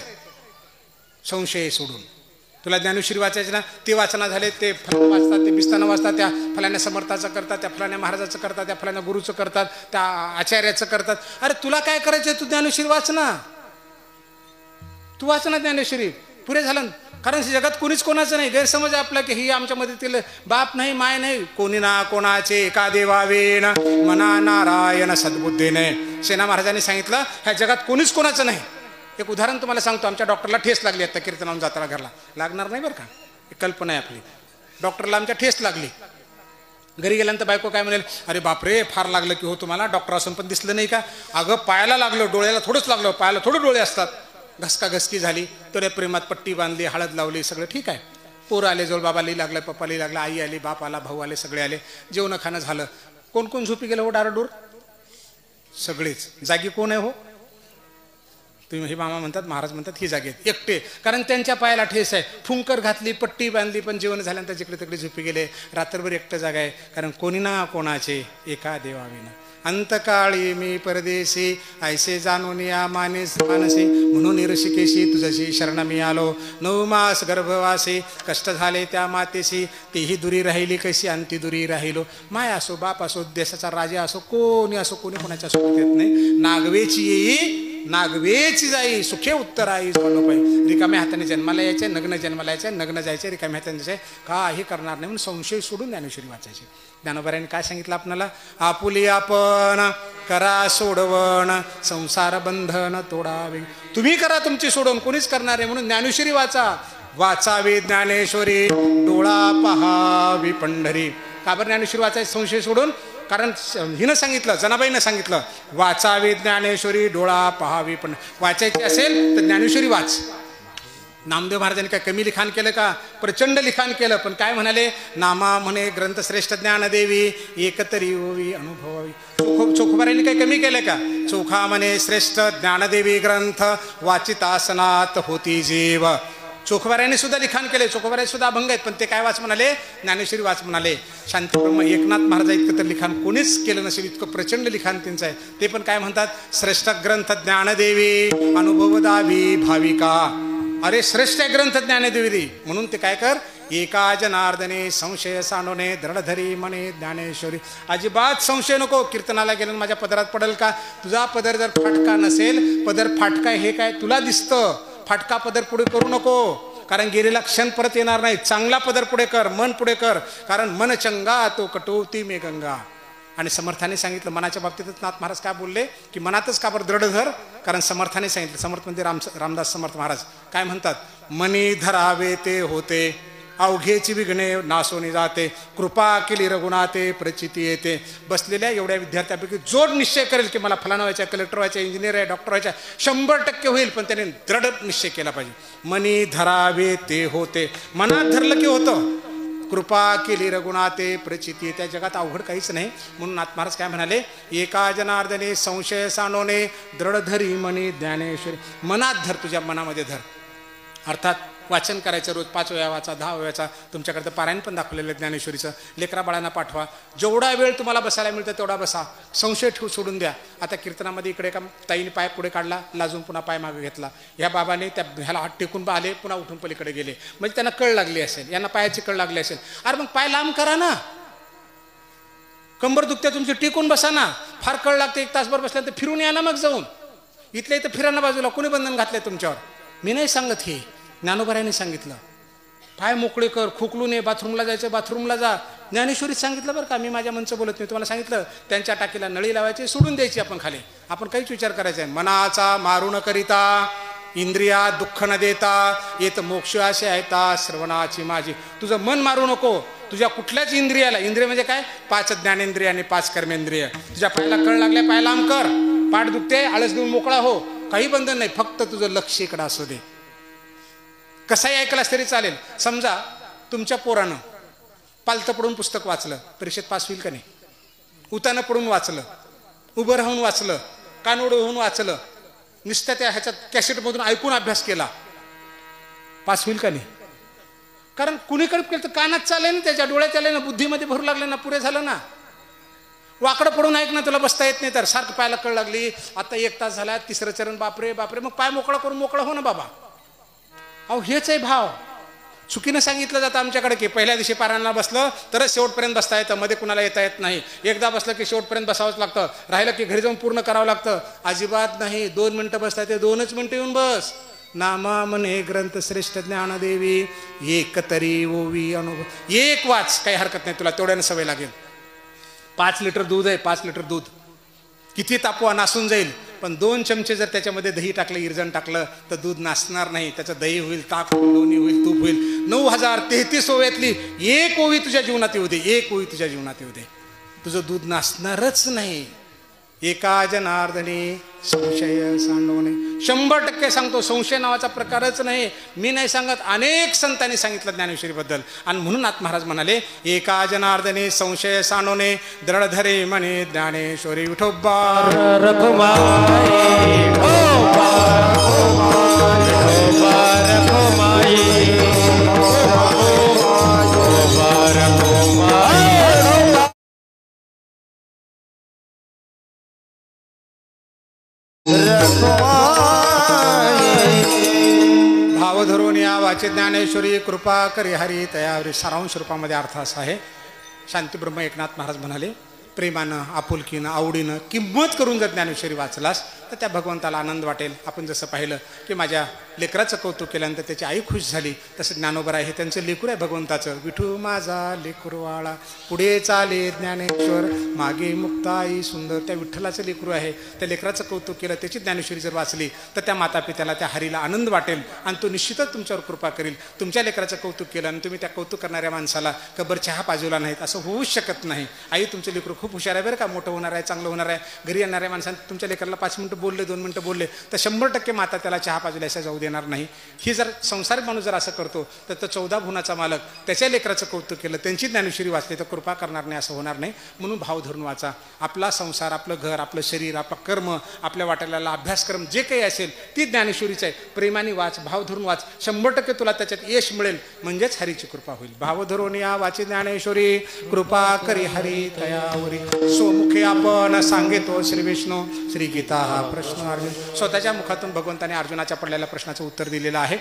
संशय सोडून. तुला ज्ञानेश्वरी वाचायचे ना, ते वाचना झाले, ते फलाना वाचतात, ते बिस्ताना वाचतात, त्या फलाण्या समर्थाचं करतात, त्या फलाण्या महाराजाचं करतात, त्या फलाण्या गुरुचं करतात, त्या आचार्याचं करतात. अरे तुला काय करायचंय? तू ज्ञानेश्वरी वाचना, तू वाचना ज्ञानेश्वरी, पुरे झालं. कारण जगात कोणीच कोणाचं नाही. गैरसमज आहे आपला की ही आमच्या मदतीला बाप नाही माय नाही. कोणी ना कोणाचे एका देवावेन मना नारायण सद्बुद्धीने. सेना महाराजांनी सांगितलं ह्या जगात कोणीच कोणाचं नाही. एक उदाहरण तुम्हाला सांगतो. आमच्या डॉक्टरला ठेस लागली आता कीर्तनावरून जाताना घरला. लागणार नाही बरं का, एक कल्पना आहे आपली. डॉक्टरला आमच्या ठेस लागली. घरी गेल्यानंतर बायको काय म्हणेल, अरे बापरे फार लागलं की हो तुम्हाला, डॉक्टर असून पण दिसलं नाही का? अगं पायाला लागलं, डोळ्याला थोडंच लागलं, पायाला थोडं डोळे असतात. घसकाघसकी झाली, थोड्या प्रेमात पट्टी बांधली, हळद लावली, सगळं ठीक आहे. पोरं आले, जोड बाबाली लागलं, पप्पाली लागलं, आई आली, बाप आला, भाऊ आले, सगळे आले. जेवण खाणं झालं. कोण कोण झोपी गेलं हो डारडूर? सगळेच. जागी कोण आहे हो? तुम्ही हे मामा म्हणतात, महाराज म्हणतात, ही जागे एकटे. कारण त्यांच्या पायाला ठेस आहे. फुंकर घातली, पट्टी बांधली, पण जेवण झाल्यानंतर जिकडे तिकडे झोपी गेले. रात्रभर एकटं जागा आहे. कारण कोणी ना कोणाचे एका देवाविना. अंतकाळी मी परदेशी ऐसे जाणून या मानसी. म्हणून ऋषिकेशी तुझशी शरण मी आलो. 9 मास गर्भवासी कष्ट झाले त्या मातेशी. तेही दुरी राहिली कशी अंती दुरी राहिलो. माय असो, बाप असो, देशाचा राजा असो, कोणी असो, कोणी कोणाच्या सोबत येत नाही. नागवेची येई नागवेची जाई, सुखे उत्तराई झालो पाहिजे. रिकाम्या हाताने जन्माला यायचे, नग्न जन्माला यायचे, नग्न जायचे, रिकाम्या हाताने जायचे, काही करणार नाही म्हणून संशय सोडून ज्ञानेश्वरी वाचायची. ज्ञानोबारांनी काय सांगितलं आपणाला? आपुली आपण करा सोडवण, संसार बंधन तोडावे. तुम्ही करा तुमची सोडवण, कोणीच करणार आहे. म्हणून ज्ञानेश्वरी वाचा. वाचावी ज्ञानेश्वरी, डोळा पहावी पंढरी. का बरं ज्ञानेश्वरी वाचायची संशय सोडून? कारण हिनं सांगितलं, जनाबाईनं सांगितलं, वाचावी ज्ञानेश्वरी, डोळा पहावी. पण वाचायची असेल तर ज्ञानेश्वरी वाच. नामदेव महाराजांनी काय कमी लिखाण केलं का? प्रचंड लिखाण केलं. पण काय म्हणाले? नामा म्हणे ग्रंथश्रेष्ठ ज्ञानदेवी, एकतरी होवी अनुभवावी. चोखोबारांनी काही कमी केलं का? चोखा म्हणे श्रेष्ठ ज्ञानदेवी ग्रंथ, वाचितासनात होती जीव. चोखोबारांनी सुद्धा लिखाण केले. चोखोबारांनी सुद्धा अभंग आहेत. पण ते काय वाच म्हणाले? ज्ञानेश्वरी वाच म्हणाले. शांतीब्रह्म एकनाथ महाराज इतकं तर लिखाण कोणीच केलं नसेल, इतकं प्रचंड लिखाण त्यांचं आहे. ते पण काय म्हणतात? श्रेष्ठ ग्रंथ ज्ञानदेवी, अनुभवदावी भाविका. अरे श्रेष्ठ ग्रंथ ज्ञानदेवी. म्हणून ते काय कर? एका जनार्दने संशय सांडोने, दृढधरी म्हणे ज्ञानेश्वरी. अजिबात संशय नको. कीर्तनाला गेलं माझ्या पदरात पडेल का? तुझा पदर जर फाटका नसेल, पदर फाटका हे काय तुला दिसतं, फाटका पदर पुढे करू नको. कारण गेलेला क्षण परत येणार नाही. चांगला पदर पुढे कर, मन पुढे कर. कारण मन चंगा तो कटोती मे गंगा. आणि समर्थाने सांगितलं, मनाच्या बाबतीतच नाथ महाराज काय बोलले की मनातच का बरं दृढ धर? कारण समर्थाने सांगितलं. समर्थ म्हणजे रामदास समर्थ महाराज काय म्हणतात? मनी धरावे ते होते, अवघेची विघ्ने नासोनी जाते, कृपा केली रघुनाथे प्रचिती येते. बसलेल्या एवढ्या विद्यार्थ्यापैकी जोड निश्चय करेल की मला फलाना व्हायचं, कलेक्टर व्हायचं, इंजिनियर आहे, डॉक्टर व्हायचं, 100% होईल. पण त्याने दृढ निश्चय केला पाहिजे. मनी धरावे ते होते. मनात धरलं की होतं. कृपा केली रघुनाथे प्रचिती. त्या जगात अवघड काहीच नाही. म्हणून नाथ महाराज काय म्हणाले? एका जनार्दने संशय सांडोने, दृढ धरी मनी ज्ञानेश्वरी. मनात धर, तुझ्या मनामध्ये धर. अर्थात वाचन करायचं. रोज 5 वेळा वाचा, 10 वेळाचा. तुमच्याकडे पारायण पण दाखवलेलं आहे ज्ञानेश्वरीचं. लेकरा बाळांना पाठवा. जेवढा वेळ तुम्हाला बसायला मिळतं तेवढा बसा. संशय सोडून द्या. आता कीर्तनामध्ये इकडे का ताईने पाय पुढे काढला, लाजून पुन्हा पाय मागे घेतला. या बाबाने त्या ह्याला हात टेकून आले, पुन्हा उठून पलीकडे गेले. म्हणजे त्यांना कळ लागली असेल, यांना पायाची कळ लागली असेल. अरे मग पाय लांब करा ना. कंबर दुखते तुमची, टेकून बसा ना. फार कळ लागते, 1 तासभर बसल्यानंतर फिरून या ना मग जाऊन. इथल्या इथं फिरांना बाजूला कोणी बंधन घातलंय तुमच्यावर? मी नाही सांगत, हे ज्ञानोबारांनी सांगितलं. पाय मोकळे कर, खोकलू नये, बाथरूमला जायचं बाथरूमला जा. ज्ञानेश्वरीत सांगितलं बरं का. मी माझ्या मनचं बोलत नाही. तुम्हाला सांगितलं त्यांच्या टाकीला नळी लावायची, सोडून द्यायची आपण खाली. आपण काहीच विचार करायचा आहे. मनाचा मारून करिता, इंद्रिया दुःख न देता, येत मोक्ष असे आहेता श्रवणाची माझी. तुझं मन मारू नको. तुझ्या कुठल्याच इंद्रियाला, इंद्रिय म्हणजे काय? 5 ज्ञानेंद्रिय आणि 5 कर्मेंद्रिय. तुझ्या पायाला कळ लागल्या, पाय लांब कर. पाठ दुखते, आळस देऊन मोकळा हो. काही बंधन नाही. फक्त तुझं लक्ष इकडं असू दे. कसाही ऐकलास तरी चालेल. समजा तुमच्या पोरानं पालतं पडून पुस्तक वाचलं, परीक्षेत पास होईल का नाही? उतानं पडून वाचलं, उभं राहून वाचलं, कानोडं होऊन वाचलं, नुसत्या त्या ह्याच्यात कॅसेटमधून ऐकून अभ्यास केला, पास होईल का नाही? कारण कुणीकडे केलं तर कानात चालेल ना, त्याच्या डोळ्यात चालेल ना, बुद्धीमध्ये भरू लागले ना, पुरे झालं ना. वाकडं पडून ऐक ना, तुला बसता येत नाही तर सारखं पायाला कळ लागली, आता 1 तास झाला, 3रं चरण, बापरे बापरे, मग पाय मोकळा करून मोकळा हो ना बाबा. अहो हेच आहे भाव. चुकीनं सांगितलं जातं आमच्याकडे की पहिल्या दिवशी पारायणाला बसलं तरच शेवटपर्यंत बसता येतं, मध्ये कुणाला येता येत नाही. एकदा बसलं की शेवटपर्यंत बसावंच लागतं, राहिलं की घरी जाऊन पूर्ण करावं लागतं. अजिबात नाही. 2 मिनिटं बसता येते, 2च मिनिटं येऊन बस. नामा म्हणे ग्रंथ श्रेष्ठ ज्ञानदेवी, एक तरी ओवी अनुभव. एक वाच, काही हरकत नाही, तुला तेवढ्यानं सवय लागेल. 5 लिटर दूध आहे, 5 लिटर दूध किती तापवा नासून जाईल, पण 2 चमचे जर त्याच्यामध्ये दही टाकलं, इरजण टाकलं तर दूध नासणार नाही. त्याचं दही होईल, ताक होईल, लोणी होईल, तूप होईल. 9033 ओव्यातली एक ओवी तुझ्या जीवनात येऊ दे, एक ओवी तुझ्या जीवनात येऊ दे, तुझं दूध नासणारच नाही. एका जनार्दनी संशय सांडवणे. 100% सांगतो, संशय नावाचा प्रकारच नाही. मी नाही सांगत, अनेक संतांनी सांगितलं ज्ञानेश्वरीबद्दल. आणि म्हणून नाथ महाराज म्हणाले, एका जनार्दनी संशय सांडवणे, दृढ धरे म्हणे ज्ञानेश्वरी विठोबा रखुमाई, विठोबा रखुमाई, विठोबा रखुमाई. भाव धरून या वाचे ज्ञानेश्वरी कृपा करी हरी तयावरी. सारांश रूपामध्ये अर्थ असा आहे. शांतीब्रह्म एकनाथ महाराज म्हणाले, प्रेमानं, आपुलकीनं, आवडीनं, किंमत करून जर ज्ञानेश्वरी वाचलास तर त्या भगवंताला आनंद वाटेल. आपण जसं पाहिलं की माझ्या लेकराचं कौतुक केल्यानंतर त्याची आई खुश झाली, तसं ज्ञानोबा आहे, त्यांचं लेकूर आहे भगवंताचं. विठू माझा लेकुरवाळा, पुढे चाले ज्ञानेश्वर, मागे मुक्ताई सुंदर. त्या विठ्ठलाचं लेकरू आहे, त्या लेकराचं कौतुक केलं, त्याची ज्ञानेश्वरी जर वाचली तर त्या मातापित्याला, त्या हरीला आनंद वाटेल आणि तो निश्चितच तुमच्यावर कृपा करेल. तुमच्या लेकराचं कौतुक केलं आणि तुम्ही त्या कौतुक करणाऱ्या माणसाला कबर चहा पाजवला नाहीत, असं होऊच शकत नाही. आई तुमचं लेकरू खूप हुशार आहे बरं का, मोठं होणार आहे, चांगलं होणार आहे. घरी येणाऱ्या माणसांनी तुमच्या लेकराला 5 मिनिटं बोलले, 2 मिनिटं बोलले तर 100% माता त्याला चहा पाजवल्याशिवाय जाऊ देणार नाही. ही जर संसारिक माणूस जर असं करतो तर तो 14 गुणाचा मालक त्याच्या लेकराचं कौतुक केलं, त्यांची ज्ञानेश्वरी वाचली तर कृपा करणार नाही, असं होणार नाही. म्हणून भाव धरून वाचा. आपला संसार, आपलं घर, आपलं शरीर, आपलं कर्म, आपल्या वाटेला अभ्यासक्रम जे काही असेल ती ज्ञानेश्वरीच आहे. प्रेमाने वाच, भाव धरून वाच, 100% तुला त्याच्यात यश मिळेल, म्हणजेच हरीची कृपा होईल. भाव धरून या वाची ज्ञानेश्वरी, कृपा करी हरी तयावरी. स्वमुखे आपण सांगेतो श्री विष्णू, श्री गीता हा प्रश्न अर्जुन. स्वतःच्या मुखातून भगवंताने अर्जुनाच्या पडलेल्या प्रश्नाचं उत्तर दिलेलं आहे.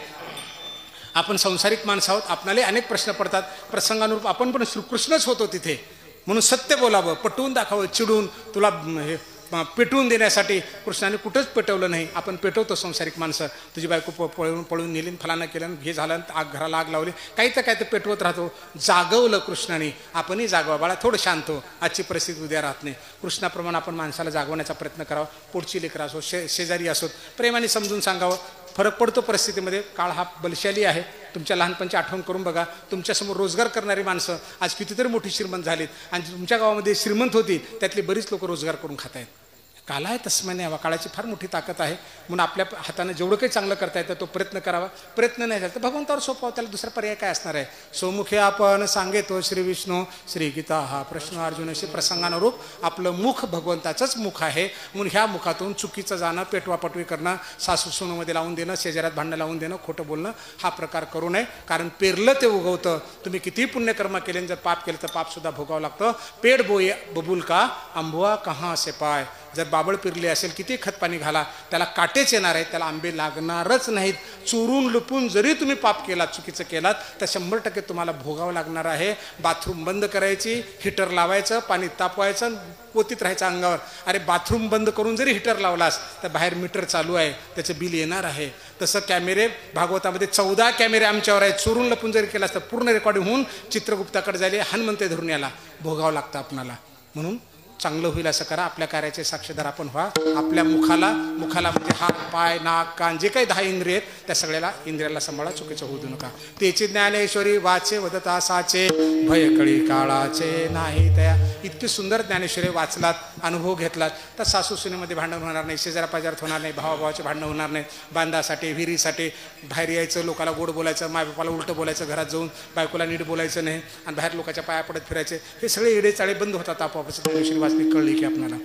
आपण संसारिक माणसं आहोत, आपणाला अनेक प्रश्न पडतात, प्रसंगानुरूप आपण पण श्रीकृष्णच होतो तिथे. म्हणून सत्य बोलावं, पटवून दाखवावं, चिडून तुला पेटवून देण्यासाठी कृष्णाने कुठंच पेटवलं नाही. आपण पेटवतो संसारिक माणसं. तुझी बायको पळून नेली, फलाना केलं, हे झालं, घराला आग लावली, काही तर पेटवत राहतो. जागवलं कृष्णाने, आपणही जागवा बाळा, थोडं शांत हो, आजची परिस्थिती उद्या राहत नाही. कृष्णाप्रमाणे आपण माणसाला जागवण्याचा प्रयत्न करावा. पुढची लेकरं असो, शेजारी असोत, प्रेमाने समजून सांगावं. फरक पडतो परिस्थितीमध्ये. काळ हा बलशाली आहे. तुमच्या लहानपणची आठवण करून बघा. तुमच्यासमोर रोजगार करणारी माणसं आज कितीतरी मोठी श्रीमंत झालीत आणि तुमच्या गावामध्ये श्रीमंत होती त्यातली बरीच लोक रोजगार करून खात आहेत. काला आहे तस्मै न्यावा. काळाची फार मोठी ताकद आहे. म्हणून आपल्या हाताने जेवढं काही चांगलं करता येतं तो प्रयत्न करावा. प्रयत्न नाही झाला तर भगवंतावर सोपावा, त्याला दुसरा पर्याय काय असणार आहे. सोमुखे आपण सांगेतो श्री विष्णू, श्री गीता हा प्रश्न अर्जुन. असे प्रसंगानुरूप आपलं मुख भगवंताचंच मुख आहे. म्हणून ह्या मुखातून चुकीचं जाणं, पेटवापटवी करणं, सासू सुनमध्ये लावून देणं, शेजाऱ्यात भांडणं लावून देणं, खोटं बोलणं, हा प्रकार करू नये. कारण पेरलं ते उगवतं. तुम्ही कितीही पुण्यकर्म केले, जर पाप केलं तर पापसुद्धा भोगावं लागतं. पेड बोये बबूल का आंबुआ कहाँ से पाय. जर बाबळ पिरले असेल, किती खत पाणी घाला, त्याला काटेच येणार आहेत, त्याला आंबे लागणारच नाहीत. चोरून लुपून जरी तुम्ही पाप केलात, चुकीचं केलात तर 100% तुम्हाला भोगावं लागणार आहे. बाथरूम बंद करायची, हिटर लावायचं, पाणी तापवायचं, पोतीत राहायचं अंगावर. अरे बाथरूम बंद करून जरी हिटर लावलास तर बाहेर मीटर चालू आहे, त्याचं बिल येणार आहे. तसं कॅमेरे भागवतामध्ये 14 कॅमेरे आमच्यावर आहेत. चोरून लपून जरी केलास तर पूर्ण रेकॉर्डिंग होऊन चित्रगुप्ताकडे जायले, हनुमंते धरून याला भोगावं लागतं आपणाला. म्हणून चांगलं होईल असं करा. आपल्या कार्याचे साक्षीदार आपण व्हा. आपल्या मुखाला म्हणजे हात, पाय, नाक, कान, जे काही 10 इंद्रिय आहेत त्या सगळ्याला इंद्रियाला सांभाळा, चुकीचं होऊ देऊ नका. त्याची ज्ञानेश्वरी वाचे वदता साचे, भयकळी काळाचे नाही तया. इतकी सुंदर ज्ञानेश्वरी वाचलात, अनुभव घेतलात तर सासू सुनेमध्ये भांडण होणार नाही, शेजारा पाजारात होणार नाही, भावाभावाचे भांडणं होणार नाही. बांधासाठी, विहिरीसाठी बाहेर यायचं, लोकाला गोड बोलायचं, मायबापाला उलटं बोलायचं, घरात जाऊन बायकोला नीट बोलायचं नाही आणि बाहेर लोकांच्या पाया पडत फिरायचे, हे सगळे इडे चाळे बंद होतात आपोआपच. ज्ञानेश्वरी वाचली, कळली की आपल्याला.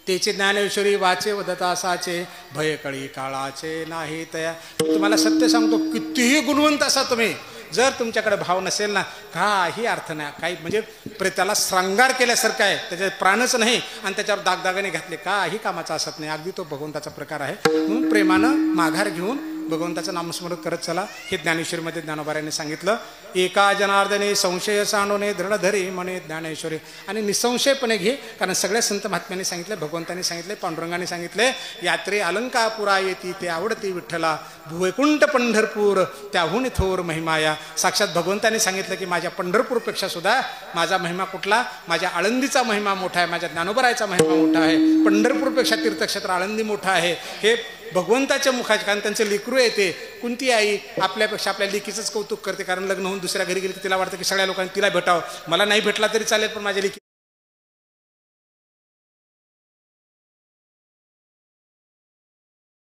तेचे ज्ञानेश्वरी वाचे वदता साचे भयकळी काळाचे नाही तया. तुम्हाला सत्य सांगतो, कितीही गुणवंत असा तुम्ही, जर तुमच्याकडे भाव नसेल ना, काही अर्थ नाही. काही म्हणजे प्रेताला श्रृंगार केल्यासारखं आहे, त्याचे प्राणच नाही आणि त्याच्यावर दागदागाने घातले, काही कामाचा असत नाही. अगदी तो भगवंताचा प्रकार आहे. म्हणून प्रेमानं माघार घेऊन भगवंताचं नामस्मरण करत चला. हे ज्ञानेश्वरीमध्ये ज्ञानोबाऱ्यांनी सांगितलं. एका जनार्दने संशय सांडोने दृढ धरी म्हणे ज्ञानेश्वरी. आणि निसंशयपणे घे, कारण सगळ्या संत महात्म्यांनी सांगितले, भगवंतांनी सांगितले, पांडुरंगाने सांगितले. यात्रे अलंकापुरा येती ते आवडती विठ्ठला, भुवैकुंठ पंढरपूर त्याहून थोर महिमाया. साक्षात भगवंतांनी सांगितलं की माझ्या पंढरपूरपेक्षा सुद्धा माझा महिमा कुठला, माझ्या आळंदीचा महिमा मोठा आहे, माझ्या ज्ञानोबारायचा महिमा मोठा आहे, पंढरपूरपेक्षा तीर्थक्षेत्र आळंदी मोठा आहे. हे भगवंताच्या मुखाचे, कारण त्यांचे लेकरू येते. कोणती आई आपल्यापेक्षा आपल्या लेकीचंच कौतुक करते, कारण लग्न होऊन दुसऱ्या घरी गेली की तिला वाटतं की सगळ्या लोकांनी तिला भेटावं, मला नाही भेटला तरी चालेल पण माझ्या लेकी